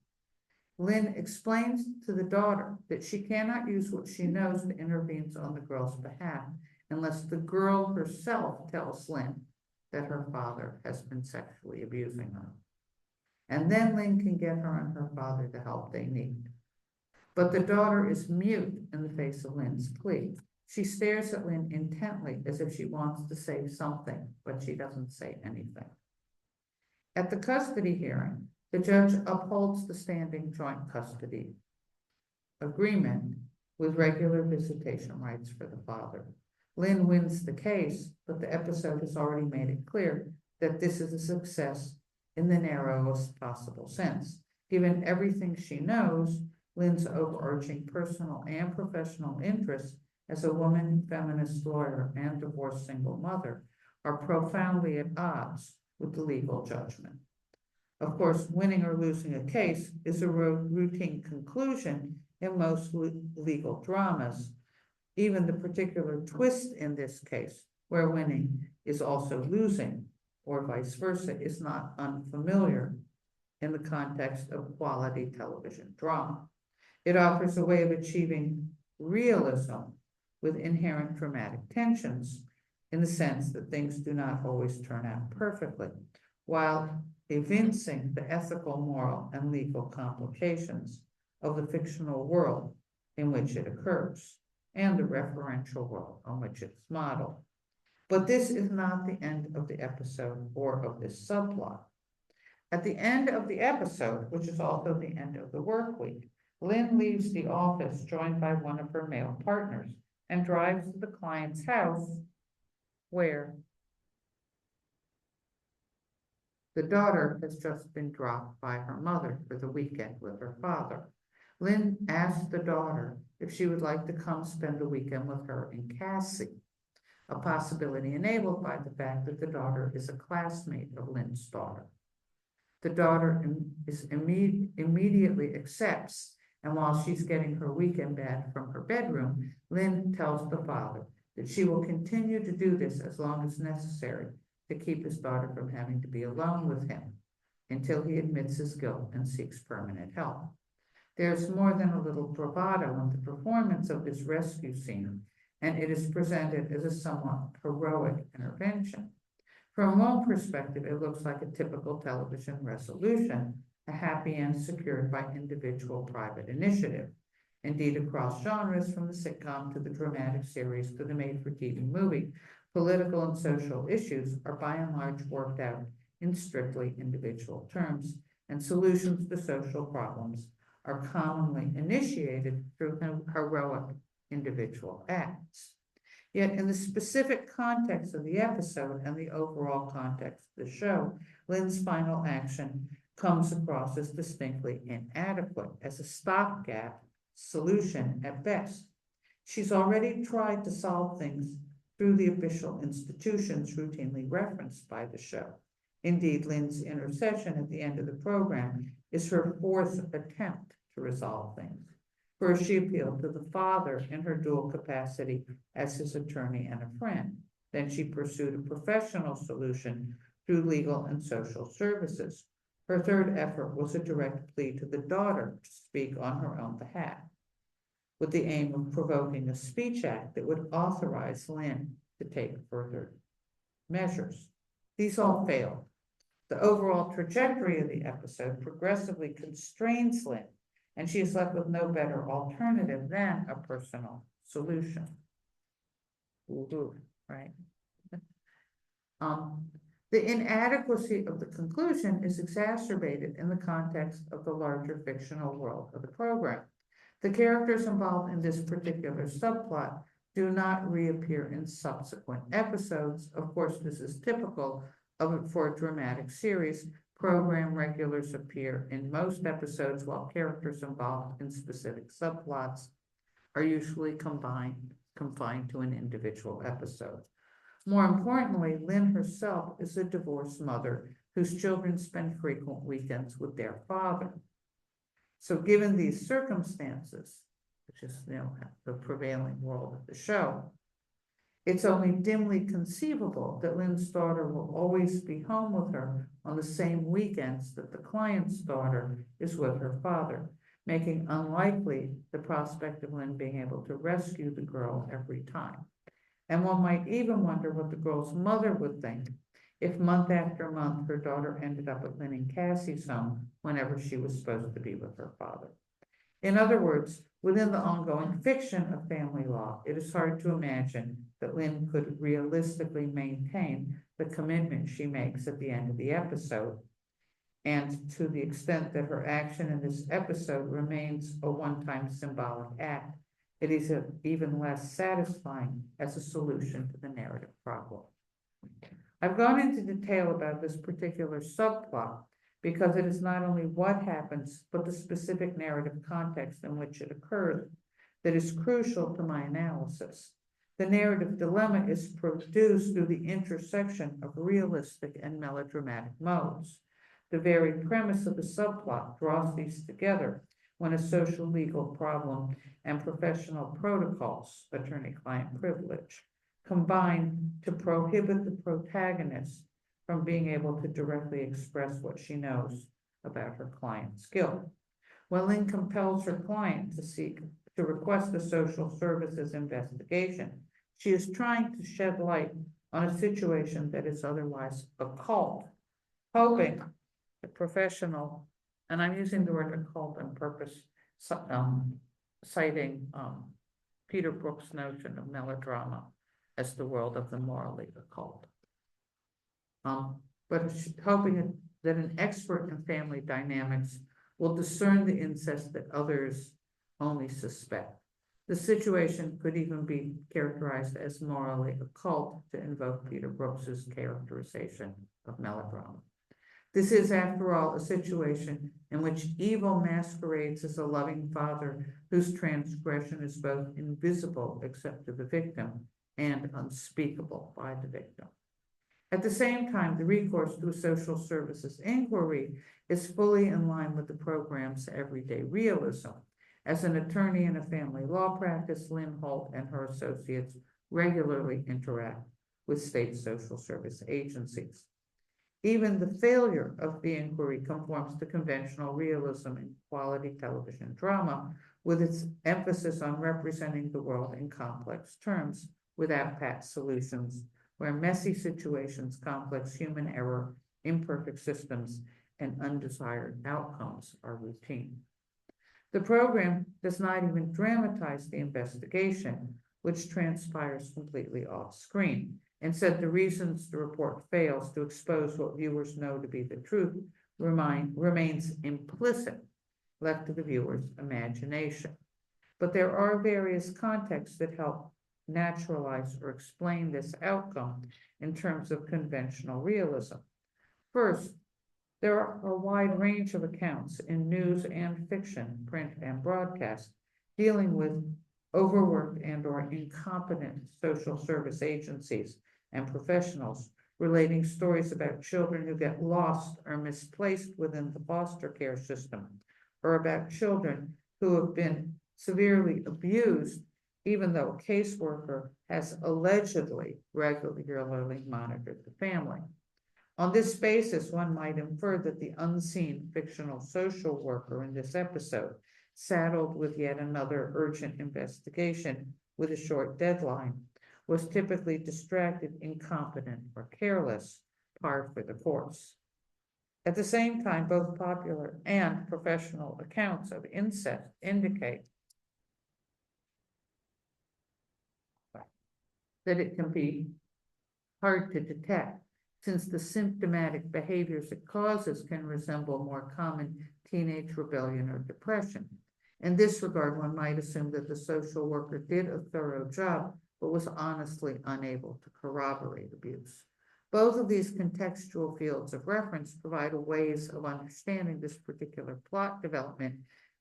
Lynn explains to the daughter that she cannot use what she knows to intervene on the girl's behalf unless the girl herself tells Lynn that her father has been sexually abusing her. And then Lynn can get her and her father the help they need. But the daughter is mute in the face of Lynn's plea. She stares at Lynn intently as if she wants to say something, but she doesn't say anything. At the custody hearing, the judge upholds the standing joint custody agreement with regular visitation rights for the father. Lynn wins the case, but the episode has already made it clear that this is a success in the narrowest possible sense. Given everything she knows, Lynn's overarching personal and professional interests as a woman, feminist lawyer, and divorced single mother are profoundly at odds with the legal judgment. Of course, winning or losing a case is a routine conclusion in most legal dramas. Even the particular twist in this case, where winning is also losing, or vice versa, is not unfamiliar in the context of quality television drama. It offers a way of achieving realism with inherent dramatic tensions, in the sense that things do not always turn out perfectly, while evincing the ethical, moral, and legal complications of the fictional world in which it occurs, and the referential world on which it's modeled. But this is not the end of the episode or of this subplot. At the end of the episode, which is also the end of the work week, Lynn leaves the office joined by one of her male partners and drives to the client's house where the daughter has just been dropped by her mother for the weekend with her father. Lynn asks the daughter if she would like to come spend the weekend with her in Cassie, a possibility enabled by the fact that the daughter is a classmate of Lynn's daughter. The daughter immediately accepts, and while she's getting her weekend bath from her bedroom, Lynn tells the father that she will continue to do this as long as necessary to keep his daughter from having to be alone with him until he admits his guilt and seeks permanent help. There's more than a little bravado in the performance of this rescue scene, and it is presented as a somewhat heroic intervention. From one perspective, it looks like a typical television resolution, a happy end secured by individual private initiative. Indeed, across genres, from the sitcom to the dramatic series to the made-for-TV movie, political and social issues are by and large worked out in strictly individual terms, and solutions to social problems are commonly initiated through heroic individual acts. Yet in the specific context of the episode and the overall context of the show, Lynn's final action comes across as distinctly inadequate, as a stopgap solution at best. She's already tried to solve things through the official institutions routinely referenced by the show. Indeed, Lynn's intercession at the end of the program is her fourth attempt to resolve things. First, she appealed to the father in her dual capacity as his attorney and a friend. Then she pursued a professional solution through legal and social services. Her third effort was a direct plea to the daughter to speak on her own behalf, with the aim of provoking a speech act that would authorize Lynn to take further measures. These all failed. The overall trajectory of the episode progressively constrains Lynn, and she is left with no better alternative than a personal solution. Woo-hoo, right? The inadequacy of the conclusion is exacerbated in the context of the larger fictional world of the program. The characters involved in this particular subplot do not reappear in subsequent episodes. Of course, this is typical for a dramatic series. Program regulars appear in most episodes, while characters involved in specific subplots are usually confined to an individual episode. More importantly, Lynn herself is a divorced mother whose children spend frequent weekends with their father. So given these circumstances, which is the prevailing world of the show, it's only dimly conceivable that Lynn's daughter will always be home with her on the same weekends that the client's daughter is with her father, making unlikely the prospect of Lynn being able to rescue the girl every time. And one might even wonder what the girl's mother would think if month after month her daughter ended up at Lynn and Cassie's home whenever she was supposed to be with her father. In other words, within the ongoing fiction of family law, it is hard to imagine that Lynn could realistically maintain the commitment she makes at the end of the episode. And to the extent that her action in this episode remains a one-time symbolic act, it is even less satisfying as a solution to the narrative problem. I've gone into detail about this particular subplot because it is not only what happens, but the specific narrative context in which it occurs that is crucial to my analysis. The narrative dilemma is produced through the intersection of realistic and melodramatic modes. The very premise of the subplot draws these together when a social legal problem and professional protocols, attorney-client privilege, combine to prohibit the protagonist from being able to directly express what she knows about her client's guilt. When Lynn compels her client to request a social services investigation, she is trying to shed light on a situation that is otherwise occult, hoping the professional, and I'm using the word occult on purpose, citing Peter Brook's notion of melodrama, as the world of the morally occult. But hoping that an expert in family dynamics will discern the incest that others only suspect. The situation could even be characterized as morally occult, to invoke Peter Brooks's characterization of melodrama. This is, after all, a situation in which evil masquerades as a loving father whose transgression is both invisible except to the victim and unspeakable by the victim. At the same time, the recourse to a social services inquiry is fully in line with the program's everyday realism. As an attorney in a family law practice, Lynn Holt and her associates regularly interact with state social service agencies. Even the failure of the inquiry conforms to conventional realism in quality television drama, with its emphasis on representing the world in complex terms without pat solutions, where messy situations, complex human error, imperfect systems, and undesired outcomes are routine. The program does not even dramatize the investigation, which transpires completely off screen. Instead, the reasons the report fails to expose what viewers know to be the truth remains implicit, left to the viewer's imagination. But there are various contexts that help naturalize or explain this outcome in terms of conventional realism. First, there are a wide range of accounts in news and fiction, print and broadcast, dealing with overworked and or incompetent social service agencies and professionals, relating stories about children who get lost or misplaced within the foster care system, or about children who have been severely abused, even though a caseworker has allegedly regularly monitored the family. On this basis, one might infer that the unseen fictional social worker in this episode, saddled with yet another urgent investigation with a short deadline, was typically distracted, incompetent, or careless, par for the course. At the same time, both popular and professional accounts of incest indicate that it can be hard to detect, since the symptomatic behaviors it causes can resemble more common teenage rebellion or depression. In this regard, one might assume that the social worker did a thorough job, but was honestly unable to corroborate abuse. Both of these contextual fields of reference provide ways of understanding this particular plot development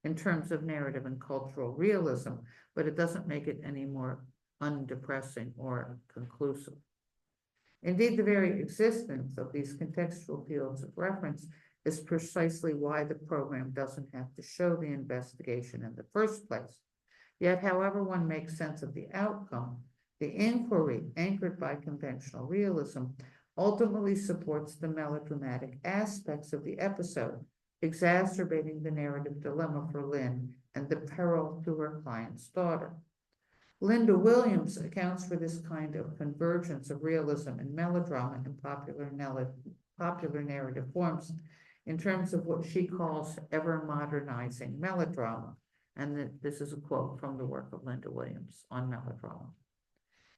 in terms of narrative and cultural realism, but it doesn't make it any more undepressing or conclusive. Indeed, the very existence of these contextual fields of reference is precisely why the program doesn't have to show the investigation in the first place. Yet, however one makes sense of the outcome, the inquiry, anchored by conventional realism, ultimately supports the melodramatic aspects of the episode, exacerbating the narrative dilemma for Lynn and the peril to her client's daughter. Linda Williams accounts for this kind of convergence of realism and melodrama in popular narrative forms in terms of what she calls ever-modernizing melodrama. And this is a quote from the work of Linda Williams on melodrama.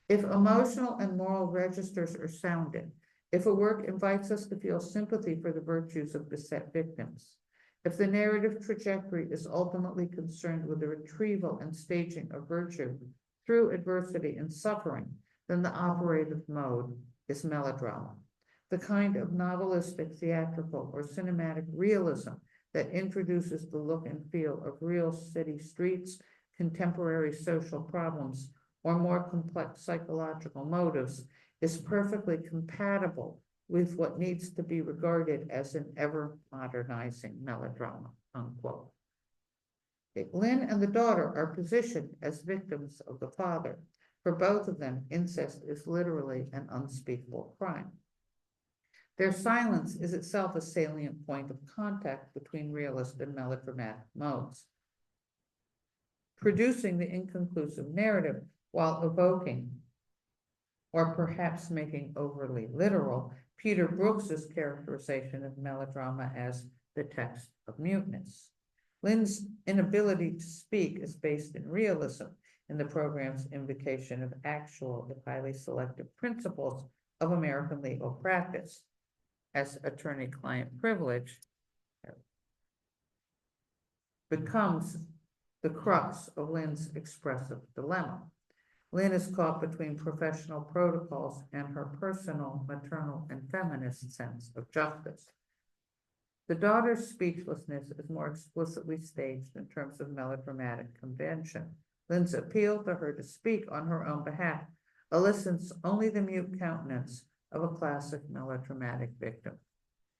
If emotional and moral registers are sounded, if a work invites us to feel sympathy for the virtues of beset victims, if the narrative trajectory is ultimately concerned with the retrieval and staging of virtue through adversity and suffering, then the operative mode is melodrama, the kind of novelistic, theatrical, or cinematic realism that introduces the look and feel of real city streets, contemporary social problems, or more complex psychological motives, is perfectly compatible with what needs to be regarded as an ever-modernizing melodrama, unquote. Lynn and the daughter are positioned as victims of the father. For both of them, incest is literally an unspeakable crime. Their silence is itself a salient point of contact between realist and melodramatic modes, producing the inconclusive narrative while evoking, or perhaps making overly literal, Peter Brooks's characterization of melodrama as the text of muteness. Lynn's inability to speak is based in realism. in the program's invocation of actual, if highly selective principles of American legal practice as attorney-client privilege becomes the crux of Lynn's expressive dilemma. Lynn is caught between professional protocols and her personal, maternal, and feminist sense of justice. The daughter's speechlessness is more explicitly staged in terms of melodramatic convention. Lynn's appeal to her to speak on her own behalf elicits only the mute countenance of a classic melodramatic victim.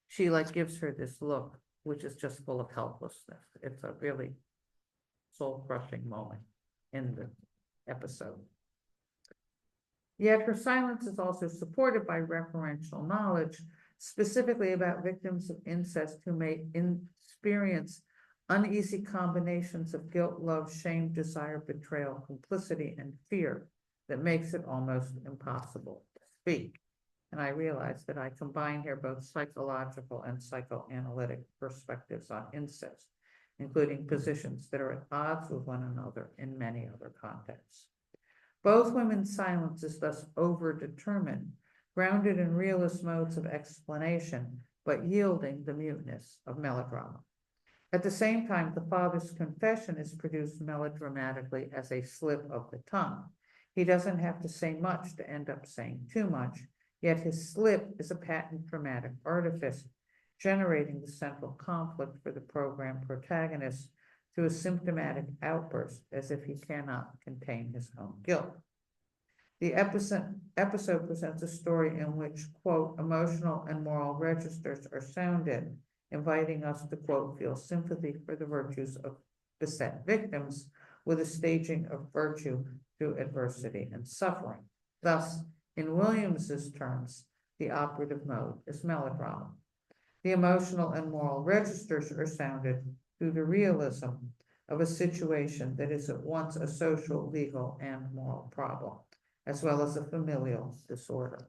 She gives her this look, which is just full of helplessness. It's a really soul-crushing moment in the episode. Yet her silence is also supported by referential knowledge, specifically about victims of incest who may experience uneasy combinations of guilt, love, shame, desire, betrayal, complicity, and fear that makes it almost impossible to speak. And I realize that I combine here both psychological and psychoanalytic perspectives on incest, including positions that are at odds with one another in many other contexts. Both women's silence is thus overdetermined, grounded in realist modes of explanation, but yielding the muteness of melodrama. At the same time, the father's confession is produced melodramatically as a slip of the tongue. He doesn't have to say much to end up saying too much, yet his slip is a patent dramatic artifice, generating the central conflict for the program protagonist through a symptomatic outburst as if he cannot contain his own guilt. The episode presents a story in which, quote, emotional and moral registers are sounded, inviting us to, quote, feel sympathy for the virtues of beset victims with a staging of virtue through adversity and suffering. Thus, in Williams's terms, the operative mode is melodrama. The emotional and moral registers are sounded through the realism of a situation that is at once a social, legal, and moral problem, as well as a familial disorder.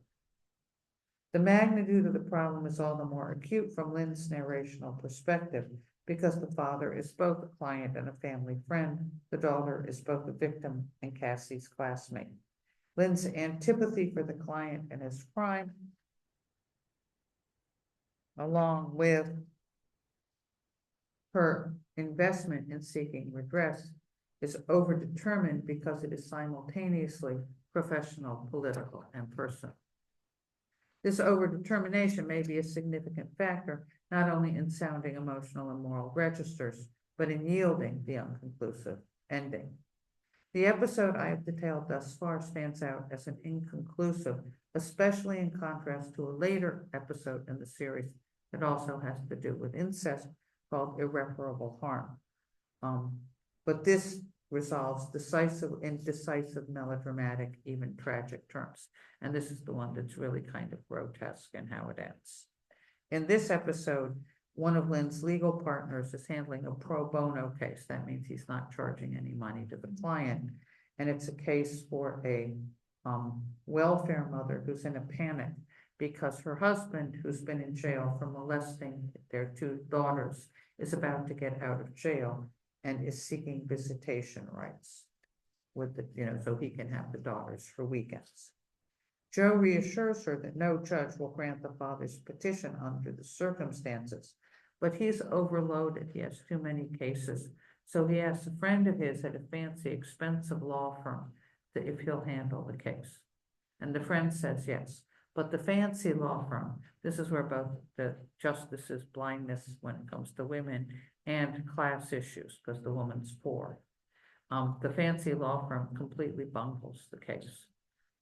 The magnitude of the problem is all the more acute from Lynn's narrational perspective, because the father is both a client and a family friend. The daughter is both a victim and Cassie's classmate. Lynn's antipathy for the client and his crime, along with her investment in seeking redress, is overdetermined because it is simultaneously professional, political, and personal. This overdetermination may be a significant factor, not only in sounding emotional and moral registers, but in yielding the inconclusive ending. The episode I have detailed thus far stands out as an inconclusive, especially in contrast to a later episode in the series that also has to do with incest, called Irreparable Harm. But this resolves indecisive, melodramatic, even tragic terms. And this is the one that's really kind of grotesque in how it ends. In this episode, one of Lynn's legal partners is handling a pro bono case. That means he's not charging any money to the client. And it's a case for a welfare mother who's in a panic because her husband, who's been in jail for molesting their two daughters, is about to get out of jail and is seeking visitation rights with the, so he can have the daughters for weekends. Joe reassures her that no judge will grant the father's petition under the circumstances, but he's overloaded. He has too many cases. So he asks a friend of his at a fancy, expensive law firm if he'll handle the case. And the friend says yes. But the fancy law firm, this is where both the justice's blindness when it comes to women and class issues, because the woman's poor. The fancy law firm completely bungles the case.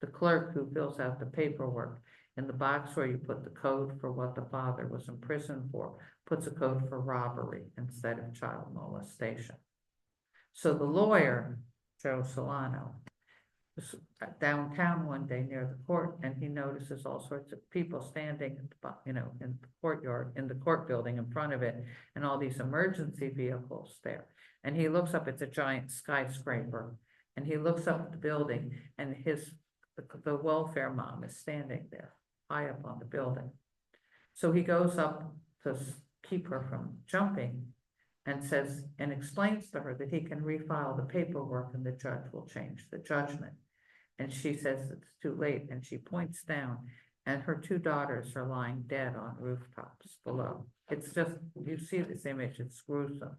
The clerk who fills out the paperwork in the box where you put the code for what the father was in prison for, puts a code for robbery instead of child molestation. So the lawyer, Joe Solano, was downtown one day near the court, and he notices all sorts of people standing, in the courtyard, in the court building in front of it, and all these emergency vehicles there. And he looks up, it's a giant skyscraper, and he looks up at the building, and the welfare mom is standing there, high up on the building. So he goes up to keep her from jumping, and says, and explains to her that he can refile the paperwork and the judge will change the judgment. And she says it's too late, and she points down, and her two daughters are lying dead on rooftops below. It's just, you see this image, it's gruesome.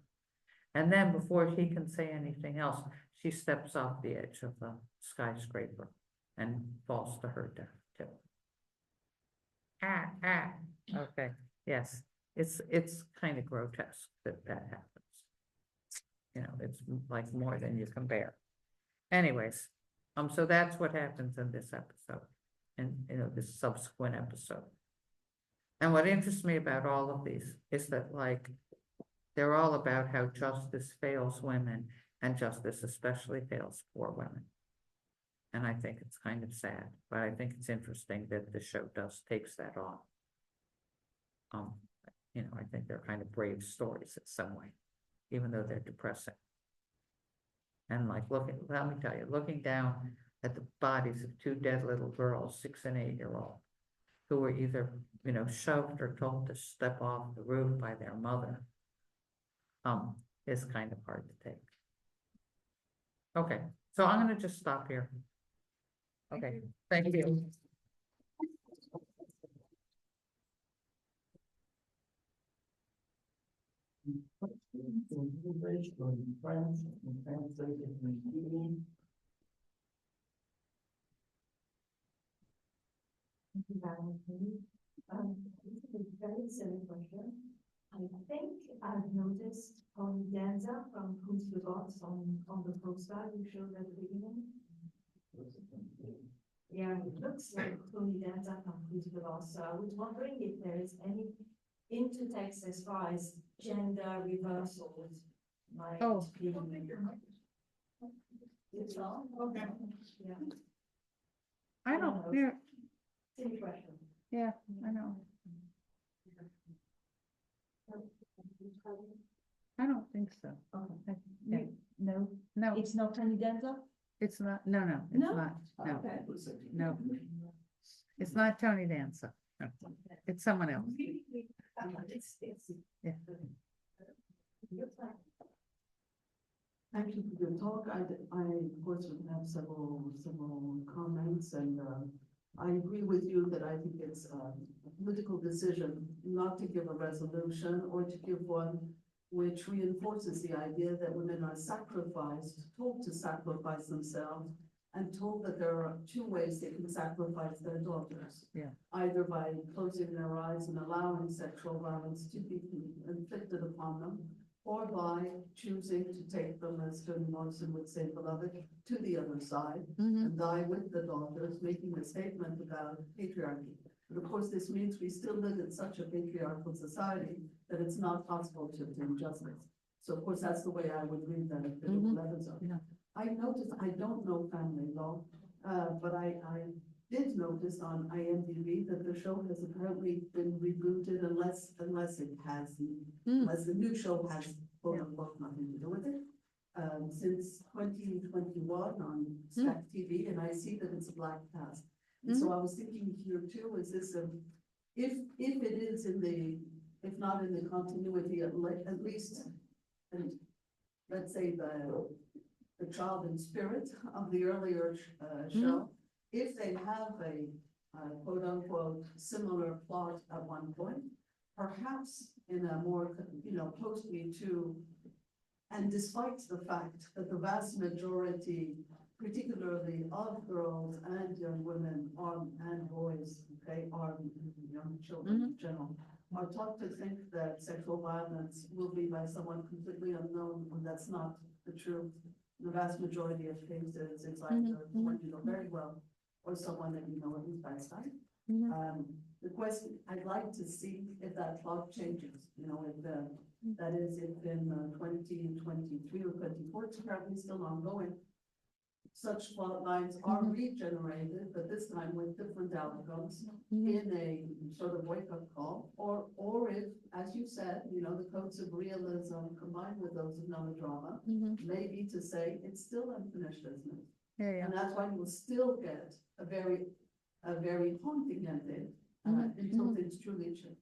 And then before he can say anything else, she steps off the edge of the skyscraper and falls to her death too. Okay, yes, it's kind of grotesque that happens. You know, it's like more than you can bear. Anyways, so that's what happens in this episode, and you know, this subsequent episode. And what interests me about all of these is that, like, they're all about how justice fails women, and justice especially fails poor women. And I think it's kind of sad, but I think it's interesting that the show takes that on. You know, I think they're kind of brave stories in some way, even though they're depressing. And like, let me tell you, looking down at the bodies of two dead little girls, 6 and 8 year old, who were either, you know, shoved or told to step off the roof by their mother, is kind of hard to take. Okay, so I'm gonna just stop here. Okay, thank you. English, or in French, and translated in English. Thank you very much. This is a very silly question. I think I've noticed Tony Danza from Who's the Boss on the poster you showed at the beginning. Yeah, it looks like Tony Danza from Who's the Boss. So I was wondering if there is any intertext as far as gender reversals might be. It's on? Okay. Yeah. I don't, yeah, Silly question. yeah, I know. I don't think so. Yeah. No, No, it's not Tony Danza? it's not, no, it's No? not, no, Okay. no. It's not Tony Danza. No. It's someone else. Yeah. Thank you for your talk. I of course would have several comments, and I agree with you that I think it's a political decision not to give a resolution or to give one which reinforces the idea that women are sacrificed, told to sacrifice themselves, and told that there are two ways they can sacrifice their daughters. Yeah. Either by closing their eyes and allowing sexual violence to be inflicted upon them, or by choosing to take them, as Toni Morrison would say, beloved, to the other side and die with the daughters, making a statement about patriarchy. But of course, this means we still live in such a patriarchal society that it's not possible to do justice. So of course, that's the way I would read that episode. Yeah. I noticed, I don't know family law, but I did notice on IMDb that the show has apparently been rebooted unless it has, unless the new show has quote unquote nothing to do with it. Since 2021 on Stack TV, and I see that it's a black cast. And so I was thinking here too, is this if it is in the, if not in the continuity, at least, and let's say the child and spirit of the earlier show, if they have a quote unquote similar plot at one point, perhaps in a more, post Me Too, and despite the fact that the vast majority, particularly of girls and young women and boys, are young children in general, are taught to think that sexual violence will be by someone completely unknown, when that's not the truth. The vast majority of cases, it's either someone you know very well or someone that you know at least by sight. The question, I'd like to see if that plot changes, if that is, if in 2023 or 24, it's apparently still ongoing, such plot lines are regenerated, but this time with different outcomes in a sort of wake-up call, or if, as you said, the codes of realism combined with those of melodrama, maybe to say it's still unfinished business. And that's why you will still get a very haunting ending until things truly change.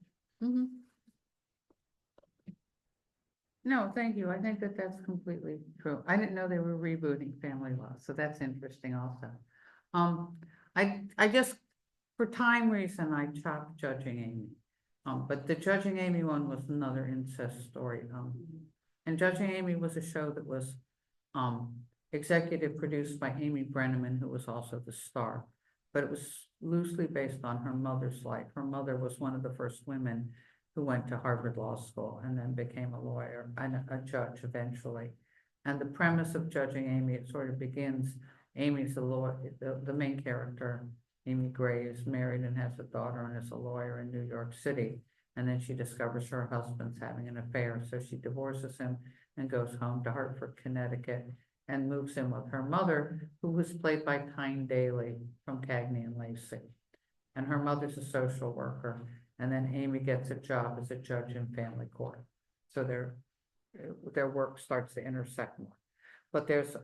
No, thank you. I think that that's completely true. I didn't know they were rebooting Family Law, so that's interesting also. I just, for time reason, I chopped Judging Amy. But the Judging Amy one was another incest story. And Judging Amy was a show that was executive produced by Amy Brenneman, who was also the star. But it was loosely based on her mother's life. Her mother was one of the first women who went to Harvard Law School and then became a lawyer and a judge eventually. And the premise of Judging Amy, it sort of begins, Amy's a lawyer, the main character, Amy Gray, is married and has a daughter and is a lawyer in New York City. And then she discovers her husband's having an affair. So she divorces him and goes home to Hartford, Connecticut, and moves in with her mother, who was played by Tyne Daly from Cagney and Lacey. And her mother's a social worker. And then Amy gets a job as a judge in family court. So their work starts to intersect more. But there's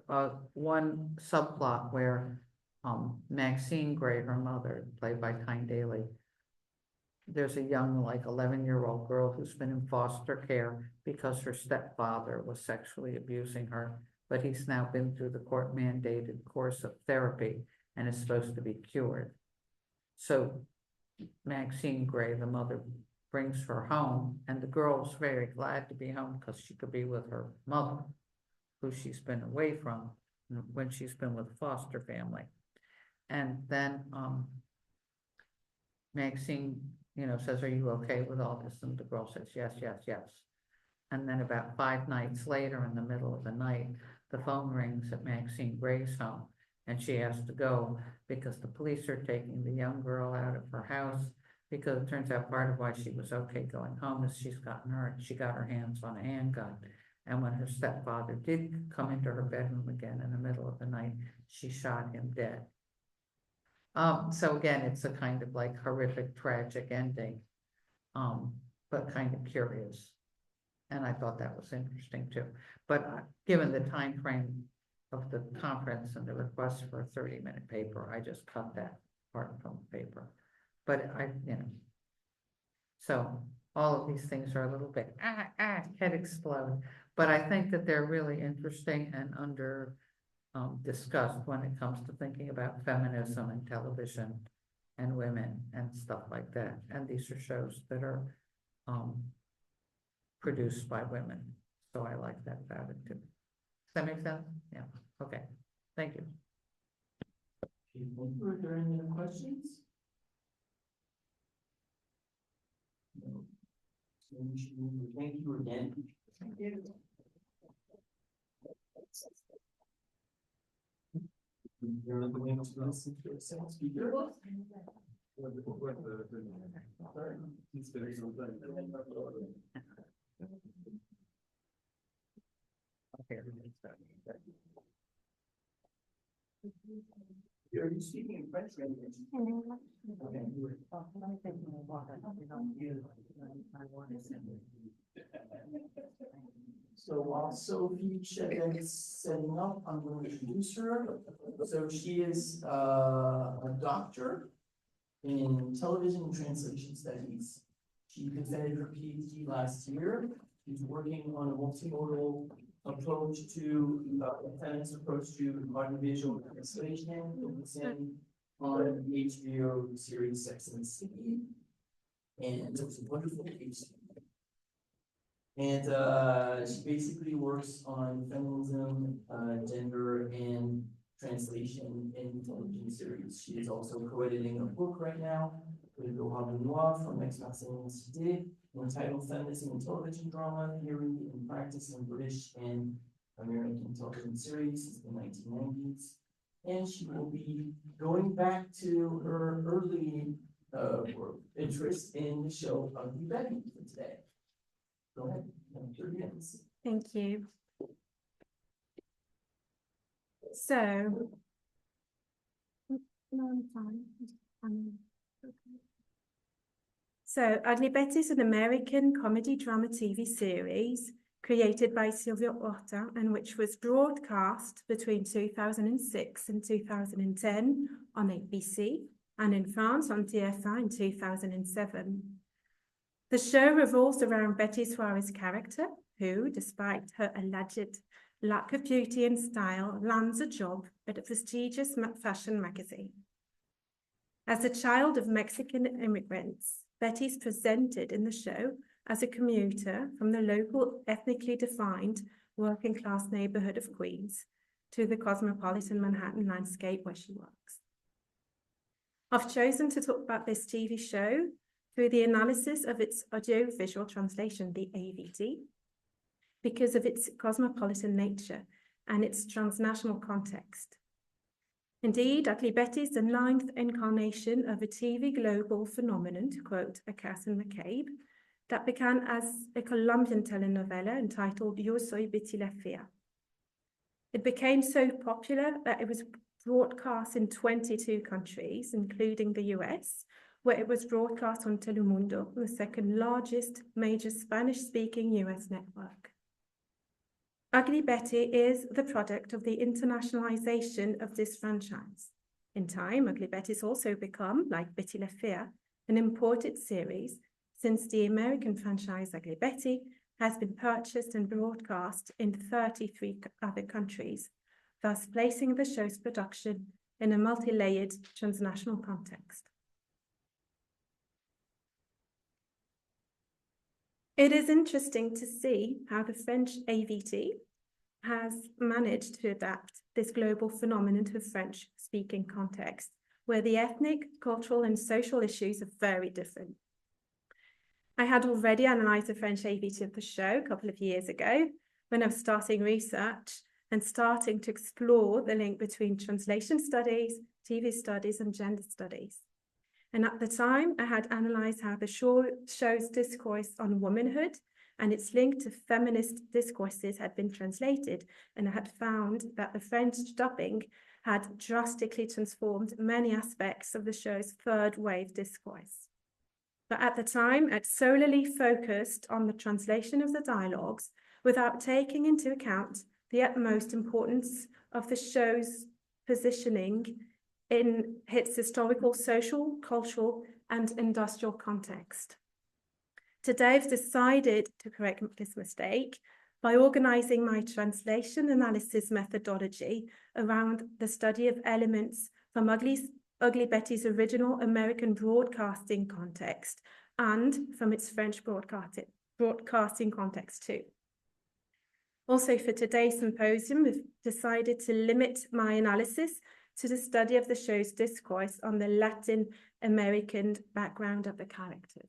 one subplot where Maxine Gray, her mother, played by Tyne Daly, there's a young, like 11-year-old girl who's been in foster care because her stepfather was sexually abusing her, but he's now been through the court-mandated course of therapy and is supposed to be cured. So Maxine Gray, the mother, brings her home, and the girl's very glad to be home because she could be with her mother, who she's been away from when she's been with a foster family. And then Maxine, says, "Are you okay with all this?" And the girl says, "Yes, yes, yes." And then about 5 nights later, in the middle of the night, the phone rings at Maxine Gray's home, and she has to go because the police are taking the young girl out of her house, because it turns out part of why she was okay going home is she got her hands on a handgun. And when her stepfather did come into her bedroom again in the middle of the night, she shot him dead. So again, it's a kind of like horrific, tragic ending, but kind of curious. And I thought that was interesting too. But given the time frame of the conference and the request for a 30-minute paper, I just cut that part from the paper. But so all of these things are a little bit head explode. But I think that they're really interesting and under discussed when it comes to thinking about feminism and television and women and stuff like that. And these are shows that are produced by women. So I like that about it too. Does that make sense? Yeah. Okay. Thank you. Are there any other questions? No. So we should move to thank you again. Thank you. You're going to listen to a second speaker. Are you speaking in French or English? So while Sophie is setting up, I'm going to introduce her. So she is a doctor in television and translation studies. She defended her PhD last year. She's working on a multimodal approach to feminist approach to audiovisual translation, focusing on the HBO series Sex and the City. And it was a wonderful PhD. And she basically works on feminism, gender, and translation in television series. She is also co-editing a book right now with Le Havre from Aix-Marseille entitled Feminism in Television Drama, Theory and Practice in British and American Television Series since the 1990s. And she will be going back to her early interest in the show of the Betty for today. Go ahead. Thank you. So, no, I'm fine. So, Années is an American comedy drama TV series created by Sylvia Horta and which was broadcast between 2006 and 2010 on ABC and in France on TF1 in 2007. The show revolves around Betty Suarez's character, who, despite her alleged lack of beauty and style, lands a job at a prestigious fashion magazine. As a child of Mexican immigrants, Betty is presented in the show as a commuter from the local ethnically defined working class neighborhood of Queens to the cosmopolitan Manhattan landscape where she works. I've chosen to talk about this TV show through the analysis of its audio-visual translation, the AVT, because of its cosmopolitan nature and its transnational context. Indeed, Ugly Betty is the 9th incarnation of a TV global phenomenon, to quote Carson McCabe, that began as a Colombian telenovela entitled Yo Soy Betty la Fea. It became so popular that it was broadcast in 22 countries, including the US, where it was broadcast on Telemundo, the second largest major Spanish-speaking US network. Ugly Betty is the product of the internationalization of this franchise. In time, Ugly Betty's also become, like Betty la Fea, an imported series, since the American franchise Ugly Betty has been purchased and broadcast in 33 other countries, thus placing the show's production in a multi-layered transnational context. It is interesting to see how the French AVT has managed to adapt this global phenomenon to a French-speaking context, where the ethnic, cultural, and social issues are very different. I had already analysed the French AVT of the show a couple of years ago, when I was starting research and starting to explore the link between translation studies, TV studies, and gender studies. And at the time, I had analysed how the show's discourse on womanhood and its link to feminist discourses had been translated, and I had found that the French dubbing had drastically transformed many aspects of the show's third wave discourse. But at the time, I'd solely focused on the translation of the dialogues without taking into account the utmost importance of the show's positioning in its historical, social, cultural, and industrial context. Today, I've decided to correct this mistake by organising my translation analysis methodology around the study of elements from Ugly Betty's original American broadcasting context and from its French broadcasting context too. Also, for today's symposium, we've decided to limit my analysis to the study of the show's discourse on the Latin American background of the character.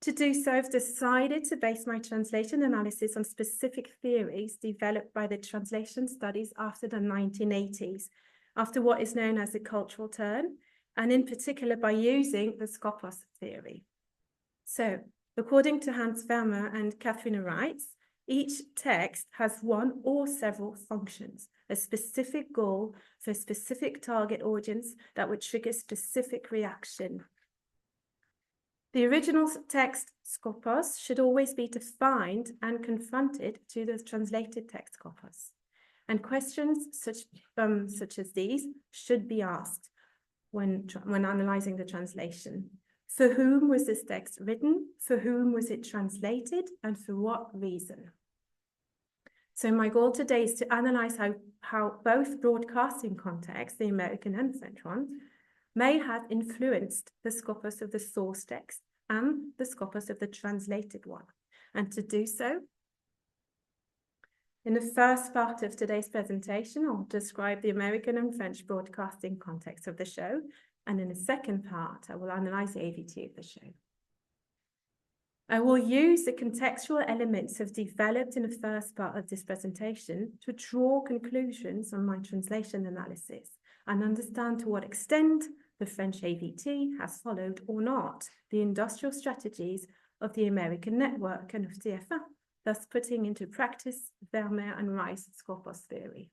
To do so, I've decided to base my translation analysis on specific theories developed by the translation studies after the 1980s, after what is known as the cultural turn, and in particular by using the Skopos theory. So, according to Hans Vermeer and Katharina Reitz, each text has one or several functions, a specific goal for a specific target audience that would trigger specific reaction. The original text Skopos should always be defined and confronted to the translated text Skopos. And questions such as these should be asked when analysing the translation. For whom was this text written? For whom was it translated? And for what reason? So my goal today is to analyse how both broadcasting contexts, the American and French ones, may have influenced the Skopos of the source text and the Skopos of the translated one. And to do so, in the first part of today's presentation, I'll describe the American and French broadcasting context of the show. And in the second part, I will analyse the AVT of the show. I will use the contextual elements I've developed in the first part of this presentation to draw conclusions on my translation analysis and understand to what extent the French AVT has followed or not the industrial strategies of the American network and of TF1, thus putting into practice Vermeer and Reit's Skopos theory.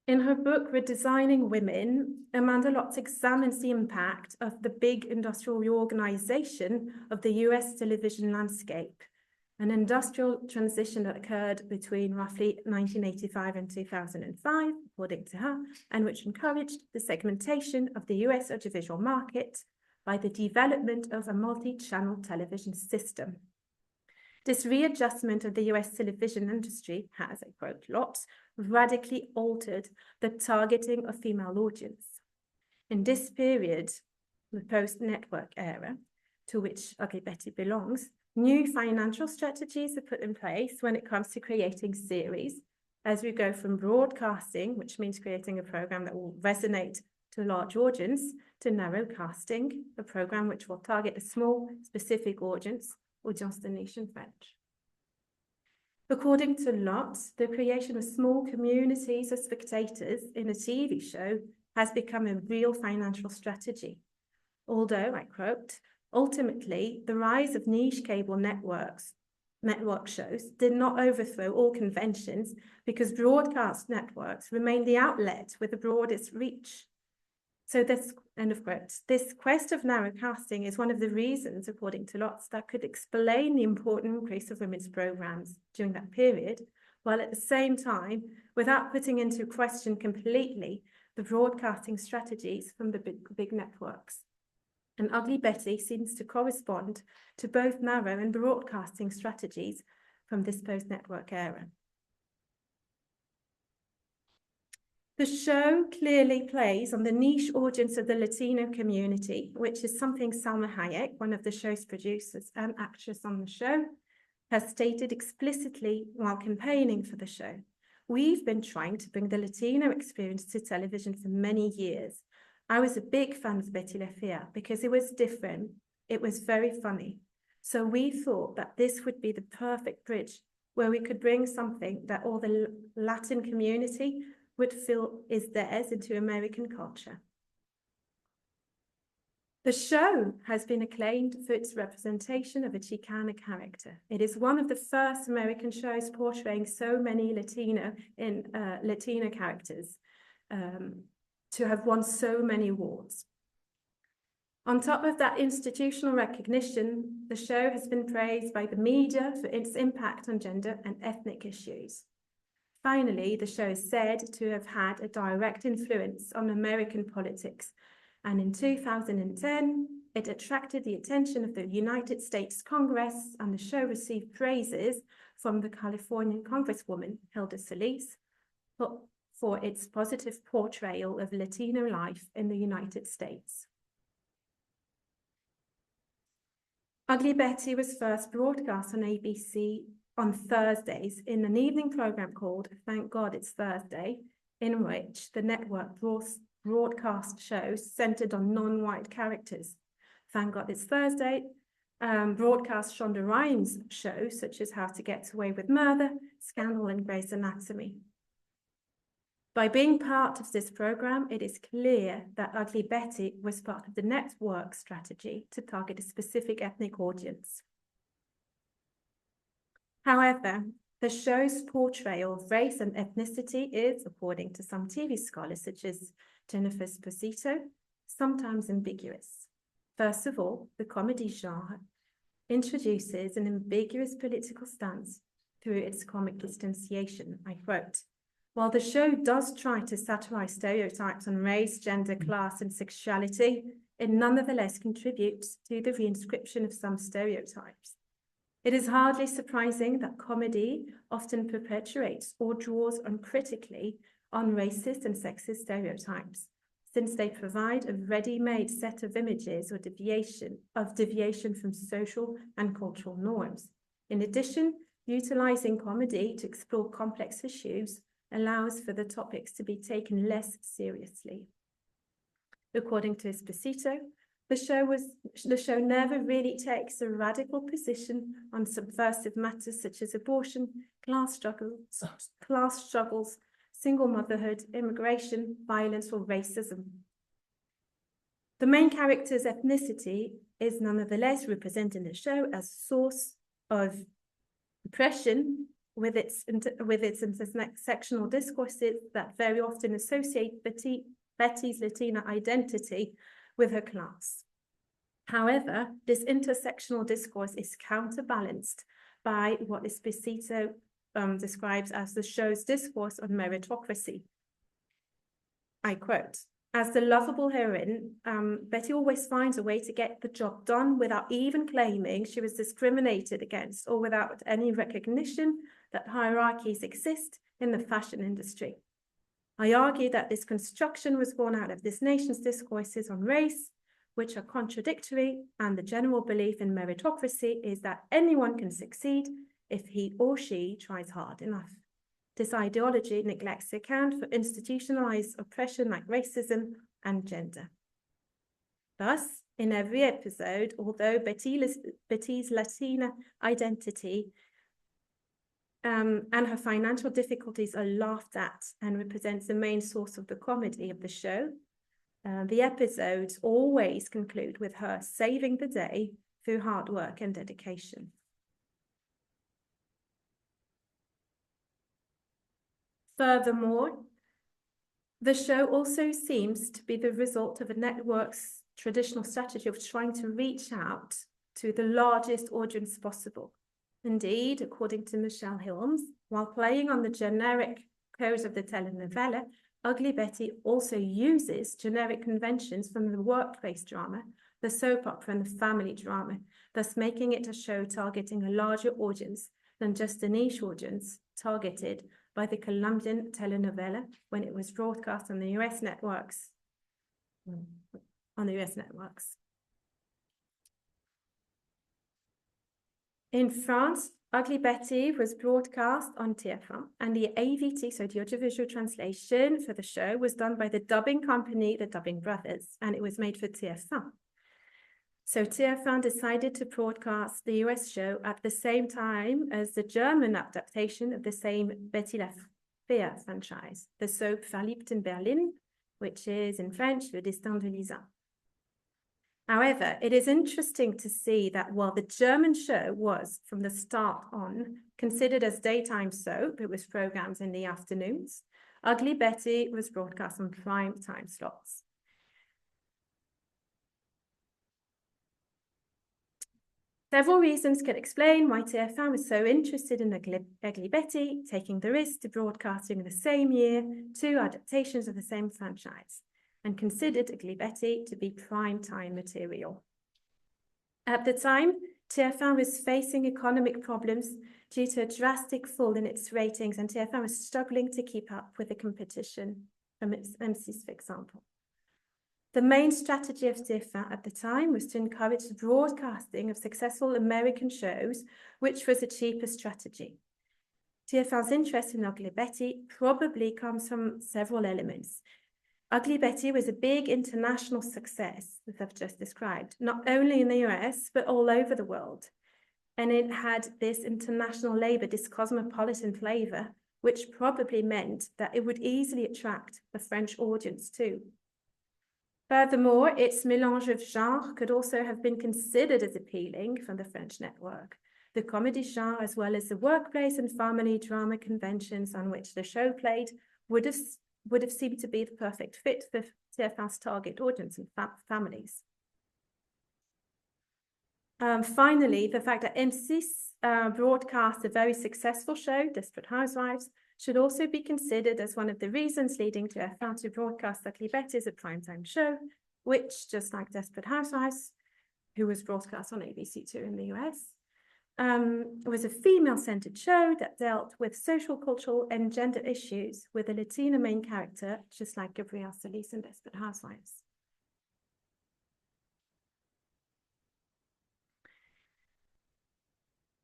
In her book, Redesigning Women, Amanda Lotz examines the impact of the big industrial reorganization of the US television landscape an industrial transition that occurred between roughly 1985 and 2005, according to her, and which encouraged the segmentation of the US audiovisual market by the development of a multi-channel television system. This readjustment of the US television industry has, I quote, lots, radically altered the targeting of female audience. In this period, the post-network era, to which Ugly Betty belongs, new financial strategies are put in place when it comes to creating series, as we go from broadcasting, which means creating a program that will resonate to a large audience, to narrow casting, a program which will target a small, specific audience de niche in French. According to Lott, the creation of small communities of spectators in a TV show has become a real financial strategy. Although, I quote, ultimately, the rise of niche cable network shows did not overthrow all conventions because broadcast networks remain the outlet with the broadest reach. So this, end of quote, this quest of narrow casting is one of the reasons, according to Lotz, that could explain the important increase of women's programs during that period, while at the same time, without putting into question completely the broadcasting strategies from the big networks. And Ugly Betty seems to correspond to both narrow and broadcasting strategies from this post-network era. The show clearly plays on the niche audience of the Latino community, which is something Salma Hayek, one of the show's producers and actress on the show, has stated explicitly while campaigning for the show. We've been trying to bring the Latino experience to television for many years. I was a big fan of Betty La Fea because it was different. It was very funny. So we thought that this would be the perfect bridge where we could bring something that all the Latin community would feel is theirs into American culture. The show has been acclaimed for its representation of a Chicana character. It is one of the first American shows portraying so many Latino characters to have won so many awards. On top of that institutional recognition, the show has been praised by the media for its impact on gender and ethnic issues. Finally, the show is said to have had a direct influence on American politics, and in 2010, it attracted the attention of the United States Congress, and the show received praises from the Californian Congresswoman, Hilda Solis, for its positive portrayal of Latino life in the United States. Ugly Betty was first broadcast on ABC on Thursdays in an evening program called Thank God It's Thursday, in which the network broadcast shows centered on non-white characters. Thank God It's Thursday broadcast Shonda Rhimes shows such as How to Get Away with Murder, Scandal, and Grey's Anatomy. By being part of this program, it is clear that Ugly Betty was part of the network strategy to target a specific ethnic audience. However, the show's portrayal of race and ethnicity is, according to some TV scholars such as Jennifer Esposito, sometimes ambiguous. First of all, the comedy genre introduces an ambiguous political stance through its comic distanciation. I quote, "While the show does try to satirize stereotypes on race, gender, class, and sexuality, it nonetheless contributes to the reinscription of some stereotypes. It is hardly surprising that comedy often perpetuates or draws uncritically on racist and sexist stereotypes, since they provide a ready-made set of images or deviation from social and cultural norms. In addition, utilizing comedy to explore complex issues allows for the topics to be taken less seriously." According to Esposito, the show never really takes a radical position on subversive matters such as abortion, class struggles, single motherhood, immigration, violence, or racism. The main character's ethnicity is nonetheless represented in the show as a source of oppression with its intersectional discourses that very often associate Betty's Latina identity with her class. However, this intersectional discourse is counterbalanced by what Esposito describes as the show's discourse on meritocracy. I quote, "As the lovable heroine, Betty always finds a way to get the job done without even claiming she was discriminated against or without any recognition that hierarchies exist in the fashion industry. I argue that this construction was born out of this nation's discourses on race, which are contradictory, and the general belief in meritocracy is that anyone can succeed if he or she tries hard enough. This ideology neglects to account for institutionalized oppression like racism and gender." Thus, in every episode, although Betty's Latina identity and her financial difficulties are laughed at and represents the main source of the comedy of the show, the episodes always conclude with her saving the day through hard work and dedication. Furthermore, the show also seems to be the result of a network's traditional strategy of trying to reach out to the largest audience possible. Indeed, according to Michelle Hilms, while playing on the generic codes of the telenovela, Ugly Betty also uses generic conventions from the workplace drama, the soap opera, and the family drama, thus making it a show targeting a larger audience than just a niche audience targeted by the Colombian telenovela when it was broadcast on the US networks. In France, Ugly Betty was broadcast on TF1, and the AVT, so the audiovisual translation for the show, was done by the dubbing company, the Dubbing Brothers, and it was made for TF1. So TF1 decided to broadcast the US show at the same time as the German adaptation of the same Betty la Fée franchise, the soap Verliebt in Berlin, which is in French, Le Destin de Lisa. However, it is interesting to see that while the German show was, from the start on, considered as daytime soap, it was programmed in the afternoons, Ugly Betty was broadcast on prime time slots. Several reasons can explain why TF1 was so interested in Ugly Betty, taking the risk to broadcasting in the same year 2 adaptations of the same franchise, and considered Ugly Betty to be prime time material. At the time, TF1 was facing economic problems due to a drastic fall in its ratings, and TF1 was struggling to keep up with the competition from its M6, for example. The main strategy of TF1 at the time was to encourage the broadcasting of successful American shows, which was a cheaper strategy. TF1's interest in Ugly Betty probably comes from several elements. Ugly Betty was a big international success, as I've just described, not only in the US, but all over the world. And it had this international labor, this cosmopolitan flavor, which probably meant that it would easily attract the French audience too. Furthermore, its mélange of genre could also have been considered as appealing from the French network. The comedy genre, as well as the workplace and family drama conventions on which the show played, would have seemed to be the perfect fit for TF1's target audience and families. Finally, the fact that M6 broadcast a very successful show, Desperate Housewives, should also be considered as one of the reasons leading to TF1 to broadcast Ugly Betty as a primetime show, which, just like Desperate Housewives, who was broadcast on ABC2 in the US, was a female-centered show that dealt with social, cultural, and gender issues with a Latina main character, just like Gabrielle Solis in Desperate Housewives.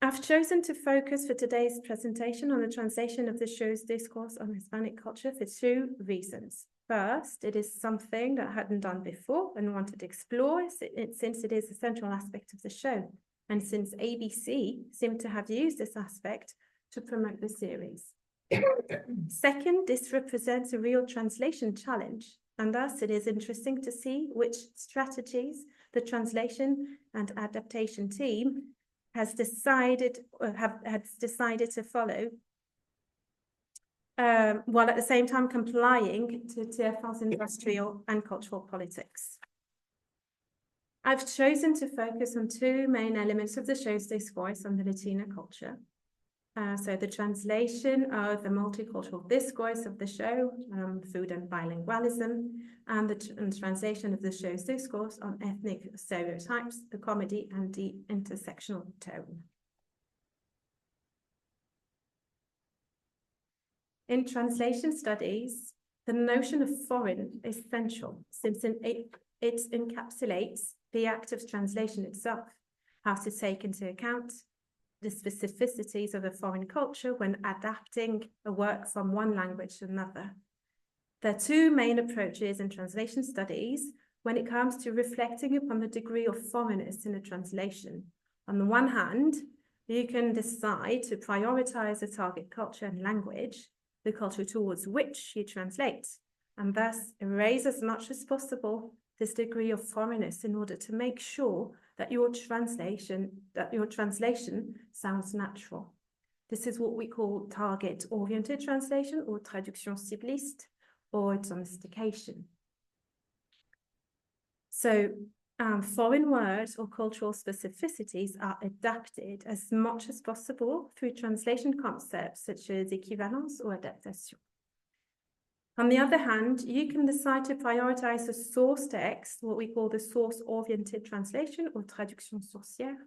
I've chosen to focus for today's presentation on the translation of the show's discourse on Hispanic culture for 2 reasons. First, it is something that I hadn't done before and wanted to explore since it is a central aspect of the show, and since ABC seemed to have used this aspect to promote the series. Second, this represents a real translation challenge, and thus it is interesting to see which strategies the translation and adaptation team has decided to follow, while at the same time complying to TF1's industrial and cultural politics. I've chosen to focus on two main elements of the show's discourse on the Latina culture. So the translation of the multicultural discourse of the show, food and bilingualism, and the translation of the show's discourse on ethnic stereotypes, the comedy, and the intersectional tone. In translation studies, the notion of foreign is central, since it encapsulates the act of translation itself, how to take into account the specificities of a foreign culture when adapting a work from one language to another. There are two main approaches in translation studies when it comes to reflecting upon the degree of foreignness in a translation. On the one hand, you can decide to prioritize a target culture and language, the culture towards which you translate, and thus erase as much as possible this degree of foreignness in order to make sure that your translation sounds natural. This is what we call target-oriented translation, or traduction cibliste, or domestication. So foreign words or cultural specificities are adapted as much as possible through translation concepts such as équivalence or adaptation. On the other hand, you can decide to prioritize the source text, what we call the source-oriented translation or traduction sourcière,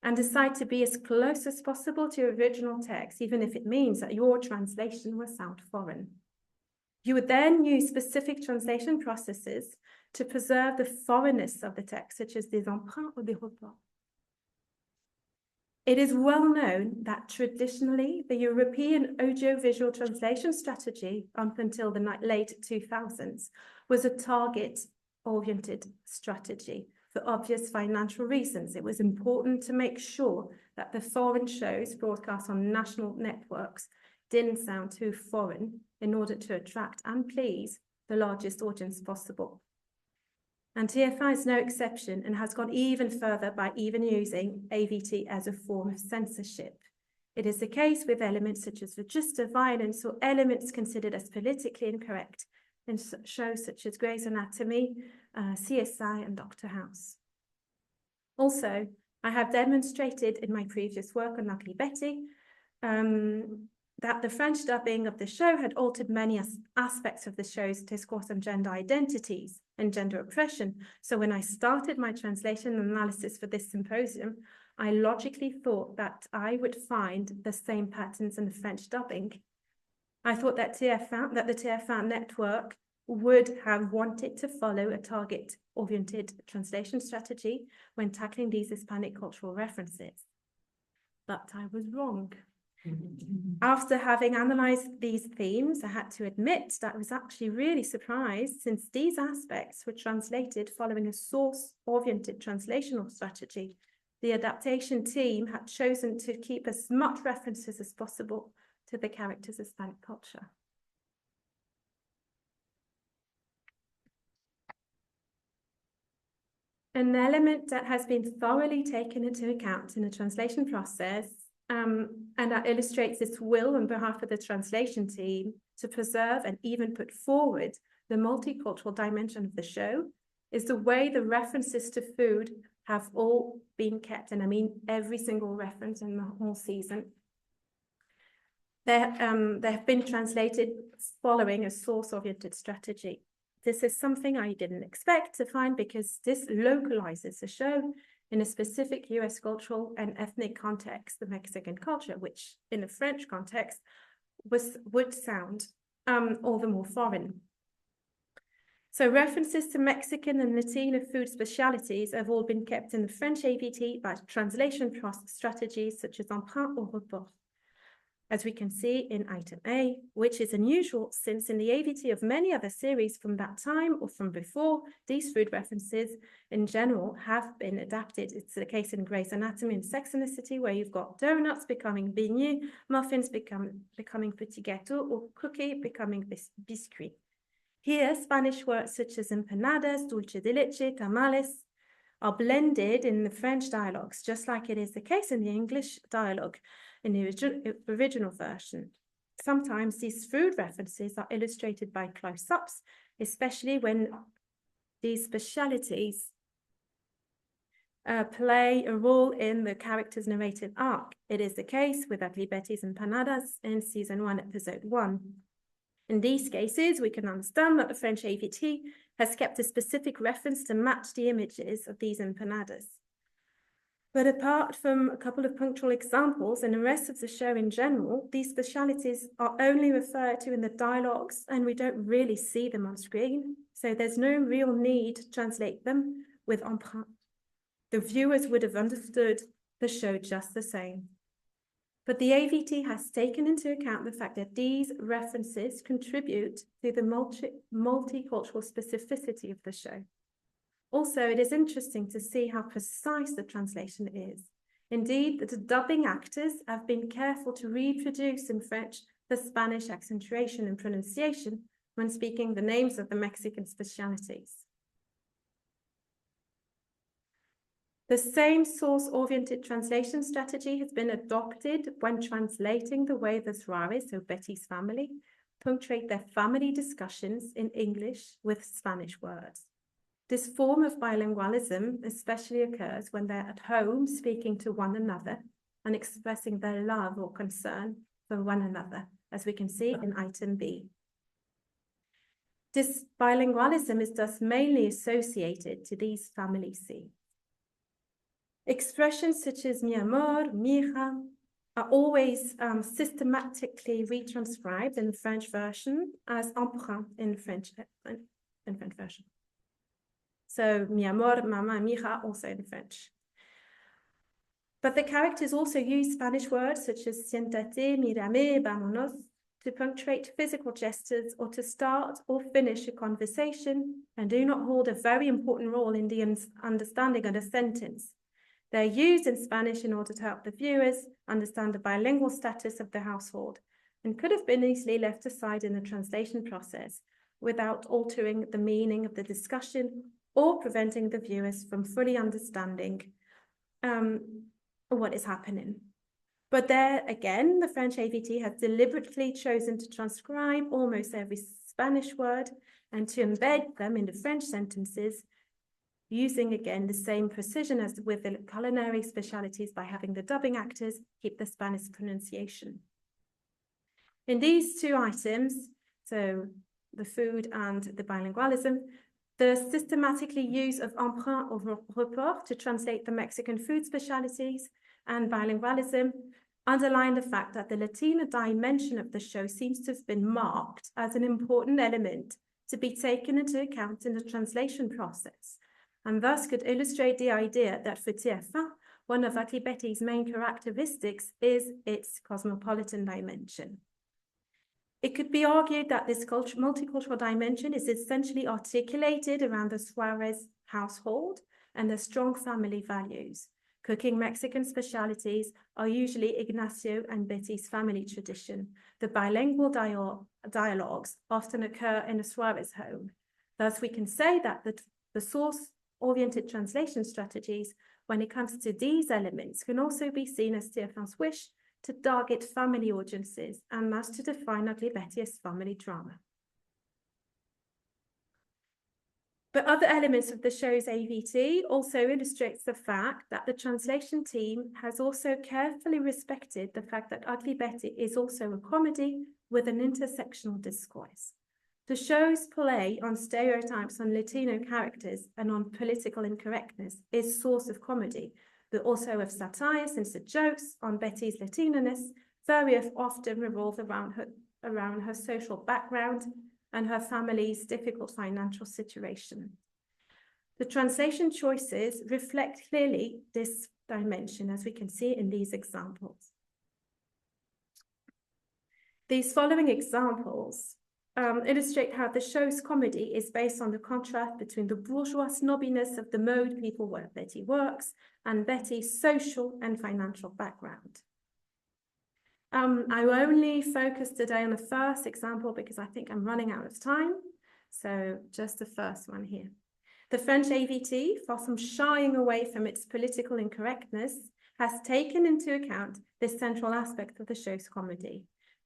and decide to be as close as possible to original text, even if it means that your translation will sound foreign. You would then use specific translation processes to preserve the foreignness of the text, such as des emprunts or des reports. It is well known that traditionally the European audiovisual translation strategy up until the late 2000s was a target-oriented strategy for obvious financial reasons. It was important to make sure that the foreign shows broadcast on national networks didn't sound too foreign in order to attract and please the largest audience possible. And TF1 is no exception and has gone even further by even using AVT as a form of censorship. It is the case with elements such as register violence or elements considered as politically incorrect in shows such as Grey's Anatomy, CSI, and Dr. House. Also, I have demonstrated in my previous work on Ugly Betty that the French dubbing of the show had altered many aspects of the show's discourse on gender identities and gender oppression. So when I started my translation analysis for this symposium, I logically thought that I would find the same patterns in the French dubbing. I thought that the TF1 network would have wanted to follow a target-oriented translation strategy when tackling these Hispanic cultural references. But I was wrong. After having analysed these themes, I had to admit that I was actually really surprised, since these aspects were translated following a source-oriented translational strategy. The adaptation team had chosen to keep as much references as possible to the character's Hispanic culture. An element that has been thoroughly taken into account in the translation process and that illustrates its will on behalf of the translation team to preserve and even put forward the multicultural dimension of the show is the way the references to food have all been kept, and I mean every single reference in the whole season. They have been translated following a source-oriented strategy. This is something I didn't expect to find because this localizes the show in a specific US cultural and ethnic context, the Mexican culture, which in a French context would sound all the more foreign. So references to Mexican and Latino food specialities have all been kept in the French AVT by translation strategies such as emprunt or report, as we can see in item A, which is unusual since in the AVT of many other series from that time or from before, these food references in general have been adapted. It's the case in Grey's Anatomy and Sex and the City, where you've got donuts becoming beignets, muffins becoming petit gâteau, or cookie becoming biscuit. Here, Spanish words such as empanadas, dulce de leche, tamales are blended in the French dialogues, just like it is the case in the English dialogue in the original version. Sometimes these food references are illustrated by close-ups, especially when these specialities play a role in the character's narrative arc. It is the case with Ugly Betty's Empanadas in season 1, episode 1. In these cases, we can understand that the French AVT has kept a specific reference to match the images of these empanadas. But apart from a couple of punctual examples and the rest of the show in general, these specialities are only referred to in the dialogues and we don't really see them on screen. So there's no real need to translate them with emprunt. The viewers would have understood the show just the same. But the AVT has taken into account the fact that these references contribute to the multicultural specificity of the show. Also, it is interesting to see how precise the translation is. Indeed, the dubbing actors have been careful to reproduce in French the Spanish accentuation and pronunciation when speaking the names of the Mexican specialities. The same source-oriented translation strategy has been adopted when translating the way the Juarez, so Betty's family, punctuate their family discussions in English with Spanish words. This form of bilingualism especially occurs when they're at home speaking to one another and expressing their love or concern for one another, as we can see in item B. This bilingualism is thus mainly associated to these family scenes. Expressions such as mi amor, mija, are always systematically retranscribed in the French version as emprunt in French version. So mi amor, mama, mija, also in French. But the characters also use Spanish words such as siéntate, mírame, vámonos to punctuate physical gestures or to start or finish a conversation and do not hold a very important role in the understanding of a sentence. They're used in Spanish in order to help the viewers understand the bilingual status of the household and could have been easily left aside in the translation process without altering the meaning of the discussion or preventing the viewers from fully understanding what is happening. But there again, the French AVT has deliberately chosen to transcribe almost every Spanish word and to embed them in the French sentences, using again the same precision as with the culinary specialities by having the dubbing actors keep the Spanish pronunciation. In these two items, so the food and the bilingualism, the systematically use of emprunt or report to translate the Mexican food specialities and bilingualism underline the fact that the Latina dimension of the show seems to have been marked as an important element to be taken into account in the translation process, and thus could illustrate the idea that for TF1, one of Ugly Betty's main characteristics is its cosmopolitan dimension. It could be argued that this multicultural dimension is essentially articulated around the Juarez household and their strong family values. Cooking Mexican specialities are usually Ignacio and Betty's family tradition. The bilingual dialogues often occur in a Juarez home. Thus, we can say that the source-oriented translation strategies, when it comes to these elements, can also be seen as TF1's wish to target family audiences and thus to define Ugly Betty as family drama. But other elements of the show's AVT also illustrates the fact that the translation team has also carefully respected the fact that Ugly Betty is also a comedy with an intersectional discourse. The show's play on stereotypes on Latino characters and on political incorrectness is source of comedy, but also of satire, since the jokes on Betty's Latinaness very often revolve around her social background and her family's difficult financial situation. The translation choices reflect clearly this dimension, as we can see in these examples. These following examples illustrate how the show's comedy is based on the contrast between the bourgeois snobbiness of the mode people where Betty works and Betty's social and financial background. I will only focus today on the first example because I think I'm running out of time. So just the first one here. The French AVT, far from shying away from its political incorrectness, has taken into account this central aspect of the show's comedy.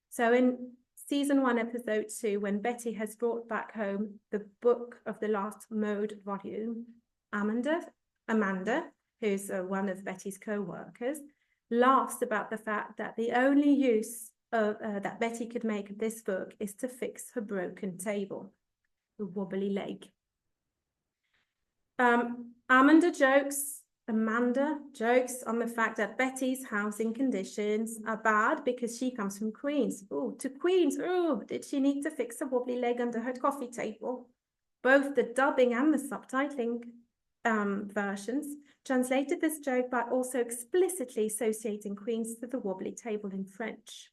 So in season 1, episode 2, when Betty has brought back home the book of the last mode volume, Amanda, who's one of Betty's co-workers, laughs about the fact that the only use of, that Betty could make of this book is to fix her broken table, the wobbly leg. Amanda jokes on the fact that Betty's housing conditions are bad because she comes from Queens. Oh, to Queens, oh, did she need to fix a wobbly leg under her coffee table? Both the dubbing and the subtitling versions translated this joke by also explicitly associating Queens to the wobbly table in French.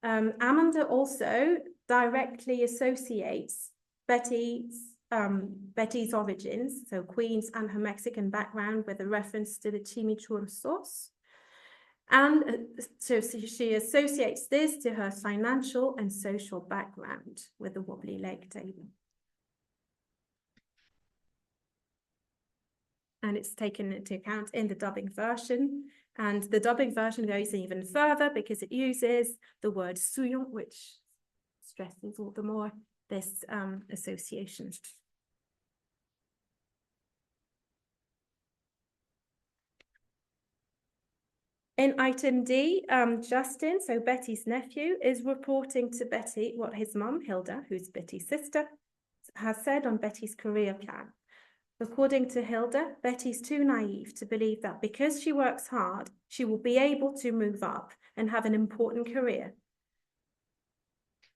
Amanda also directly associates Betty's origins, so Queens and her Mexican background, with a reference to the chimichurri sauce. And so she associates this to her financial and social background with the wobbly leg table. And it's taken into account in the dubbing version. And the dubbing version goes even further because it uses the word souillon, which stresses all the more this association. In item D, Justin, so Betty's nephew, is reporting to Betty what his mum, Hilda, who's Betty's sister, has said on Betty's career plan. According to Hilda, Betty's too naive to believe that because she works hard, she will be able to move up and have an important career.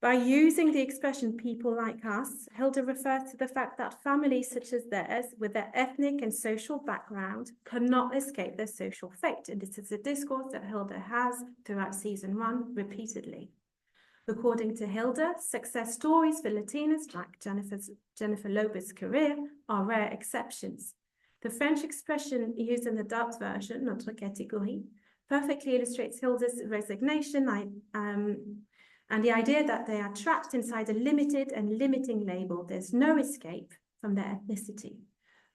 By using the expression people like us, Hilda refers to the fact that families such as theirs, with their ethnic and social background, cannot escape their social fate. And this is a discourse that Hilda has throughout season 1 repeatedly. According to Hilda, success stories for Latinas like Jennifer Lopez's career are rare exceptions. The French expression used in the dubbed version, notre catégorie, perfectly illustrates Hilda's resignation and the idea that they are trapped inside a limited and limiting label. There's no escape from their ethnicity.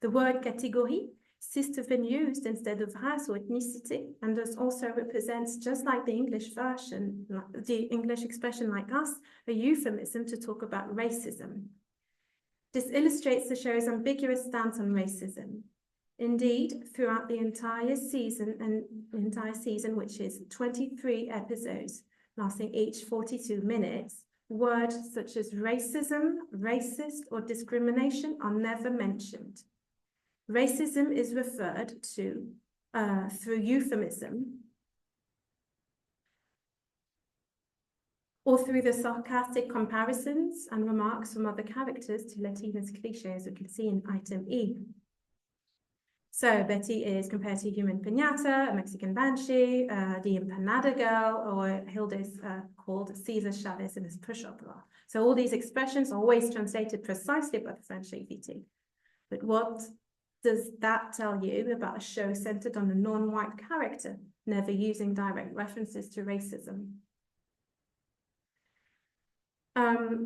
The word catégorie ceased to have been used instead of race or ethnicity, and thus also represents, just like the English version, the English expression like us, a euphemism to talk about racism. This illustrates the show's ambiguous stance on racism. Indeed, throughout the entire season, which is 23 episodes, lasting each 42 minutes, words such as racism, racist, or discrimination are never mentioned. Racism is referred to through euphemism or through the sarcastic comparisons and remarks from other characters to Latinas cliches, we can see in item E. So Betty is compared to Human Piñata, a Mexican banshee, the empanada girl, or Hilda is called Cesar Chavez in his push-up bra. So all these expressions are always translated precisely by the French AVT. But what does that tell you about a show centered on a non-white character, never using direct references to racism?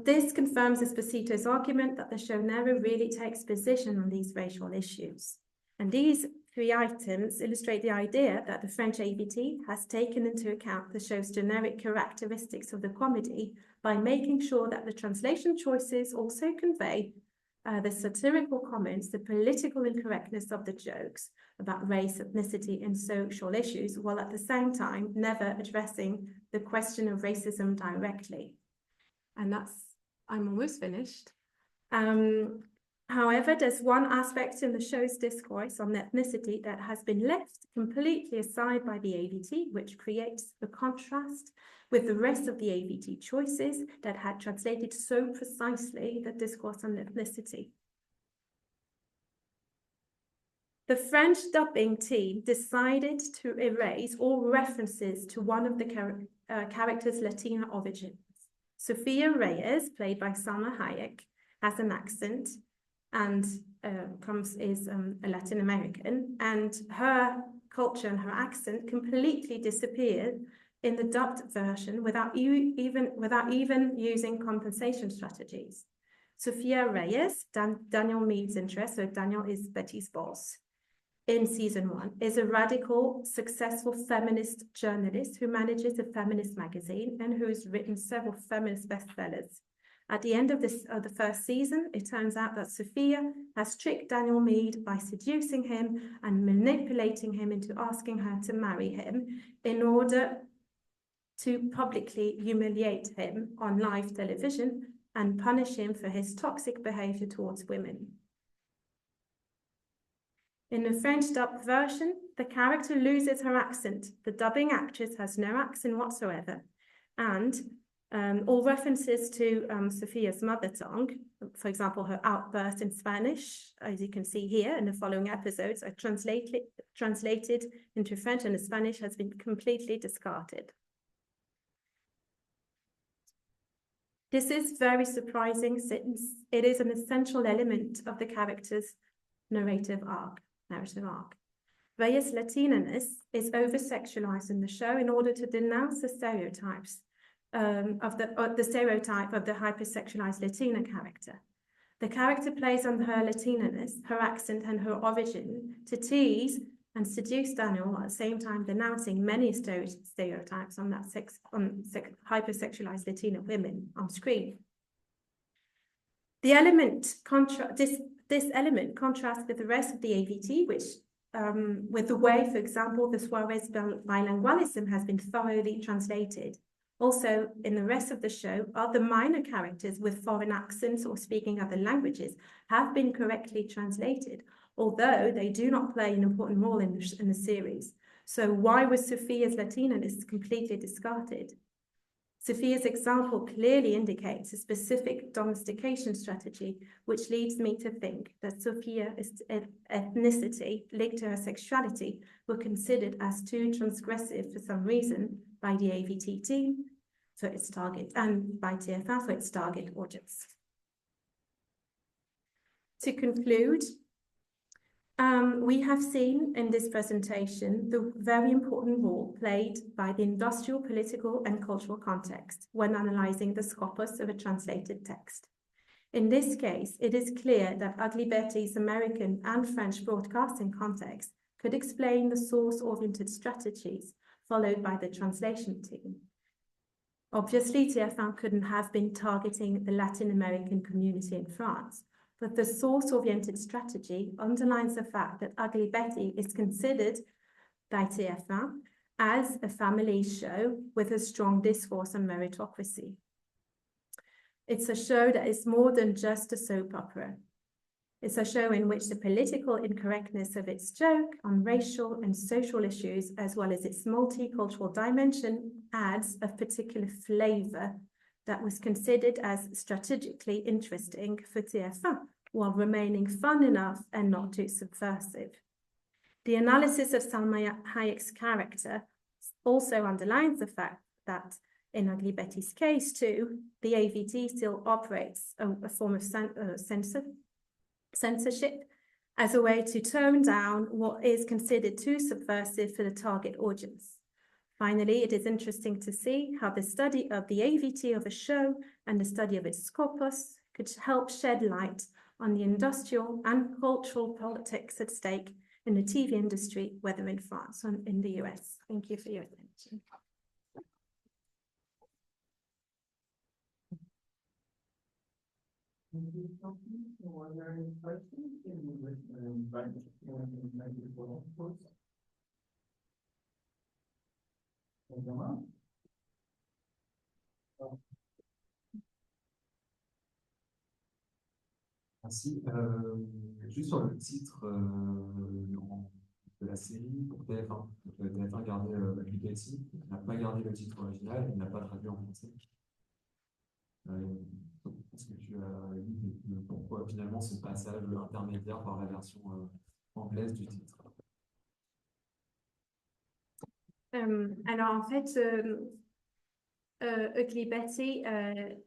This confirms Esposito's argument that the show never really takes position on these racial issues. And these 3 items illustrate the idea that the French AVT has taken into account the show's generic characteristics of the comedy by making sure that the translation choices also convey the satirical comments, the political incorrectness of the jokes about race, ethnicity, and social issues, while at the same time never addressing the question of racism directly. And I'm almost finished. However, there's one aspect in the show's discourse on ethnicity that has been left completely aside by the AVT, which creates a contrast with the rest of the AVT choices that had translated so precisely the discourse on ethnicity. The French dubbing team decided to erase all references to one of the characters' Latina origins. Sophia Reyes, played by Salma Hayek, has an accent and is a Latin American, and her culture and her accent completely disappeared in the dubbed version without even using compensation strategies. Sophia Reyes, Daniel Mead's interest, so Daniel is Betty's boss, in season 1, is a radical, successful feminist journalist who manages a feminist magazine and who's written several feminist bestsellers. At the end of the first season, it turns out that Sophia has tricked Daniel Mead by seducing him and manipulating him into asking her to marry him in order to publicly humiliate him on live television and punish him for his toxic behavior towards women. In the French dubbed version, the character loses her accent. The dubbing actress has no accent whatsoever, and all references to Sophia's mother tongue, for example, her outburst in Spanish, as you can see here in the following episodes, are translated into French, and the Spanish has been completely discarded. This is very surprising since it is an essential element of the character's narrative arc. Reya's Latinaness is over-sexualized in the show in order to denounce the stereotypes the stereotype of the hypersexualized Latina character. The character plays on her Latinaness, her accent, and her origin to tease and seduce Daniel at the same time denouncing many stereotypes on hypersexualized Latina women on screen. The element this element contrasts with the rest of the AVT, which with the way, for example, the Suarez bilingualism has been thoroughly translated. Also, in the rest of the show, other minor characters with foreign accents or speaking other languages have been correctly translated, although they do not play an important role in the series. So why was Sophia's Latinaness completely discarded? Sophia's example clearly indicates a specific domestication strategy, which leads me to think that Sophia's ethnicity linked to her sexuality were considered as too transgressive for some reason by the AVT team for its target and by TF1 for its target audience. To conclude, we have seen in this presentation the very important role played by the industrial, political, and cultural context when analyzing the scopus of a translated text. In this case, it is clear that Ugly Betty's American and French broadcasting context could explain the source-oriented strategies followed by the translation team. Obviously, TF1 couldn't have been targeting the Latin American community in France, but the source-oriented strategy underlines the fact that Ugly Betty is considered by TF1 as a family show with a strong discourse on meritocracy. It's a show that is more than just a soap opera. It's a show in which the political incorrectness of its joke on racial and social issues, as well as its multicultural dimension, adds a particular flavor that was considered as strategically interesting for TF1, while remaining fun enough and not too subversive. The analysis of Salma Hayek's character also underlines the fact that in Ugly Betty's case too, the AVT still operates a form of censorship as a way to tone down what is considered too subversive for the target audience. Finally, it is interesting to see how the study of the AVT of a show and the study of its scopus could help shed light on the industrial and cultural politics at stake in the TV industry, whether in France or in the US. Thank you for your attention. Merci. Juste sur le titre de la série pour TF1. TF1 a gardé Ugly Betty, n'a pas gardé le titre original, il n'a pas traduit en français. Est-ce que tu as dit pourquoi finalement ce passage intermédiaire par la version anglaise du titre? Alors en fait, Ugly Betty,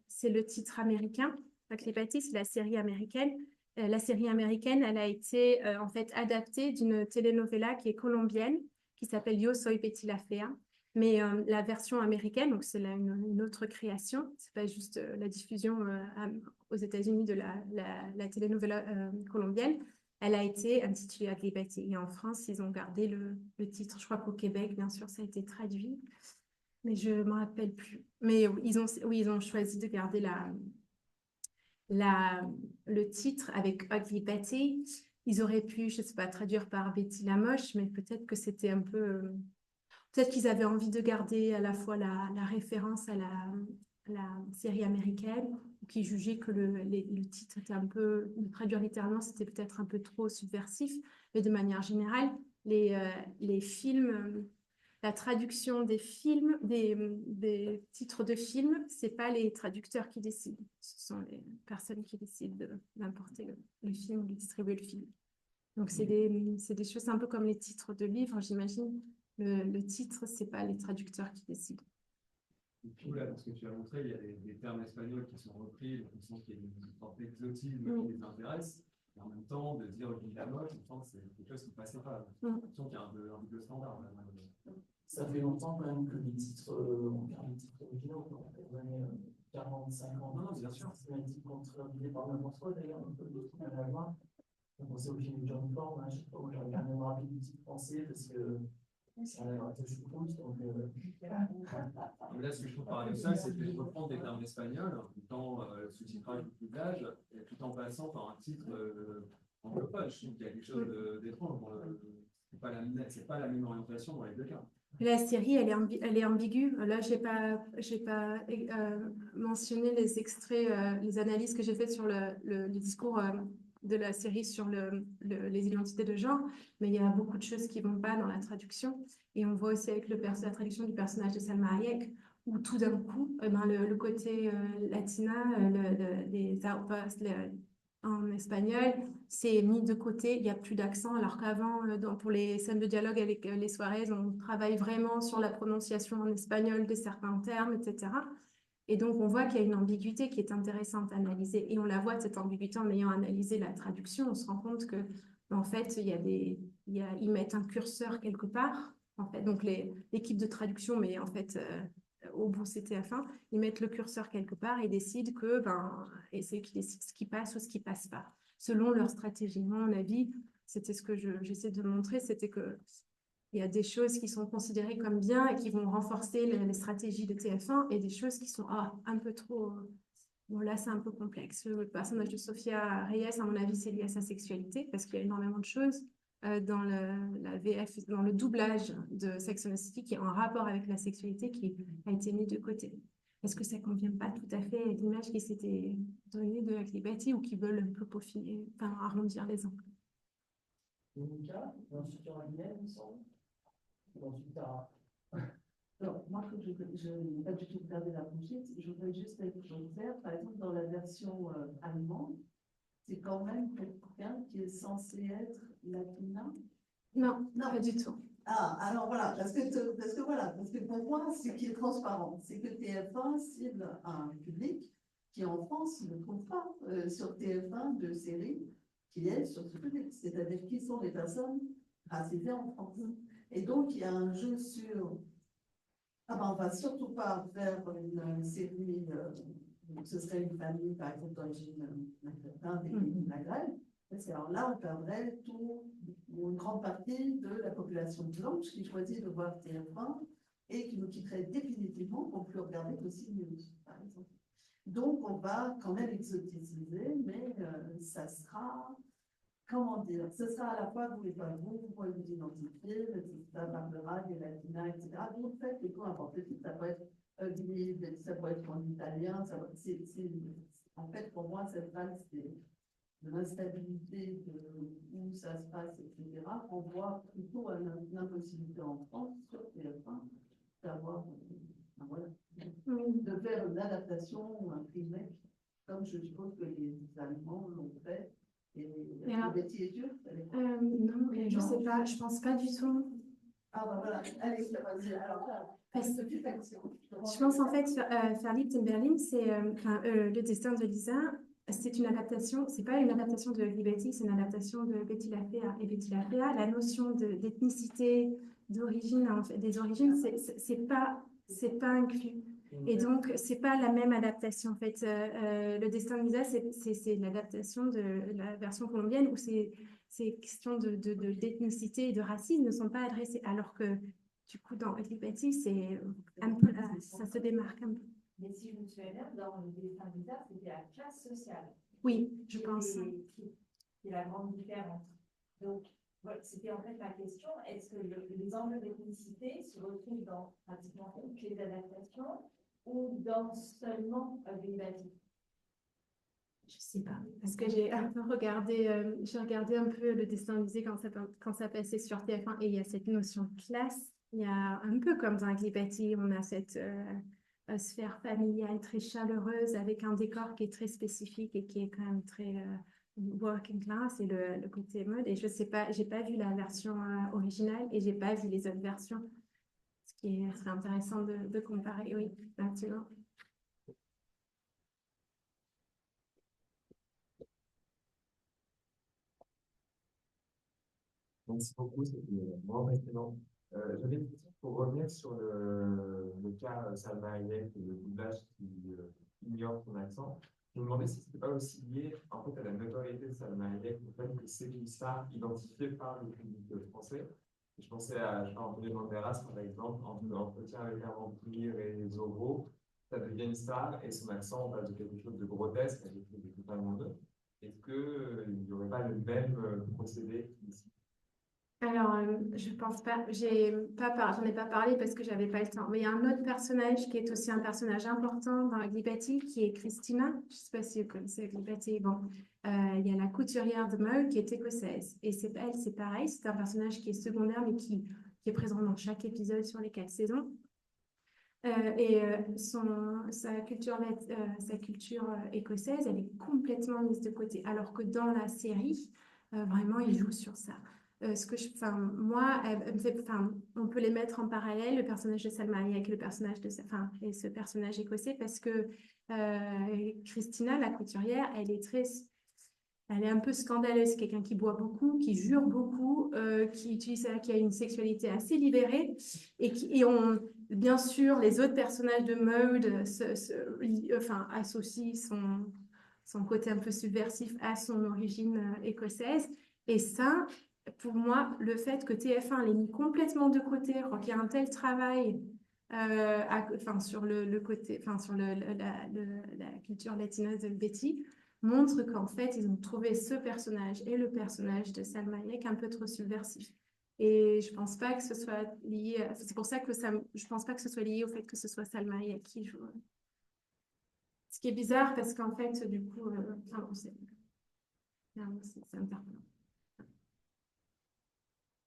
c'est le titre américain. Ugly Betty, c'est la série américaine. La série américaine, elle a été en fait adaptée d'une telenovela qui est colombienne, qui s'appelle Yo Soy Betty la Fea. Mais la version américaine, donc c'est une autre création, c'est pas juste la diffusion aux États-Unis de la telenovela colombienne, elle a été intitulée Ugly Betty. Et en France, ils ont gardé le titre. Je crois qu'au Québec, bien sûr, ça a été traduit, mais je ne me rappelle plus. Mais ils ont choisi de garder le titre avec Ugly Betty, ils auraient pu, je sais pas, traduire par Betty la moche, mais peut-être que c'était un peu... Peut-être qu'ils avaient envie de garder à la fois la référence à la série américaine, ou qu'ils jugeaient que le titre était un peu... Le traduire littéralement, c'était peut-être un peu trop subversif, mais de manière générale, les films... La traduction des films, des titres de films, c'est pas les traducteurs qui décident. Ce sont les personnes qui décident d'importer le film ou de distribuer le film. Donc, c'est des choses un peu comme les titres de livres, j'imagine. Le titre, c'est pas les traducteurs qui décident. Et puis là, dans ce que tu as montré, il y a des termes espagnols qui sont repris, on sent qu'il y a une sorte d'exotisme qui les intéresse. Et en même temps, de dire la moche, je pense que c'est quelque chose qui ne passait pas. J'ai l'impression qu'il y a un double standard. Ça fait longtemps quand même que les titres, on regarde les titres originaux, dans les années 40, 50. Non, bien sûr. C'est un titre contribué par n'importe quoi d'ailleurs, un peu d'autres à la loi. Donc, c'est origine de John Ford, hein, je sais pas, moi, j'ai regardé un rapide du titre français parce que ça a l'air de choucroute. Mais là, ce que je trouve paradoxal, c'est que je reprends des termes espagnols, tout en sous-titrage du doublage, et tout en passant par un titre anglophone. Je trouve qu'il y a quelque chose d'étrange. C'est pas la même orientation dans les deux cas. La série, elle est ambiguë. Là, j'ai pas mentionné les extraits, les analyses que j'ai faites sur le discours de la série sur les identités de genre, mais il y a beaucoup de choses qui vont pas dans la traduction. Et on voit aussi avec la traduction du personnage de Salma Hayek, où tout d'un coup, le côté latina, les outposts, en espagnol, c'est mis de côté, il n'y a plus d'accent, alors qu'avant, pour les scènes de dialogue avec les soirées, on travaille vraiment sur la prononciation en espagnol de certains termes, etc. Et donc, on voit qu'il y a une ambiguïté qui est intéressante à analyser. Et on la voit, cette ambiguïté, en ayant analysé la traduction, on se rend compte que, en fait, ils mettent un curseur quelque part. En fait, donc, l'équipe de traduction, mais en fait... au bout c'est TF1, ils mettent le curseur quelque part et décident que, et c'est eux qui décident ce qui passe ou ce qui passe pas, selon leur stratégie. Moi, à mon avis, c'était ce que j'essaie de montrer, c'était que il y a des choses qui sont considérées comme bien et qui vont renforcer les stratégies de TF1 et des choses qui sont un peu trop... Bon, là, c'est un peu complexe. Le personnage de Sophia Reyes, à mon avis, c'est lié à sa sexualité parce qu'il y a énormément de choses dans la VF, dans le doublage de Sex and the City qui est en rapport avec la sexualité qui a été mis de côté. Est-ce que ça ne convient pas tout à fait à l'image qui s'était donnée de Ugly Betty ou qui veulent un peu peaufiner, arrondir les angles? Monica, ensuite il y aura Lionel, il me semble. Ensuite, Alors, moi, comme je n'ai pas du tout regardé la bougie, je voudrais juste quelque chose faire. Par exemple, dans la version allemande, c'est quand même quelqu'un qui est censé être latina. Non, pas du tout. Ah, alors voilà, parce que pour moi, ce qui est transparent, c'est que TF1 cible un public qui en France ne trouve pas sur TF1 de séries qui est sur ce public, c'est-à-dire qui sont les personnes racisées en France. Et donc, il y a un jeu sur... on va surtout pas faire une série, ce serait une famille, par exemple, d'origine maghrébine, des pays du Maghreb, parce que alors là, on perdrait une grande partie de la population blanche qui choisit de voir TF1 et qui nous quitterait définitivement pour ne plus regarder que CNews, par exemple. Donc, on va quand même exoticiser, mais ça sera... Comment dire, ce sera à la fois vous et pas vous pouvez vous identifier, ça parlera des latinas, etc. Donc, en fait, les peu importe le titre, ça peut être ugly, ça peut être en italien, en fait, pour moi, cette phase, c'est de l'instabilité de où ça se passe, etc. On voit plutôt l'impossibilité en France, sur TF1, d'avoir, voilà, de faire une adaptation ou un remake, comme je suppose que les Allemands l'ont fait. Et alors, Betty et Dieu, non, je ne sais pas, je pense pas du tout. Ah bah voilà, allez, vas-y, alors je pense en fait, Verliebt in Berlin, c'est le destin de Lisa, c'est une adaptation, c'est pas une adaptation de Ugly Betty, c'est une adaptation de Betty la Fea. Et Betty la Fea, la notion d'ethnicité, d'origine, en fait, des origines, c'est pas inclus. Et donc, c'est pas la même adaptation, en fait. Le destin de Lisa, c'est l'adaptation de la version colombienne où ces questions d'ethnicité et de racisme ne sont pas adressées. Alors que, du coup, dans Ugly Betty, c'est un peu, ça se démarque un peu. Mais si je me souviens bien, dans le dessin bizarre, c'était la classe sociale. Oui, je pense. C'est la grande différence. Donc, voilà, c'était en fait ma question. Est-ce que les enjeux d'ethnicité se retrouvent dans pratiquement toutes les adaptations ou dans seulement Vivati? Je sais pas, parce que j'ai un peu regardé, j'ai regardé un peu le dessin animé quand ça passait sur TF1 et il y a cette notion de classe. Il y a un peu comme dans Glibati, on a cette sphère familiale très chaleureuse avec un décor qui est très spécifique et qui est quand même très working class et le côté mode. Et je sais pas, j'ai pas vu la version originale et j'ai pas vu les autres versions. Ce qui serait intéressant de comparer, oui, absolument. Merci beaucoup, c'était vraiment passionnant. J'avais une question pour revenir sur le cas Salma Hayek et le doublage qui ignore son accent. Je me demandais si ce n'était pas aussi lié en fait, à la notoriété de Salma Hayek, au fait que c'est une star identifiée par le public français. Et je pensais à Antonio Banderas, par exemple, en entretien avec un vampire et Zorro, ça devient une star et son accent passe de quelque chose de grotesque à quelque chose de totalement neutre. Est-ce qu'il n'y aurait pas le même procédé ici? Alors, je pense pas, j'en ai pas parlé parce que j'avais pas le temps. Mais il y a un autre personnage qui est aussi un personnage important dans Glibati, qui est Christina. Je sais pas si vous connaissez Glibati. Bon, il y a la couturière de mode qui est écossaise. Et elle, c'est pareil, c'est un personnage qui est secondaire, mais qui est présent dans chaque épisode sur les 4 saisons. Sa culture écossaise, elle est complètement mise de côté. Alors que dans la série, vraiment, il joue sur ça. Moi, on peut les mettre en parallèle, le personnage de Salma Hayek et et ce personnage écossais, parce que Christina, la couturière, elle est un peu scandaleuse, quelqu'un qui boit beaucoup, qui jure beaucoup, qui a une sexualité assez libérée, bien sûr, les autres personnages de mode associent son côté un peu subversif à son origine écossaise, et ça. Pour moi, le fait que TF1 l'ait mis complètement de côté, qu'il y a un tel travail sur la culture latinoise de Betty, montre qu'en fait, ils ont trouvé ce personnage et le personnage de Salma Hayek un peu trop subversif. Et je pense pas que ce soit lié, c'est pour ça que je pense pas que ce soit lié au fait que ce soit Salma Hayek qui joue. Ce qui est bizarre parce qu'en fait, du coup, c'est interpellant.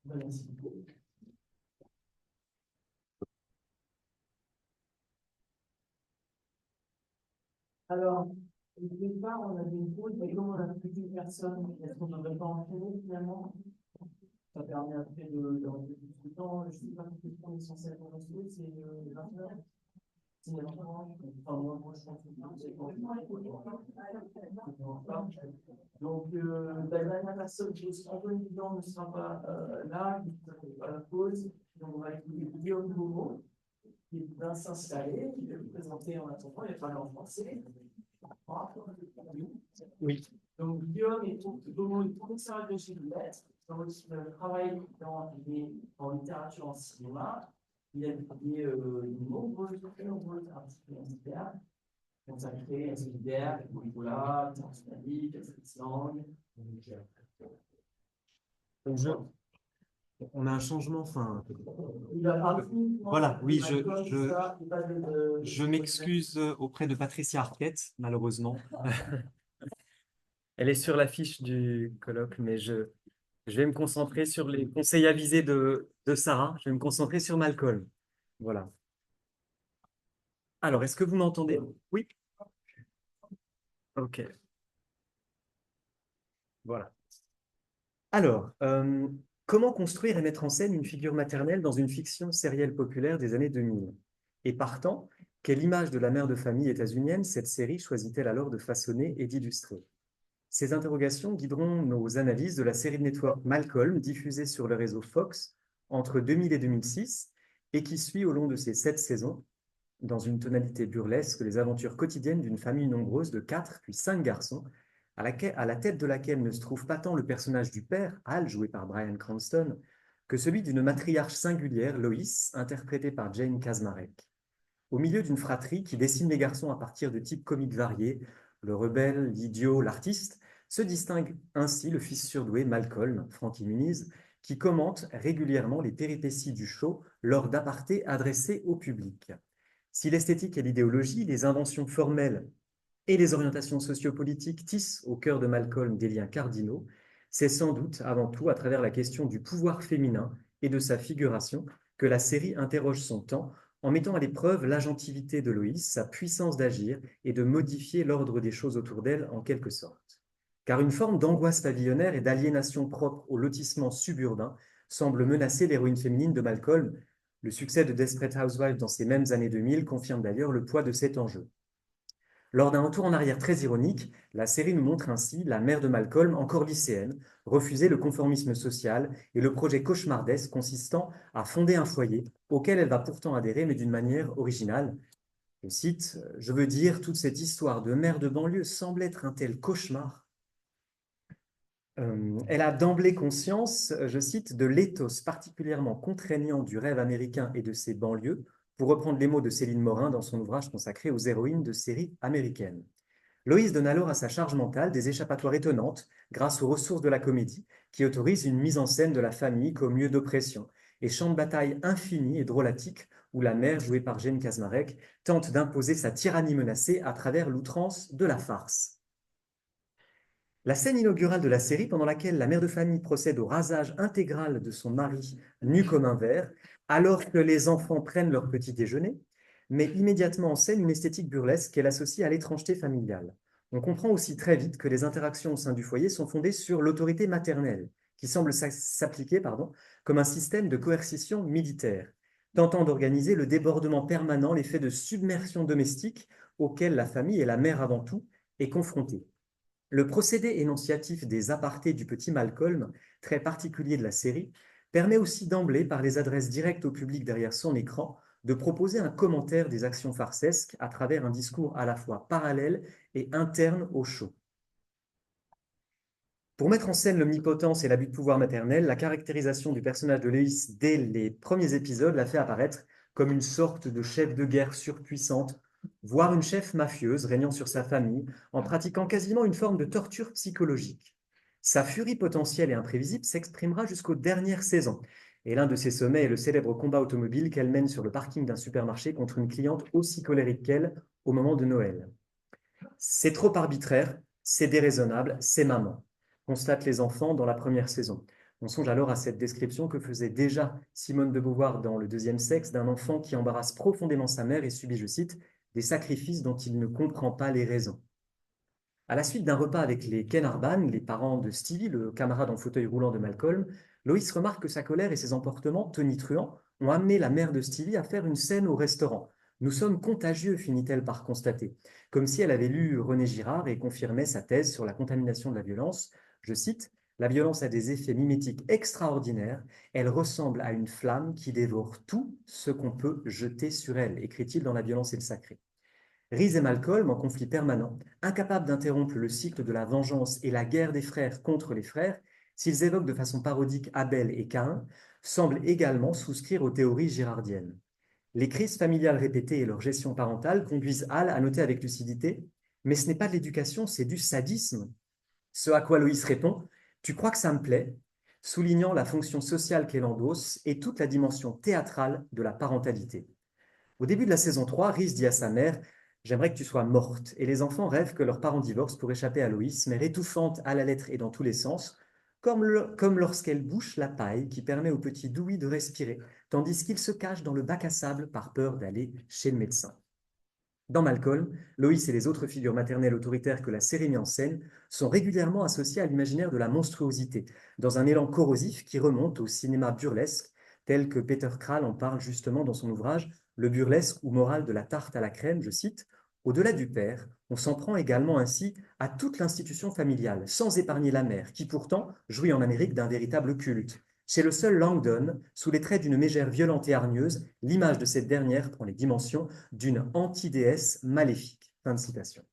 Merci beaucoup. Alors, au départ, on avait une pause, mais comme on a plus d'une personne, est-ce qu'on n'aurait pas enchaîné finalement? Ça permet après de rentrer plus de temps. Je ne sais pas si on est censé être resté, c'est 29. C'est 29. Enfin, moi, je pense que c'est donc, la dernière personne qui est Antoine ne sera pas là, qui ne pas la pause. Donc, on va écouter Guillaume Beaumont, qui va s'installer, qui va vous présenter en attendant, il va parler en français. Oui. Donc, Guillaume est professeur agrégé de lettres. Il a travaillé en littérature, en cinéma. Il a publié de nombreux articles en littéraire, consacrés à solidaire, à Nicolas, à Stylistic, à langue. On a un changement, enfin. Voilà, oui, je m'excuse auprès de Patricia Arquette, malheureusement. Elle est sur l'affiche du colloque, mais je vais me concentrer sur les conseils avisés de Sarah. Je vais me concentrer sur Malcolm. Voilà. Alors, est-ce que vous m'entendez? Oui. Ok. Voilà. Alors, comment construire et mettre en scène une figure maternelle dans une fiction sérielle populaire des années 2000? Et partant, quelle image de la mère de famille états-unienne cette série choisit-elle alors de façonner et d'illustrer? Ces interrogations guideront nos analyses de la série de network Malcolm, diffusée sur le réseau Fox entre 2000 et 2006, et qui suit au long de ses 7 saisons, dans une tonalité burlesque, les aventures quotidiennes d'une famille nombreuse de 4 puis 5 garçons, à la tête de laquelle ne se trouve pas tant le personnage du père, Hal, joué par Bryan Cranston, que celui d'une matriarche singulière, Lois, interprétée par Jane Kaczmarek. au milieu d'une fratrie qui dessine les garçons à partir de types comiques variés, le rebelle, l'idiot, l'artiste, se distingue ainsi le fils surdoué Malcolm, Frankie Muniz, qui commente régulièrement les péripéties du show lors d'apartés adressés au public. Si l'esthétique et l'idéologie, les inventions formelles et les orientations sociopolitiques tissent au cœur de Malcolm des liens cardinaux, c'est sans doute avant tout à travers la question du pouvoir féminin et de sa figuration que la série interroge son temps en mettant à l'épreuve l'agentivité de Loïs, sa puissance d'agir et de modifier l'ordre des choses autour d'elle en quelque sorte. Car une forme d'angoisse pavillonnaire et d'aliénation propre au lotissement suburbain semble menacer l'héroïne féminine de Malcolm. Le succès de Desperate Housewives dans ces mêmes années 2000 confirme d'ailleurs le poids de cet enjeu. Lors d'un retour en arrière très ironique, la série nous montre ainsi la mère de Malcolm, encore lycéenne, refuser le conformisme social et le projet cauchemardesque consistant à fonder un foyer auquel elle va pourtant adhérer, mais d'une manière originale. Je cite, « Je veux dire, toute cette histoire de mère de banlieue semble être un tel cauchemar. » Elle a d'emblée conscience, je cite, de l'éthos particulièrement contraignant du rêve américain et de ses banlieues, pour reprendre les mots de Céline Morin dans son ouvrage consacré aux héroïnes de séries américaines. Loïs donne alors à sa charge mentale des échappatoires étonnantes grâce aux ressources de la comédie qui autorise une mise en scène de la famille comme lieu d'oppression et champ de bataille infini et drôlatique où la mère, jouée par Jane Kaczmarek, tente d'imposer sa tyrannie menacée à travers l'outrance de la farce. La scène inaugurale de la série, pendant laquelle la mère de famille procède au rasage intégral de son mari nu comme un verre, alors que les enfants prennent leur petit déjeuner, met immédiatement en scène une esthétique burlesque qu'elle associe à l'étrangeté familiale. On comprend aussi très vite que les interactions au sein du foyer sont fondées sur l'autorité maternelle, qui semble s'appliquer comme un système de coercition militaire, tentant d'organiser le débordement permanent, l'effet de submersion domestique auquel la famille, et la mère avant tout, est confrontée. Le procédé énonciatif des apartés du petit Malcolm, très particulier de la série, permet aussi d'emblée, par les adresses directes au public derrière son écran, de proposer un commentaire des actions farcesques à travers un discours à la fois parallèle et interne au show. Pour mettre en scène l'omnipotence et l'abus de pouvoir maternel, la caractérisation du personnage de Loïs dès les premiers épisodes la fait apparaître comme une sorte de chef de guerre surpuissante, voire une chef mafieuse régnant sur sa famille, en pratiquant quasiment une forme de torture psychologique. Sa furie potentielle et imprévisible s'exprimera jusqu'aux dernières saisons, et l'un de ses sommets est le célèbre combat automobile qu'elle mène sur le parking d'un supermarché contre une cliente aussi colérique qu'elle au moment de Noël. C'est trop arbitraire, c'est déraisonnable, c'est maman, constatent les enfants dans la première saison. On songe alors à cette description que faisait déjà Simone de Beauvoir dans Le deuxième sexe d'un enfant qui embarrasse profondément sa mère et subit, je cite, des sacrifices dont il ne comprend pas les raisons. À la suite d'un repas avec les Ken Arban, les parents de Stevie, le camarade en fauteuil roulant de Malcolm, Loïs remarque que sa colère et ses emportements tonitruants ont amené la mère de Stevie à faire une scène au restaurant. « Nous sommes contagieux », finit-elle par constater, comme si elle avait lu René Girard et confirmait sa thèse sur la contamination de la violence. Je cite, « La violence a des effets mimétiques extraordinaires. Elle ressemble à une flamme qui dévore tout ce qu'on peut jeter sur elle », écrit-il dans La violence et le sacré. Reese et Malcolm, en conflit permanent, incapables d'interrompre le cycle de la vengeance et la guerre des frères contre les frères, s'ils évoquent de façon parodique Abel et Caïn, semblent également souscrire aux théories girardiennes. Les crises familiales répétées et leur gestion parentale conduisent Hal à noter avec lucidité « Mais ce n'est pas de l'éducation, c'est du sadisme ». Ce à quoi Loïs répond « Tu crois que ça me plaît ?» soulignant la fonction sociale qu'elle endosse et toute la dimension théâtrale de la parentalité. Au début de la saison 3, Reese dit à sa mère « J'aimerais que tu sois morte » et les enfants rêvent que leurs parents divorcent pour échapper à Loïs, mère étouffante à la lettre et dans tous les sens, comme lorsqu'elle bouche la paille qui permet au petit Dewey de respirer, tandis qu'il se cache dans le bac à sable par peur d'aller chez le médecin. Dans Malcolm, Loïs et les autres figures maternelles autoritaires que la série met en scène sont régulièrement associées à l'imaginaire de la monstruosité, dans un élan corrosif qui remonte au cinéma burlesque, tel que Peter Krall en parle justement dans son ouvrage « Le burlesque ou morale de la tarte à la crème », je cite, « Au-delà du père, on s'en prend également ainsi à toute l'institution familiale, sans épargner la mère, qui pourtant jouit en Amérique d'un véritable culte. Chez le seul Langdon, sous les traits d'une mégère violente et hargneuse, l'image de cette dernière prend les dimensions d'une antidéesse maléfique. » Fin de citation.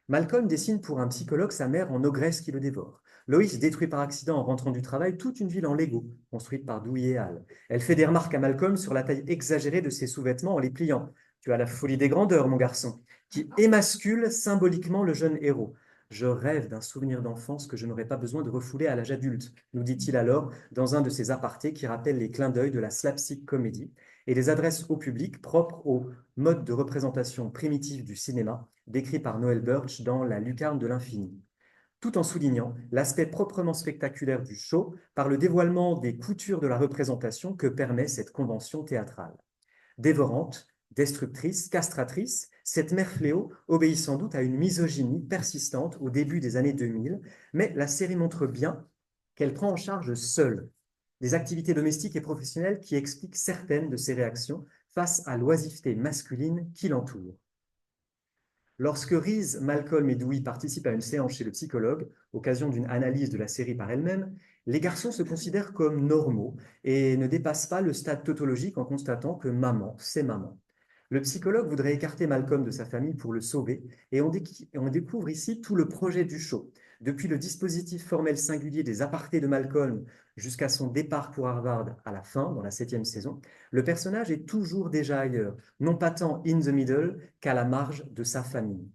Malcolm dessine pour un psychologue sa mère en ogresse qui le dévore. Loïs détruit par accident en rentrant du travail toute une ville en Lego, construite par Dewey et Hal. Elle fait des remarques à Malcolm sur la taille exagérée de ses sous-vêtements en les pliant. Tu as la folie des grandeurs, mon garçon, qui émascule symboliquement le jeune héros. Je rêve d'un souvenir d'enfance que je n'aurais pas besoin de refouler à l'âge adulte, nous dit-il alors dans un de ses apartés qui rappelle les clins d'œil de la slapstick comédie et les adresses au public propres au mode de représentation primitif du cinéma décrit par Noël Birch dans La lucarne de l'infini, tout en soulignant l'aspect proprement spectaculaire du show par le dévoilement des coutures de la représentation que permet cette convention théâtrale. Dévorante, destructrice, castratrice, cette mère fléau obéit sans doute à une misogynie persistante au début des années 2000, mais la série montre bien qu'elle prend en charge seule des activités domestiques et professionnelles qui expliquent certaines de ses réactions face à l'oisiveté masculine qui l'entoure. Lorsque Reese, Malcolm et Dewey participent à une séance chez le psychologue, occasion d'une analyse de la série par elle-même, les garçons se considèrent comme normaux et ne dépassent pas le stade tautologique en constatant que maman, c'est maman. Le psychologue voudrait écarter Malcolm de sa famille pour le sauver et on découvre ici tout le projet du show. Depuis le dispositif formel singulier des apartés de Malcolm jusqu'à son départ pour Harvard à la fin, dans la 7e saison, le personnage est toujours déjà ailleurs, non pas tant in the middle qu'à la marge de sa famille.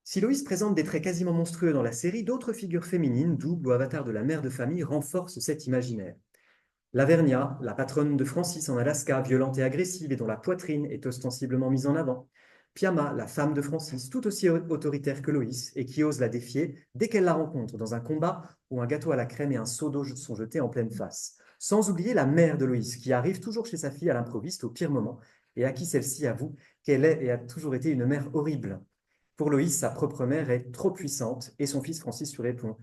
Si Loïs présente des traits quasiment monstrueux dans la série, d'autres figures féminines, doubles ou avatars de la mère de famille, renforcent cet imaginaire. Lavernia, la patronne de Francis en Alaska, violente et agressive et dont la poitrine est ostensiblement mise en avant. Piama, la femme de Francis, tout aussi autoritaire que Loïs et qui ose la défier dès qu'elle la rencontre dans un combat où un gâteau à la crème et un seau d'eau sont jetés en pleine face. Sans oublier la mère de Loïs qui arrive toujours chez sa fille à l'improviste au pire moment et à qui celle-ci avoue qu'elle est et a toujours été une mère horrible. Pour Loïs, sa propre mère est trop puissante et son fils Francis lui répond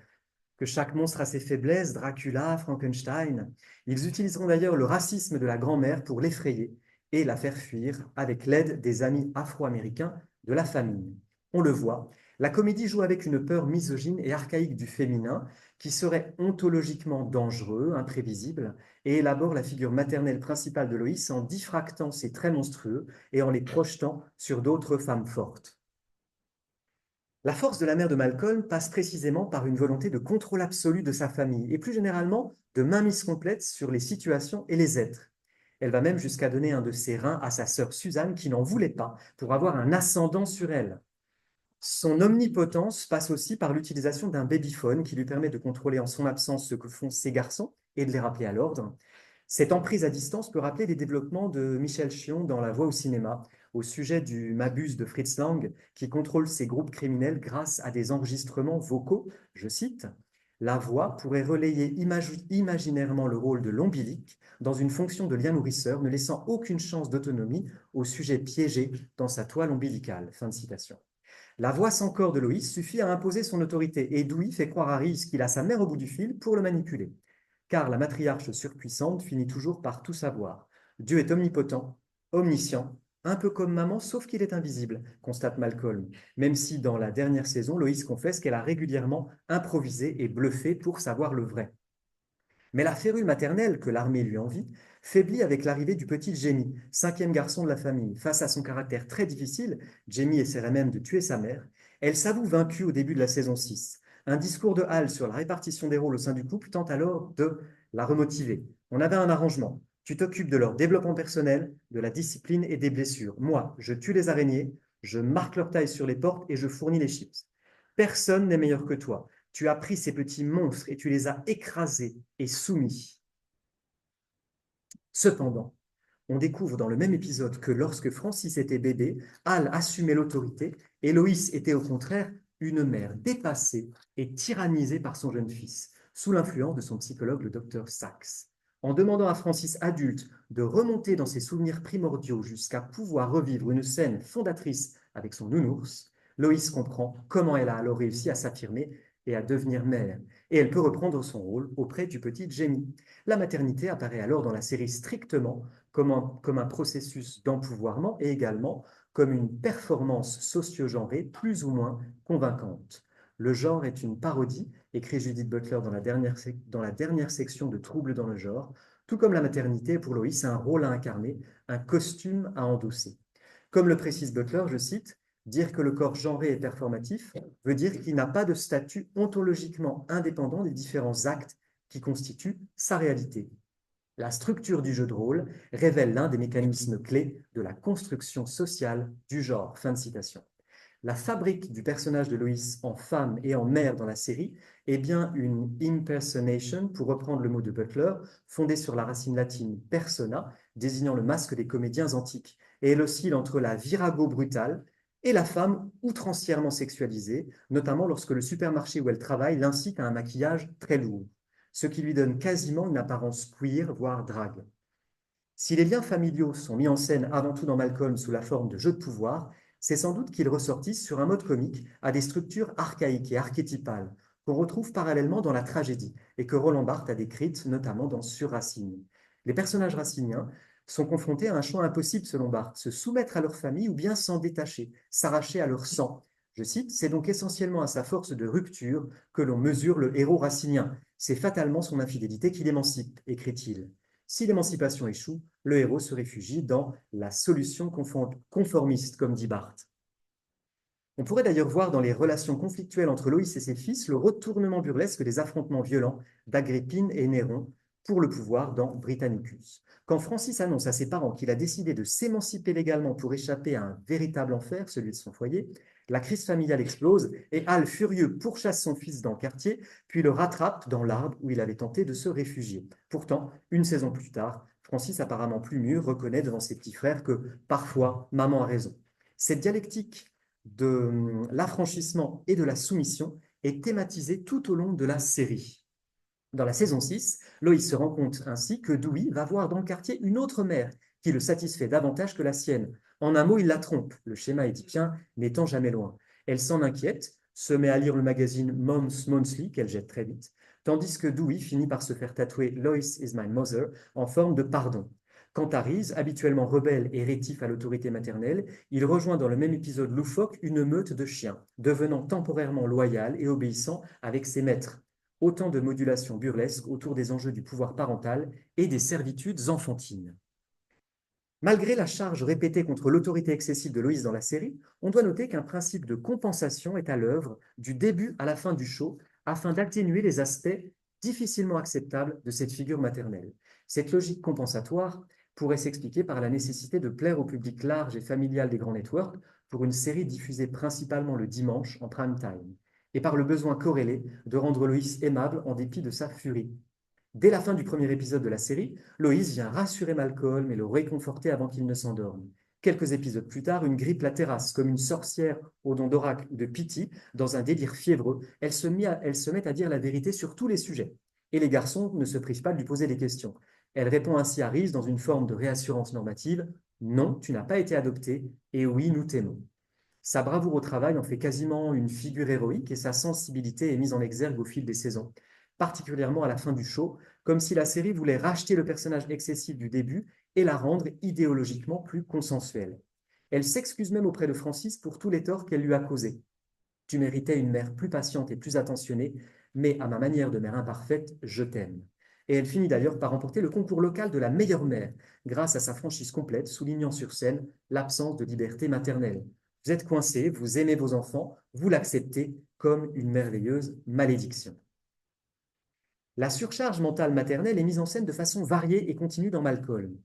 que chaque monstre a ses faiblesses, Dracula, Frankenstein. Ils utiliseront d'ailleurs le racisme de la grand-mère pour l'effrayer et la faire fuir avec l'aide des amis afro-américains de la famille. On le voit, la comédie joue avec une peur misogyne et archaïque du féminin qui serait ontologiquement dangereux, imprévisible, et élabore la figure maternelle principale de Loïs en diffractant ses traits monstrueux et en les projetant sur d'autres femmes fortes. La force de la mère de Malcolm passe précisément par une volonté de contrôle absolu de sa famille et plus généralement de mainmise complète sur les situations et les êtres. Elle va même jusqu'à donner un de ses reins à sa sœur Suzanne qui n'en voulait pas pour avoir un ascendant sur elle. Son omnipotence passe aussi par l'utilisation d'un babyphone qui lui permet de contrôler en son absence ce que font ses garçons et de les rappeler à l'ordre. Cette emprise à distance peut rappeler les développements de Michel Chion dans La Voix au cinéma, au sujet du Mabuse de Fritz Lang, qui contrôle ses groupes criminels grâce à des enregistrements vocaux. Je cite, « La voix pourrait relayer imaginairement le rôle de l'ombilic dans une fonction de lien nourrisseur, ne laissant aucune chance d'autonomie au sujet piégé dans sa toile ombilicale. » Fin de citation. La voix sans corps de Loïs suffit à imposer son autorité et Dewey fait croire à Reese qu'il a sa mère au bout du fil pour le manipuler. Car la matriarche surpuissante finit toujours par tout savoir. Dieu est omnipotent, omniscient, un peu comme maman, sauf qu'il est invisible, constate Malcolm, même si dans la dernière saison, Loïs confesse qu'elle a régulièrement improvisé et bluffé pour savoir le vrai. Mais la férule maternelle que l'armée lui envie faiblit avec l'arrivée du petit Jamie, 5e garçon de la famille. Face à son caractère très difficile, Jamie essaierait même de tuer sa mère. Elle s'avoue vaincue au début de la saison 6. Un discours de Hal sur la répartition des rôles au sein du couple tente alors de la remotiver. On avait un arrangement. Tu t'occupes de leur développement personnel, de la discipline et des blessures. Moi, je tue les araignées, je marque leur taille sur les portes et je fournis les chips. Personne n'est meilleur que toi. Tu as pris ces petits monstres et tu les as écrasés et soumis. Cependant, on découvre dans le même épisode que lorsque Francis était bébé, Hal assumait l'autorité et Loïs était au contraire une mère dépassée et tyrannisée par son jeune fils, sous l'influence de son psychologue, le docteur Sachs. En demandant à Francis adulte de remonter dans ses souvenirs primordiaux jusqu'à pouvoir revivre une scène fondatrice avec son nounours, Loïs comprend comment elle a alors réussi à s'affirmer et à devenir mère, et elle peut reprendre son rôle auprès du petit Jamie. La maternité apparaît alors dans la série strictement comme un processus d'empouvoirment et également comme une performance socio-genrée plus ou moins convaincante. Le genre est une parodie, écrit Judith Butler dans la dernière section de Troubles dans le genre, tout comme la maternité pour Loïs, un rôle à incarner, un costume à endosser. Comme le précise Butler, je cite, « Dire que le corps genré est performatif veut dire qu'il n'a pas de statut ontologiquement indépendant des différents actes qui constituent sa réalité. » La structure du jeu de rôle révèle l'un des mécanismes clés de la construction sociale du genre. Fin de citation. La fabrique du personnage de Loïs en femme et en mère dans la série est bien une impersonation, pour reprendre le mot de Butler, fondée sur la racine latine persona, désignant le masque des comédiens antiques. Et elle oscille entre la virago brutale et la femme outrancièrement sexualisée, notamment lorsque le supermarché où elle travaille l'incite à un maquillage très lourd, ce qui lui donne quasiment une apparence queer, voire drague. Si les liens familiaux sont mis en scène avant tout dans Malcolm sous la forme de jeux de pouvoir, c'est sans doute qu'ils ressortissent sur un mode comique à des structures archaïques et archétypales qu'on retrouve parallèlement dans la tragédie et que Roland Barthes a décrites notamment dans Sur Racine. Les personnages raciniens sont confrontés à un choix impossible selon Barthes, se soumettre à leur famille ou bien s'en détacher, s'arracher à leur sang. Je cite, « C'est donc essentiellement à sa force de rupture que l'on mesure le héros racinien. C'est fatalement son infidélité qui l'émancipe, écrit-il. Si l'émancipation échoue, le héros se réfugie dans la solution conformiste, comme dit Barthes. » On pourrait d'ailleurs voir dans les relations conflictuelles entre Loïs et ses fils le retournement burlesque des affrontements violents d'Agrippine et Néron pour le pouvoir dans Britannicus. Quand Francis annonce à ses parents qu'il a décidé de s'émanciper légalement pour échapper à un véritable enfer, celui de son foyer, la crise familiale explose et Hal, furieux, pourchasse son fils dans le quartier, puis le rattrape dans l'arbre où il avait tenté de se réfugier. Pourtant, une saison plus tard, Francis, apparemment plus mûr, reconnaît devant ses petits frères que parfois, maman a raison. Cette dialectique de l'affranchissement et de la soumission est thématisée tout au long de la série. Dans la saison 6, Loïs se rend compte ainsi que Dewey va voir dans le quartier une autre mère qui le satisfait davantage que la sienne. En un mot, il la trompe, le schéma édipien n'étant jamais loin. Elle s'en inquiète, se met à lire le magazine Mom's Monthly, qu'elle jette très vite, tandis que Dewey finit par se faire tatouer « Lois is my mother » en forme de pardon. Quant à Reese, habituellement rebelle et rétif à l'autorité maternelle, il rejoint dans le même épisode loufoque une meute de chiens, devenant temporairement loyal et obéissant avec ses maîtres. Autant de modulations burlesques autour des enjeux du pouvoir parental et des servitudes enfantines. Malgré la charge répétée contre l'autorité excessive de Loïs dans la série, on doit noter qu'un principe de compensation est à l'œuvre du début à la fin du show afin d'atténuer les aspects difficilement acceptables de cette figure maternelle. Cette logique compensatoire pourrait s'expliquer par la nécessité de plaire au public large et familial des grands networks pour une série diffusée principalement le dimanche en prime time, et par le besoin corrélé de rendre Loïs aimable en dépit de sa furie. Dès la fin du premier épisode de la série, Loïs vient rassurer Malcolm et le réconforter avant qu'il ne s'endorme. Quelques épisodes plus tard, une grippe la terrasse, comme une sorcière au don d'oracle ou de pitié, dans un délire fiévreux, elle se met à dire la vérité sur tous les sujets. Et les garçons ne se privent pas de lui poser des questions. Elle répond ainsi à Reese dans une forme de réassurance normative « Non, tu n'as pas été adopté, et oui, nous t'aimons ». Sa bravoure au travail en fait quasiment une figure héroïque et sa sensibilité est mise en exergue au fil des saisons, particulièrement à la fin du show, comme si la série voulait racheter le personnage excessif du début et la rendre idéologiquement plus consensuelle. Elle s'excuse même auprès de Francis pour tous les torts qu'elle lui a causés. « Tu méritais une mère plus patiente et plus attentionnée, mais à ma manière de mère imparfaite, je t'aime. » Et elle finit d'ailleurs par remporter le concours local de la meilleure mère, grâce à sa franchise complète, soulignant sur scène l'absence de liberté maternelle. Vous êtes coincé, vous aimez vos enfants, vous l'acceptez comme une merveilleuse malédiction. La surcharge mentale maternelle est mise en scène de façon variée et continue dans Malcolm.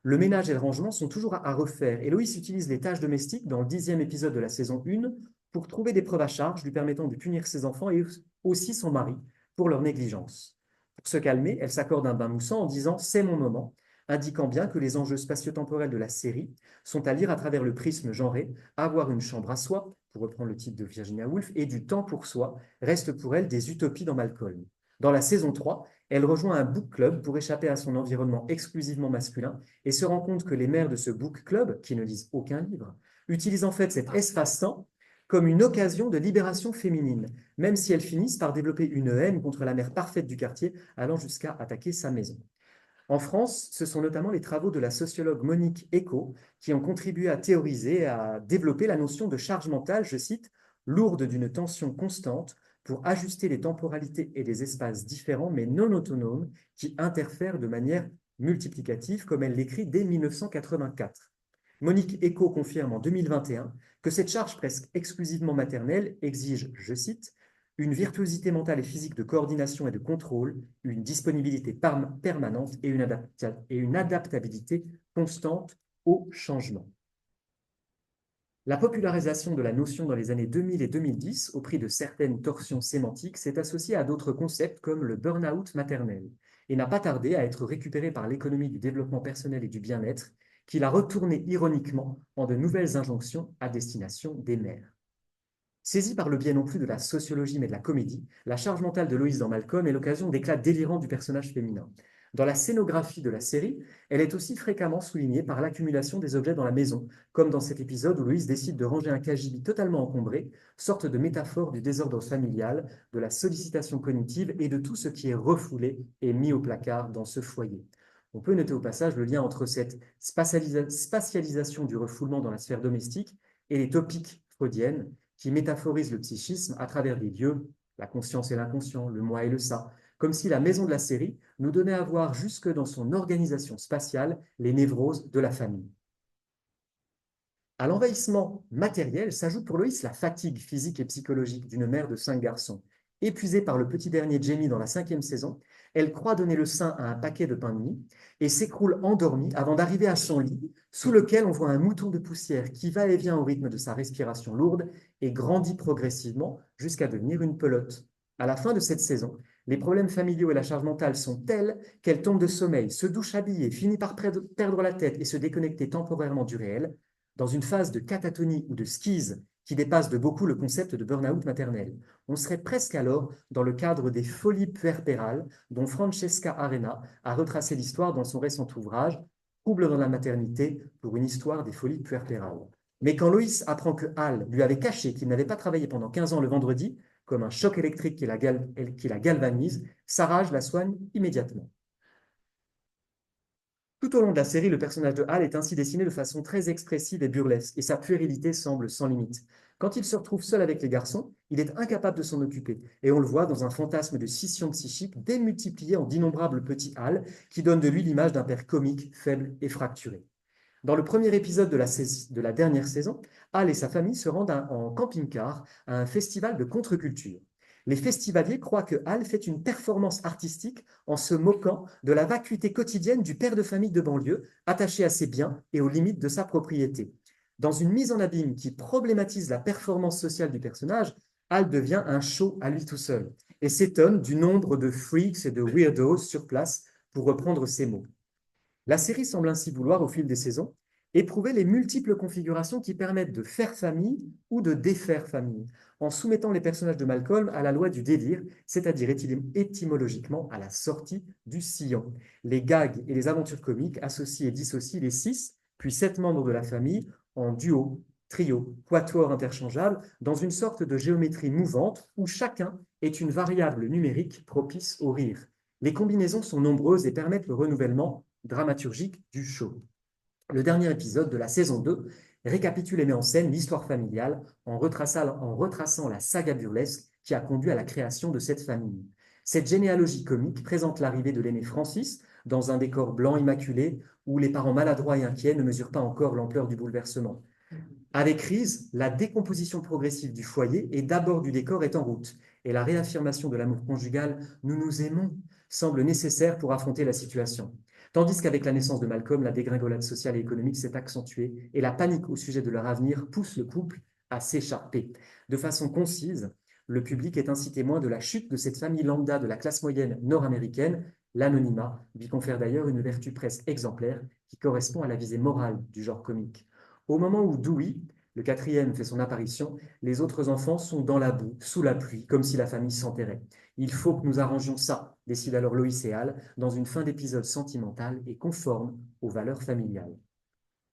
Le ménage et le rangement sont toujours à refaire, et Loïs utilise les tâches domestiques dans le 10e épisode de la saison 1 pour trouver des preuves à charge lui permettant de punir ses enfants et aussi son mari pour leur négligence. Pour se calmer, elle s'accorde un bain moussant en disant « c'est mon moment », indiquant bien que les enjeux spatio-temporels de la série sont à lire à travers le prisme genré, avoir une chambre à soi, pour reprendre le titre de Virginia Woolf, et du temps pour soi, reste pour elle des utopies dans Malcolm. Dans la saison 3, elle rejoint un book club pour échapper à son environnement exclusivement masculin et se rend compte que les mères de ce book club, qui ne lisent aucun livre, utilisent en fait cet espace-temps comme une occasion de libération féminine, même si elles finissent par développer une haine contre la mère parfaite du quartier, allant jusqu'à attaquer sa maison. En France, ce sont notamment les travaux de la sociologue Monique Eco qui ont contribué à théoriser et à développer la notion de charge mentale, je cite, « lourde d'une tension constante pour ajuster les temporalités et les espaces différents mais non autonomes qui interfèrent de manière multiplicative », comme elle l'écrit dès 1984. Monique Eco confirme en 2021 que cette charge presque exclusivement maternelle exige, je cite, « une virtuosité mentale et physique de coordination et de contrôle, une disponibilité permanente et une adaptabilité constante au changement. La popularisation de la notion dans les années 2000 et 2010, au prix de certaines torsions sémantiques, s'est associée à d'autres concepts comme le burn-out maternel et n'a pas tardé à être récupéré par l'économie du développement personnel et du bien-être, qui l'a retourné ironiquement en de nouvelles injonctions à destination des mères. Saisie par le biais non plus de la sociologie mais de la comédie, la charge mentale de Loïs dans Malcolm est l'occasion d'éclats délirants du personnage féminin. Dans la scénographie de la série, elle est aussi fréquemment soulignée par l'accumulation des objets dans la maison, comme dans cet épisode où Loïs décide de ranger un cagibi totalement encombré, sorte de métaphore du désordre familial, de la sollicitation cognitive et de tout ce qui est refoulé et mis au placard dans ce foyer. On peut noter au passage le lien entre cette spatialisation du refoulement dans la sphère domestique et les topiques freudiennes qui métaphorisent le psychisme à travers des lieux, la conscience et l'inconscient, le moi et le ça, comme si la maison de la série nous donnait à voir jusque dans son organisation spatiale les névroses de la famille. À l'envahissement matériel s'ajoute pour Loïs la fatigue physique et psychologique d'une mère de 5 garçons. Épuisée par le petit dernier Jamie dans la 5e saison, elle croit donner le sein à un paquet de pain de mie et s'écroule endormie avant d'arriver à son lit, sous lequel on voit un mouton de poussière qui va et vient au rythme de sa respiration lourde et grandit progressivement jusqu'à devenir une pelote. À la fin de cette saison, les problèmes familiaux et la charge mentale sont tels qu'elle tombe de sommeil, se douche habillée, finit par perdre la tête et se déconnecter temporairement du réel, dans une phase de catatonie ou de schise qui dépasse de beaucoup le concept de burn-out maternel. On serait presque alors dans le cadre des folies puerpérales dont Francesca Arena a retracé l'histoire dans son récent ouvrage « Trouble dans la maternité pour une histoire des folies puerpérales ». Mais quand Loïs apprend que Hal lui avait caché qu'il n'avait pas travaillé pendant 15 ans le vendredi, comme un choc électrique qui la galvanise, sa rage la soigne immédiatement. Tout au long de la série, le personnage de Hal est ainsi dessiné de façon très expressive et burlesque, et sa puérilité semble sans limite. Quand il se retrouve seul avec les garçons, il est incapable de s'en occuper, et on le voit dans un fantasme de scission psychique démultiplié en d'innombrables petits Hal, qui donnent de lui l'image d'un père comique, faible et fracturé. Dans le premier épisode de la dernière saison, Hal et sa famille se rendent en camping-car à un festival de contre-culture. Les festivaliers croient que Hal fait une performance artistique en se moquant de la vacuité quotidienne du père de famille de banlieue, attaché à ses biens et aux limites de sa propriété. Dans une mise en abîme qui problématise la performance sociale du personnage, Hal devient un show à lui tout seul et s'étonne du nombre de freaks et de weirdos sur place, pour reprendre ses mots. La série semble ainsi vouloir, au fil des saisons, éprouver les multiples configurations qui permettent de faire famille ou de défaire famille, en soumettant les personnages de Malcolm à la loi du délire, c'est-à-dire étymologiquement à la sortie du sillon. Les gags et les aventures comiques associent et dissocient les 6, puis 7 membres de la famille en duo, trio, quatuor interchangeable, dans une sorte de géométrie mouvante où chacun est une variable numérique propice au rire. Les combinaisons sont nombreuses et permettent le renouvellement dramaturgique du show. Le dernier épisode de la saison 2 récapitule et met en scène l'histoire familiale en retraçant la saga burlesque qui a conduit à la création de cette famille. Cette généalogie comique présente l'arrivée de l'aîné Francis dans un décor blanc immaculé où les parents maladroits et inquiets ne mesurent pas encore l'ampleur du bouleversement. Avec Reese, la décomposition progressive du foyer et d'abord du décor est en route et la réaffirmation de l'amour conjugal « nous nous aimons » semble nécessaire pour affronter la situation. Tandis qu'avec la naissance de Malcolm, la dégringolade sociale et économique s'est accentuée et la panique au sujet de leur avenir pousse le couple à s'écharper. De façon concise, le public est ainsi témoin de la chute de cette famille lambda de la classe moyenne nord-américaine. L'anonymat lui confère d'ailleurs une vertu presque exemplaire qui correspond à la visée morale du genre comique. Au moment où Dewey, le 4e, fait son apparition, les autres enfants sont dans la boue, sous la pluie, comme si la famille s'enterrait. Il faut que nous arrangions ça, décident alors Loïs et Hal, dans une fin d'épisode sentimentale et conforme aux valeurs familiales.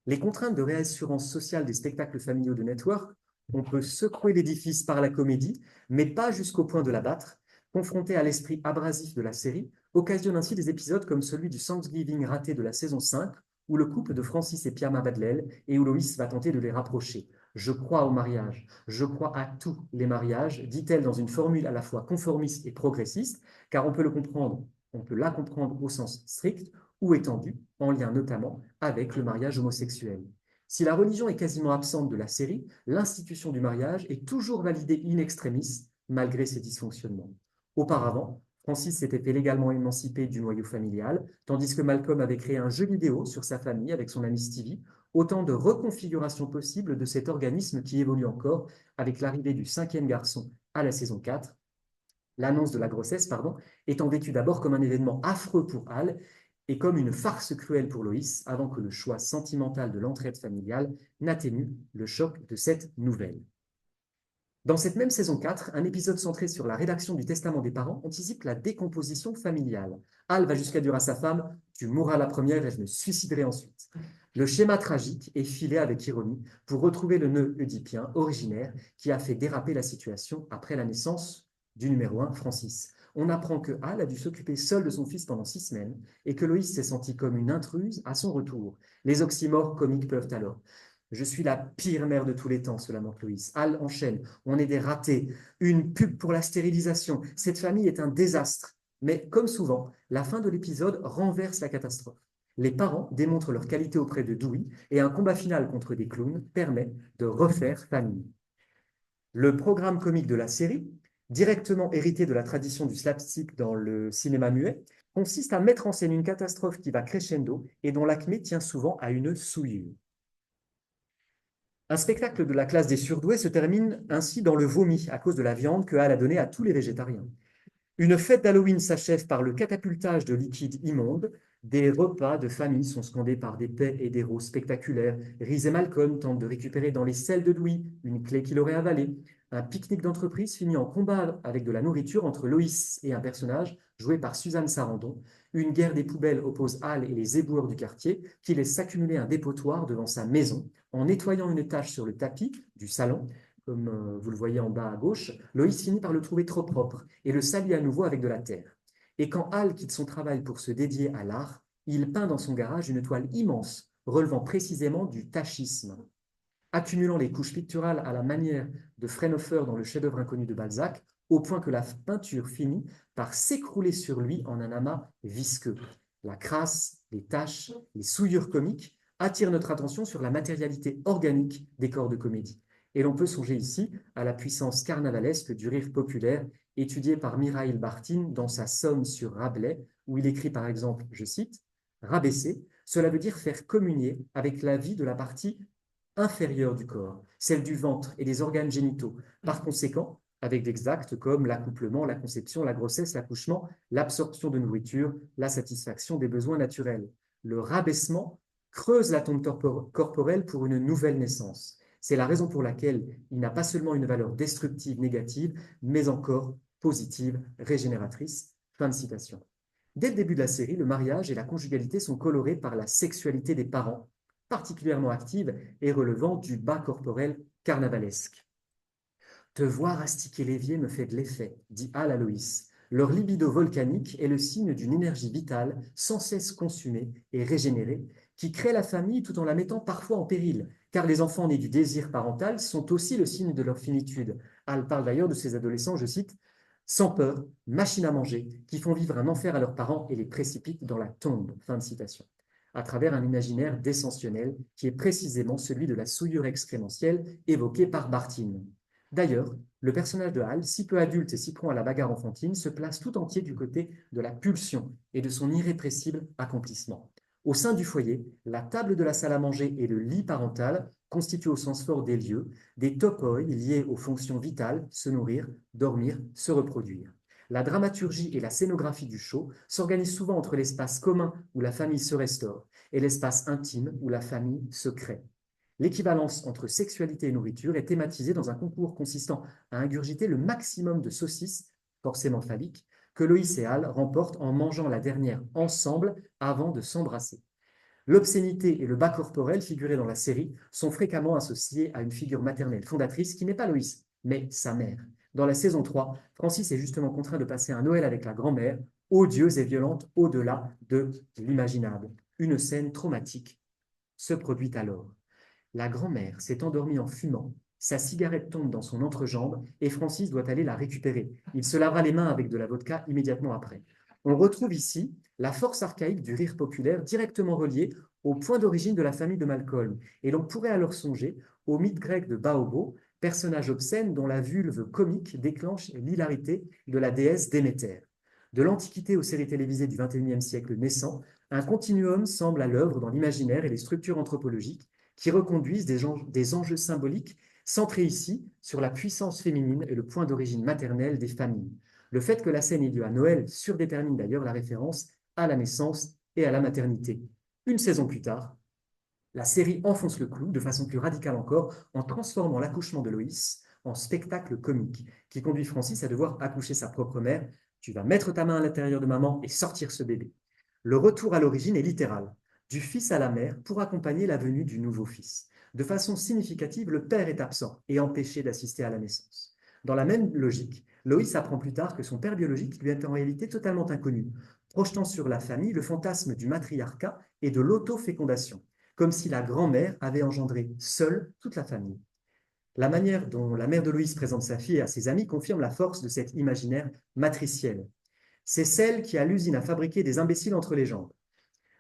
Les contraintes de réassurance sociale des spectacles familiaux de Network, on peut secouer l'édifice par la comédie, mais pas jusqu'au point de l'abattre. Confronté à l'esprit abrasif de la série, occasionne ainsi des épisodes comme celui du Thanksgiving raté de la saison 5, où le couple de Francis et Pyama Badlel et où Loïs va tenter de les rapprocher. « Je crois au mariage, je crois à tous les mariages », dit-elle dans une formule à la fois conformiste et progressiste, car on peut la comprendre au sens strict ou étendu, en lien notamment avec le mariage homosexuel. Si la religion est quasiment absente de la série, l'institution du mariage est toujours validée in extremis malgré ses dysfonctionnements. Auparavant, Francis s'était fait légalement émancipé du noyau familial, tandis que Malcolm avait créé un jeu vidéo sur sa famille avec son ami Stevie, autant de reconfigurations possibles de cet organisme qui évolue encore avec l'arrivée du 5e garçon à la saison 4, l'annonce de la grossesse, étant vécue d'abord comme un événement affreux pour Al et comme une farce cruelle pour Loïs, avant que le choix sentimental de l'entraide familiale n'atténue le choc de cette nouvelle. Dans cette même saison 4, un épisode centré sur la rédaction du testament des parents anticipe la décomposition familiale. Al va jusqu'à dire à sa femme « Tu mourras la première et je me suiciderai ensuite ». Le schéma tragique est filé avec ironie pour retrouver le nœud oedipien originaire qui a fait déraper la situation après la naissance du numéro 1, Francis. On apprend que Al a dû s'occuper seul de son fils pendant 6 semaines et que Loïs s'est sentie comme une intruse à son retour. Les oxymores comiques peuvent alors. Je suis la pire mère de tous les temps, se lamente Loïs. Al enchaîne. On est des ratés. Une pub pour la stérilisation. Cette famille est un désastre. Mais comme souvent, la fin de l'épisode renverse la catastrophe. Les parents démontrent leur qualité auprès de Dewey et un combat final contre des clowns permet de refaire famille. Le programme comique de la série, directement hérité de la tradition du slapstick dans le cinéma muet, consiste à mettre en scène une catastrophe qui va crescendo et dont l'acmé tient souvent à une souillure. Un spectacle de la classe des surdoués se termine ainsi dans le vomi à cause de la viande que Al a donnée à tous les végétariens. Une fête d'Halloween s'achève par le catapultage de liquides immondes. Des repas de famille sont scandés par des paix et des roses spectaculaires. Reese et Malcolm tentent de récupérer dans les selles de Louis une clé qu'il aurait avalée. Un pique-nique d'entreprise finit en combat avec de la nourriture entre Loïs et un personnage joué par Suzanne Sarandon. Une guerre des poubelles oppose Al et les éboueurs du quartier qui laissent s'accumuler un dépotoir devant sa maison. En nettoyant une tache sur le tapis du salon, comme vous le voyez en bas à gauche, Loïs finit par le trouver trop propre et le salit à nouveau avec de la terre. Et quand Al quitte son travail pour se dédier à l'art, il peint dans son garage une toile immense, relevant précisément du tachisme. Accumulant les couches picturales à la manière de Fraunhofer dans le chef-d'œuvre inconnu de Balzac, au point que la peinture finit par s'écrouler sur lui en un amas visqueux. La crasse, les taches, les souillures comiques attirent notre attention sur la matérialité organique des corps de comédie. Et l'on peut songer ici à la puissance carnavalesque du rire populaire étudié par Mikhail Bartin dans sa Somme sur Rabelais, où il écrit par exemple, je cite, « Rabaisser, cela veut dire faire communier avec la vie de la partie inférieure du corps, celle du ventre et des organes génitaux. Par conséquent, avec des actes comme l'accouplement, la conception, la grossesse, l'accouchement, l'absorption de nourriture, la satisfaction des besoins naturels. Le rabaissement creuse la tombe corporelle pour une nouvelle naissance. C'est la raison pour laquelle il n'a pas seulement une valeur destructive, négative, mais encore positive, régénératrice. » Fin de citation. Dès le début de la série, le mariage et la conjugalité sont colorés par la sexualité des parents, particulièrement active et relevant du bas corporel carnavalesque. « Te voir astiquer l'évier me fait de l'effet, dit Al à Loïs. Leur libido volcanique est le signe d'une énergie vitale sans cesse consumée et régénérée qui crée la famille tout en la mettant parfois en péril, car les enfants nés du désir parental sont aussi le signe de leur finitude. » Al parle d'ailleurs de ces adolescents, je cite, « sans peur, machines à manger, qui font vivre un enfer à leurs parents et les précipitent dans la tombe. » Fin de citation. À travers un imaginaire descensionnel qui est précisément celui de la souillure excrémentielle évoquée par Bartin. D'ailleurs, le personnage de Al, si peu adulte et si prompt à la bagarre enfantine, se place tout entier du côté de la pulsion et de son irrépressible accomplissement. Au sein du foyer, la table de la salle à manger et le lit parental constituent au sens fort des lieux, des topoi liés aux fonctions vitales, se nourrir, dormir, se reproduire. La dramaturgie et la scénographie du show s'organisent souvent entre l'espace commun où la famille se restaure et l'espace intime où la famille se crée. L'équivalence entre sexualité et nourriture est thématisée dans un concours consistant à ingurgiter le maximum de saucisses, forcément phalliques, que Loïs et Al remportent en mangeant la dernière ensemble avant de s'embrasser. L'obscénité et le bas corporel figurés dans la série sont fréquemment associés à une figure maternelle fondatrice qui n'est pas Loïs, mais sa mère. Dans la saison 3, Francis est justement contraint de passer un Noël avec la grand-mère, odieuse et violente au-delà de l'imaginable. Une scène traumatique se produit alors. La grand-mère s'est endormie en fumant, sa cigarette tombe dans son entrejambe et Francis doit aller la récupérer. Il se lavera les mains avec de la vodka immédiatement après. On retrouve ici la force archaïque du rire populaire directement reliée au point d'origine de la famille de Malcolm. Et l'on pourrait alors songer au mythe grec de Baobo, personnage obscène dont la vulve comique déclenche l'hilarité de la déesse Déméter. De l'Antiquité aux séries télévisées du XXIe siècle naissant, un continuum semble à l'œuvre dans l'imaginaire et les structures anthropologiques qui reconduisent des enjeux symboliques centrés ici sur la puissance féminine et le point d'origine maternelle des familles. Le fait que la scène ait lieu à Noël surdétermine d'ailleurs la référence à la naissance et à la maternité. Une saison plus tard, la série enfonce le clou de façon plus radicale encore en transformant l'accouchement de Loïs en spectacle comique qui conduit Francis à devoir accoucher sa propre mère. Tu vas mettre ta main à l'intérieur de maman et sortir ce bébé. Le retour à l'origine est littéral, du fils à la mère pour accompagner la venue du nouveau fils. De façon significative, le père est absent et empêché d'assister à la naissance. Dans la même logique, Loïs apprend plus tard que son père biologique lui est en réalité totalement inconnu, projetant sur la famille le fantasme du matriarcat et de l'autofécondation, comme si la grand-mère avait engendré seule toute la famille. La manière dont la mère de Loïs présente sa fille à ses amis confirme la force de cet imaginaire matriciel. C'est celle qui a l'usine à fabriquer des imbéciles entre les jambes.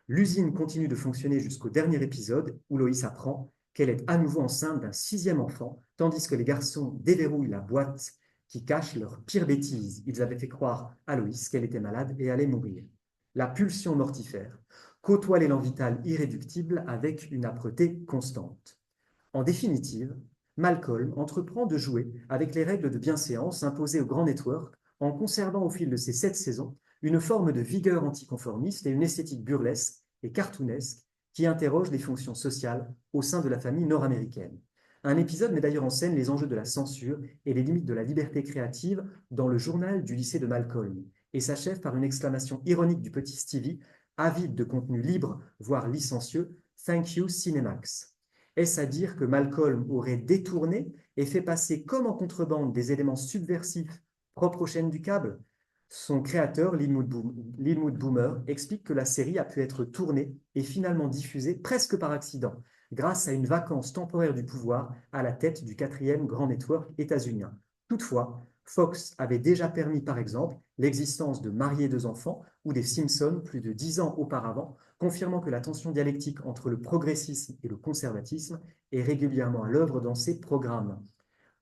L'usine continue de fonctionner jusqu'au dernier épisode où Loïs apprend qu'elle est à nouveau enceinte d'un 6e enfant, tandis que les garçons déverrouillent la boîte qui cache leurs pires bêtises. Ils avaient fait croire à Loïs qu'elle était malade et allait mourir. La pulsion mortifère côtoie l'élan vital irréductible avec une âpreté constante. En définitive, Malcolm entreprend de jouer avec les règles de bienséance imposées au grand network en conservant au fil de ses 7 saisons une forme de vigueur anticonformiste et une esthétique burlesque et cartoonesque qui interroge les fonctions sociales au sein de la famille nord-américaine. Un épisode met d'ailleurs en scène les enjeux de la censure et les limites de la liberté créative dans le journal du lycée de Malcolm et s'achève par une exclamation ironique du petit Stevie, avide de contenu libre, voire licencieux, « Thank you Cinemax ». Est-ce à dire que Malcolm aurait détourné et fait passer comme en contrebande des éléments subversifs propres aux chaînes du câble? Son créateur, Linwood Boomer, explique que la série a pu être tournée et finalement diffusée presque par accident, grâce à une vacance temporaire du pouvoir à la tête du 4e grand network états-unien. Toutefois, Fox avait déjà permis, par exemple, l'existence de Mariés 2 enfants ou des Simpsons plus de 10 ans auparavant, confirmant que la tension dialectique entre le progressisme et le conservatisme est régulièrement à l'œuvre dans ces programmes.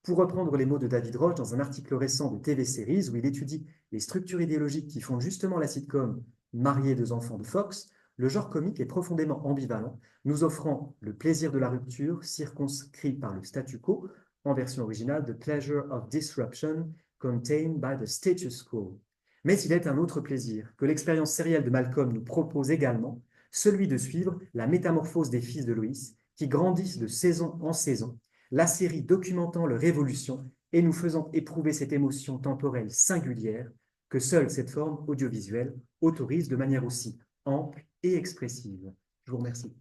Pour reprendre les mots de David Roche dans un article récent de TV-Séries où il étudie les structures idéologiques qui font justement la sitcom Mariés 2 enfants de Fox, le genre comique est profondément ambivalent, nous offrant le plaisir de la rupture circonscrit par le statu quo, en version originale The Pleasure of Disruption contained by the status quo. Mais il est un autre plaisir que l'expérience sérielle de Malcolm nous propose également, celui de suivre la métamorphose des fils de Loïs qui grandissent de saison en saison, la série documentant leur évolution et nous faisant éprouver cette émotion temporelle singulière que seule cette forme audiovisuelle autorise de manière aussi ample et expressive. Je vous remercie.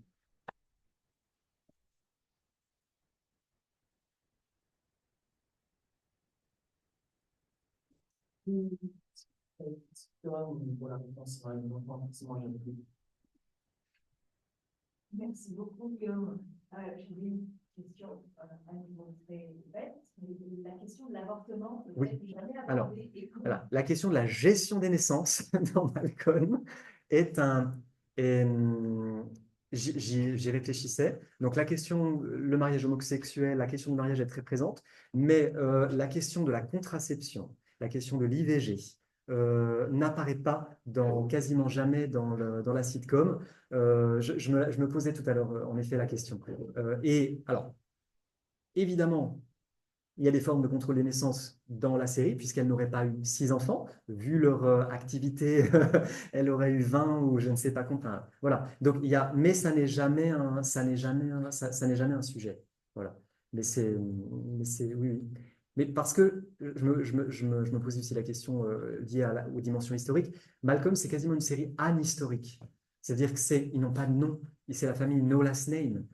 Merci beaucoup, Guillaume. J'ai une question à nouveau très bête, mais la question de l'avortement, Oui. peut-être jamais Alors, abordée. Et comment- voilà, la question de la gestion des naissances dans Malcolm est j'y réfléchissais. Donc la question, le mariage homosexuel, la question du mariage est très présente, mais la question de la contraception, la question de l'IVG n'apparaît pas quasiment jamais dans la sitcom. Je me posais tout à l'heure en effet la question. Et alors, évidemment, il y a des formes de contrôle des naissances dans la série, puisqu'elle n'aurait pas eu 6 enfants. Vu leur activité, elle aurait eu 20 ou je ne sais pas combien. Voilà. Donc, mais ça n'est jamais ça n'est jamais un sujet. Voilà. Mais oui, oui. Mais parce que je me pose aussi la question liée aux dimensions historiques. Malcolm, c'est quasiment une série anhistorique. C'est-à-dire ils n'ont pas de nom. C'est la famille No Last Name.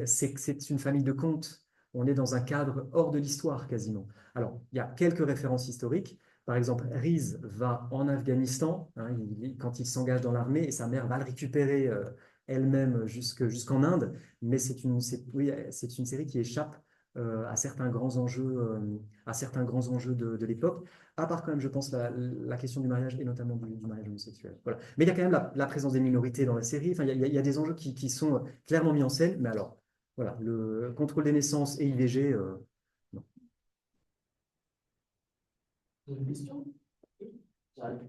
C'est une famille de contes. On est dans un cadre hors de l'histoire quasiment. Alors, il y a quelques références historiques. Par exemple, Reese va en Afghanistan quand il s'engage dans l'armée et sa mère va le récupérer elle-même jusqu'en Inde. Mais c'est une série qui échappe à certains grands enjeux, de l'époque. À part quand même, je pense, la question du mariage et notamment du mariage homosexuel. Voilà. Mais il y a quand même la présence des minorités dans la série. Enfin, il y a des enjeux qui sont clairement mis en scène. Mais alors, voilà, le contrôle des naissances et IVG, Une question? J'arrive.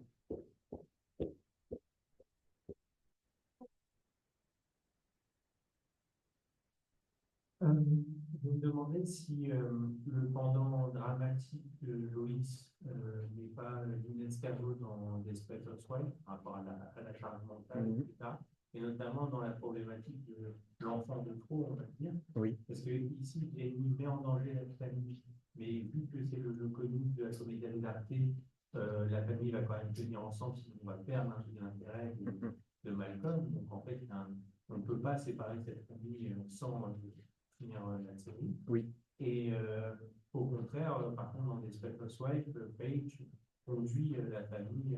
Je me demandais si le pendant dramatique de Loïs n'est pas l'inescargot dans Desperate Housewives par rapport à la charge mentale, etc. Et notamment dans la problématique de l'enfant de trop, on va dire. Oui. Parce que ici, il met en danger la famille, mais vu que c'est le comique de la solidarité, la famille va quand même tenir ensemble, sinon on va perdre l'intérêt de Malcolm. Donc en fait, on ne peut pas séparer cette famille sans finir la série. Oui. Et au contraire, par contre, dans Desperate Housewives, Paige conduit la famille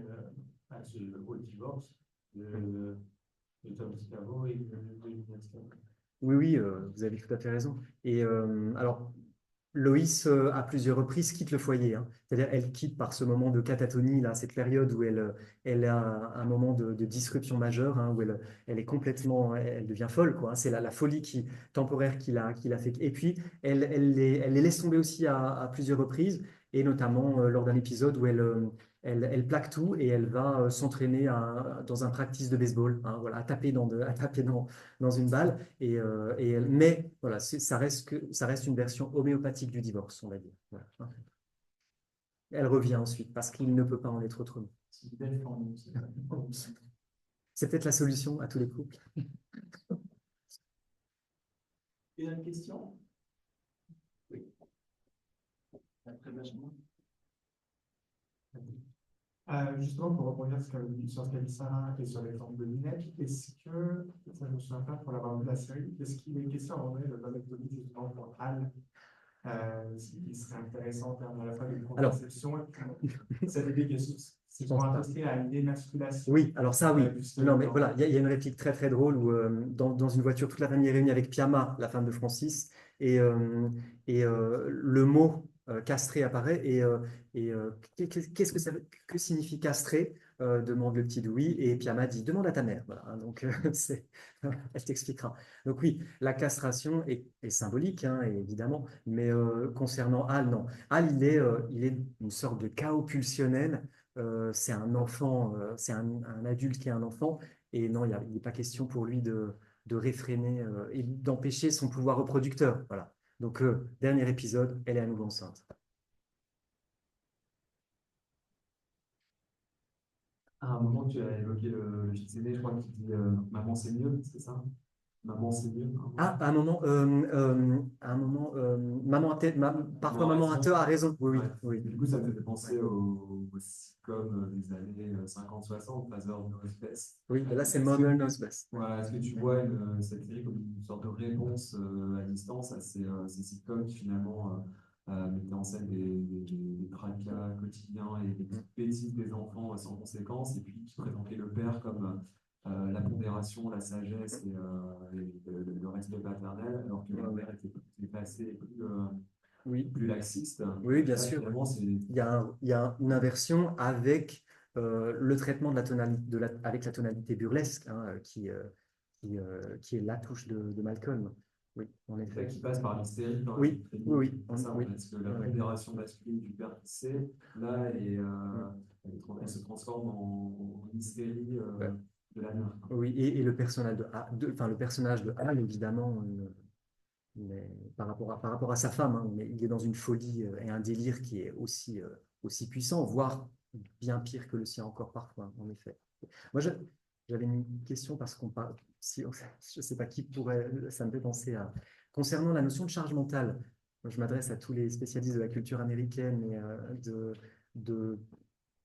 au divorce de Tom Scavo et de Lina Scavo. Oui, oui, vous avez tout à fait raison. Et alors, Loïs, à plusieurs reprises, quitte le foyer, hein. C'est-à-dire, elle quitte par ce moment de catatonie, là, cette période où elle a un moment de disruption majeure, hein, où elle est complètement, elle devient folle, quoi, hein. C'est la folie temporaire qui l'a fait. Et puis, elle les laisse tomber aussi à plusieurs reprises, et notamment lors d'un épisode où elle plaque tout et elle va s'entraîner dans un practice de baseball, hein, voilà, à taper dans une balle. Mais voilà, ça reste une version homéopathique du divorce, on va dire. Voilà. Elle revient ensuite parce qu'il ne peut pas en être autrement. C'est peut-être la solution à tous les couples. Une autre question? Oui. Après Benjamin. Justement, pour rebondir sur ce qu'a dit Sarah et sur l'exemple de lunettes, est-ce que, ça je me souviens pas pour l'avoir vu la série, est-ce qu'il est question à un moment donné de l'anecdote justement pour Al, ce qui serait intéressant en termes à la fois de contraception et puis cette idée que c'est pour associer à une démasculation. Oui, alors ça, oui. Non, mais voilà, il y a une réplique très très drôle où dans une voiture, toute la famille est réunie avec Piama, la femme de Francis, et le mot castré apparaît qu'est-ce que que signifie castré, demande le petit Louis, et Piama dit demande à ta mère. Voilà, hein, donc elle t'expliquera. Donc oui, la castration est symbolique, hein, évidemment, mais concernant Al, non. Al, il est une sorte de chaos pulsionnel. C'est un enfant, c'est un adulte qui est un enfant, et non, il n'est pas question pour lui de réfréner et d'empêcher son pouvoir reproducteur. Voilà. Donc, dernier épisode, elle est à nouveau enceinte. À un moment, tu as évoqué le fils aîné, je crois, qui dit maman c'est mieux, c'est ça? Maman c'est mieux. Ah, à un moment, parfois maman a raison. Oui, ouais. Oui. Du coup, ça me fait penser aux sitcoms des années 50-60, Father No Space. Oui, là c'est Mother No Space. Voilà, est-ce que tu vois cette série comme une sorte de réponse à distance à ces sitcoms qui finalement mettaient en scène des tracas quotidiens et des petites bêtises des enfants sans conséquence, et puis qui présentaient le père comme la pondération, la sagesse et le respect paternel, alors que la mère était plus dépassée, plus laxiste. Oui, bien là, sûr. Il y a une inversion avec le traitement de la tonalité, avec la tonalité burlesque, hein, qui est la touche de Malcolm. Oui, en effet. Qui passe par l'hystérie. Oui. Parce que la pondération masculine du père qui sait, là, elle se transforme en hystérie de la mère. Oui, et le personnage le personnage de Al, évidemment, mais par rapport à sa femme, hein, il est dans une folie et un délire qui est aussi puissant, voire bien pire que le sien encore parfois, en effet. Moi, j'avais une question parce qu'on parle, je ne sais pas qui pourrait, ça me fait penser à, concernant la notion de charge mentale. Moi, je m'adresse à tous les spécialistes de la culture américaine et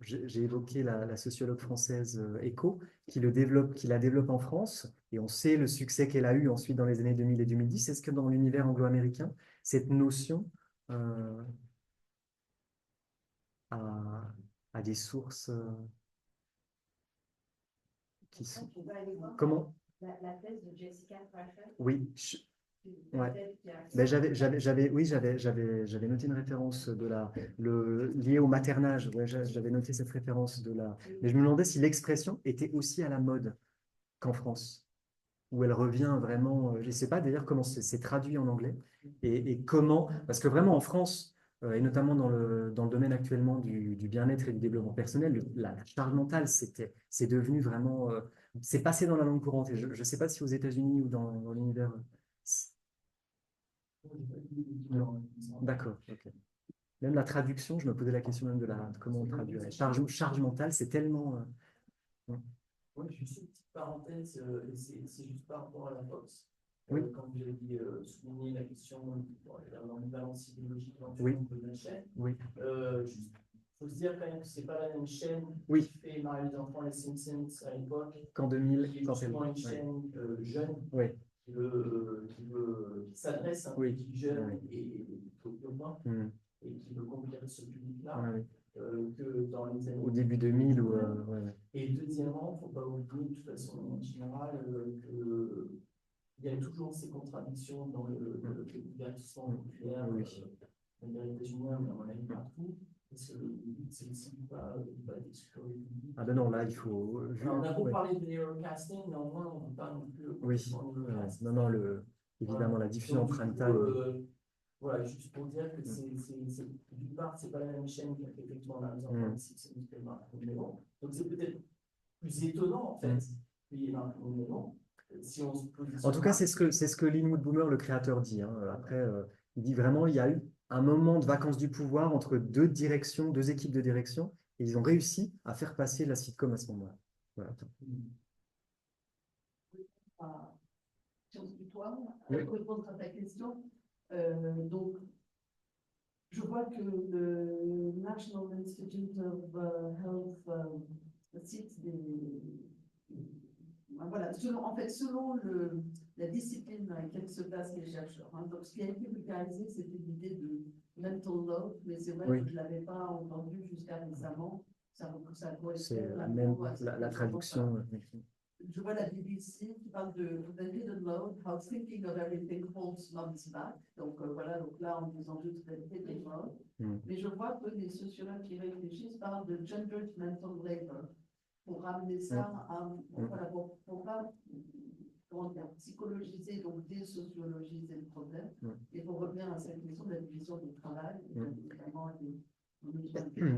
j'ai évoqué la sociologue française Eco, qui la développe en France, et on sait le succès qu'elle a eu ensuite dans les années 2000 et 2010. Est-ce que dans l'univers anglo-américain, cette notion a des sources qui sont... Comment? La thèse de Jessica Thrasher. Oui. Ouais. Ben, j'avais noté une référence liée au maternage. Ouais, j'avais noté cette référence mais je me demandais si l'expression était aussi à la mode qu'en France, où elle revient vraiment. Je ne sais pas d'ailleurs comment c'est traduit en anglais et comment, parce que vraiment en France, et notamment dans le domaine actuellement du bien-être et du développement personnel, la charge mentale, c'est devenu vraiment, c'est passé dans la langue courante. Et je ne sais pas si aux États-Unis ou dans l'univers. D'accord, ok. Même la traduction, je me posais la question même de comment on traduirait. Charge mentale, c'est tellement. Oui, juste une petite parenthèse, et c'est juste par rapport à la Fox. Oui. Quand vous avez souligné la question de l'ambivalence idéologique dans Oui. de la chaîne, Oui. Juste, faut se dire quand même que c'est pas la même chaîne Oui. qui fait Marie les enfants, les Simpsons à l'époque. Qu'en 2000, qui est justement une chaîne jeune. Oui. Qui s'adresse à un public jeune et urbain, et qui veut conquérir ce public-là, que dans les années... Au début 2000 ou... Et deuxièmement, il ne faut pas oublier de toute façon en général qu'il y a toujours ces contradictions dans le divertissement populaire, dans les États-Unis, mais à mon avis partout. Parce que le but, c'est aussi de ne pas exclure le public. Ah ben non, là, il faut... On a beau parler de neurocasting, néanmoins, on ne peut pas non plus... Oui, non, évidemment, la diffusion en prime time... Voilà, juste pour dire que d'une part, c'est pas la même chaîne qui a fait effectivement la mise en donc c'est peut-être plus étonnant, en fait, qu'il y ait un numéro. Si on se positionne... En tout cas, c'est ce que Linwood Boomer, le créateur, dit. Hein. Après, il dit vraiment, il y a eu un moment de vacances du pouvoir entre deux équipes de direction, et ils ont réussi à faire passer la sitcom à ce moment-là. Voilà. Si on se tutoie, Oui. pour répondre à ta question, donc, je vois que le National Institute of Health cite voilà, selon la discipline dans laquelle se placent les chercheurs. Hein. Donc, ce qui a été vulgarisé, c'était l'idée de mental load, mais c'est vrai que je ne l'avais pas entendu jusqu'à récemment. Ça c'est même la traduction. Je vois la BBC qui parle de The Hidden Load, How Thinking of Everything Holds Months Back. Donc voilà, donc là on vous en doute The Hidden Load. Mais je vois que les sociologues qui réfléchissent parlent de Gendered Mental Labor pour ramener ça à, voilà, pour pas psychologiser, donc désociologiser le problème, et pour revenir à cette question de la division du travail, évidemment,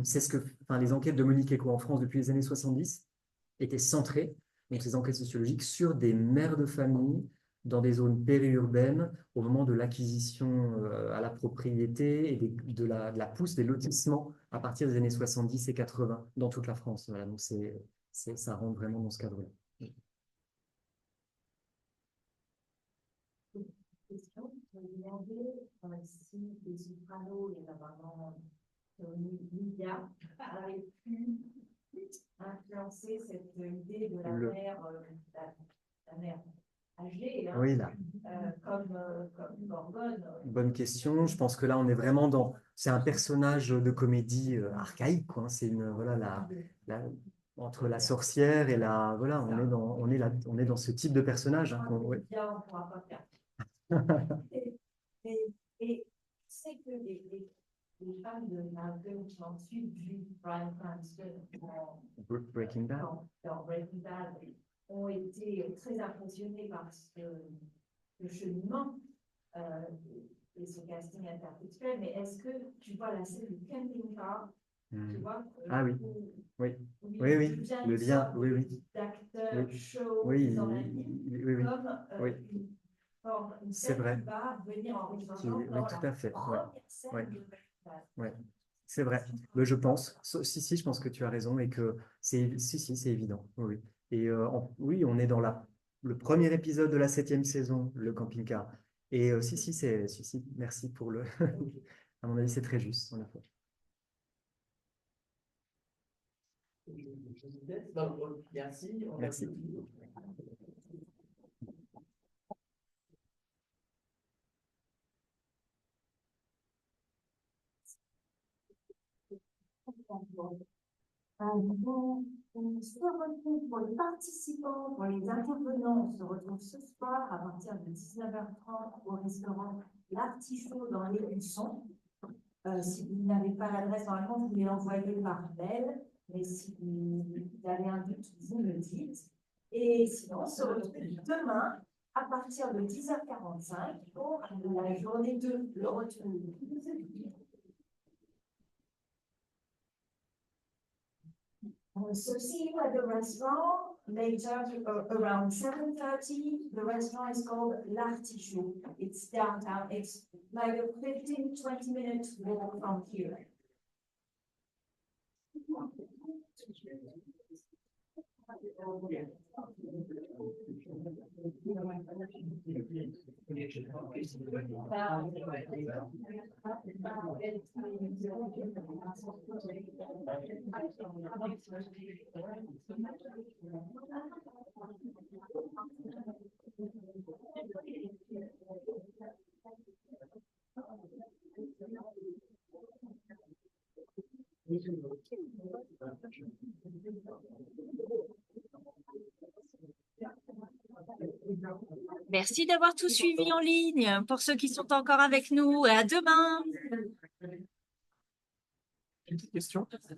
c'est les enquêtes de Monique Eco en France depuis les années 70 étaient centrées, donc ces enquêtes sociologiques, sur des mères de famille dans des zones périurbaines au moment de l'acquisition à la propriété et de la pousse des lotissements à partir des années 70 et 80 dans toute la France. Voilà, donc ça rentre vraiment dans ce cadre-là. Question, je me demandais si les sopranos et notamment Lydia avaient pu influencer cette idée de la mère âgée, hein, oui, là. comme Gorgone. Bonne question. Je pense que là, on est vraiment c'est un personnage de comédie archaïque, quoi. C'est entre la sorcière et la... Voilà, on est dans ce type de personnage. Hein, Bien, on pourra pas faire. Et c'est que les femmes de Malcolm qui ont ensuite vu Bryan Cranston Breaking Bad. dans Breaking Bad ont été très impressionnés par le cheminement et ce casting intertextuel. Mais est-ce que tu vois la scène du camping-car, tu vois, ah oui, oui, le lien, d'acteur show, oui, comme une c'est scène vrai. qui va venir en rejoignant Oui, tout à fait. Ouais. C'est vrai. Mais je pense, si, je pense que tu as raison et que c'est évident. Oui. Et oui, on est dans le premier épisode de la 7e saison, le camping-car. Et si, merci pour le. À mon avis, c'est très juste, en effet. Merci. On se retrouve pour les participants, pour les intervenants, on se retrouve ce soir à partir de 19h30 au restaurant L'Artichaut dans les Buissons. Si vous n'avez pas l'adresse, normalement, vous pouvez l'envoyer par mail, mais si vous avez un doute, vous me dites. Et sinon, on se retrouve demain à partir de 10h45 pour la journée 2, le retour. So see you at the restaurant later around 7:30. The restaurant is called L'Artichaut. It's downtown. It's like a 15-20 minute walk from here. Merci d'avoir tout suivi en ligne. Pour ceux qui sont encore avec nous, et à demain. Une petite question.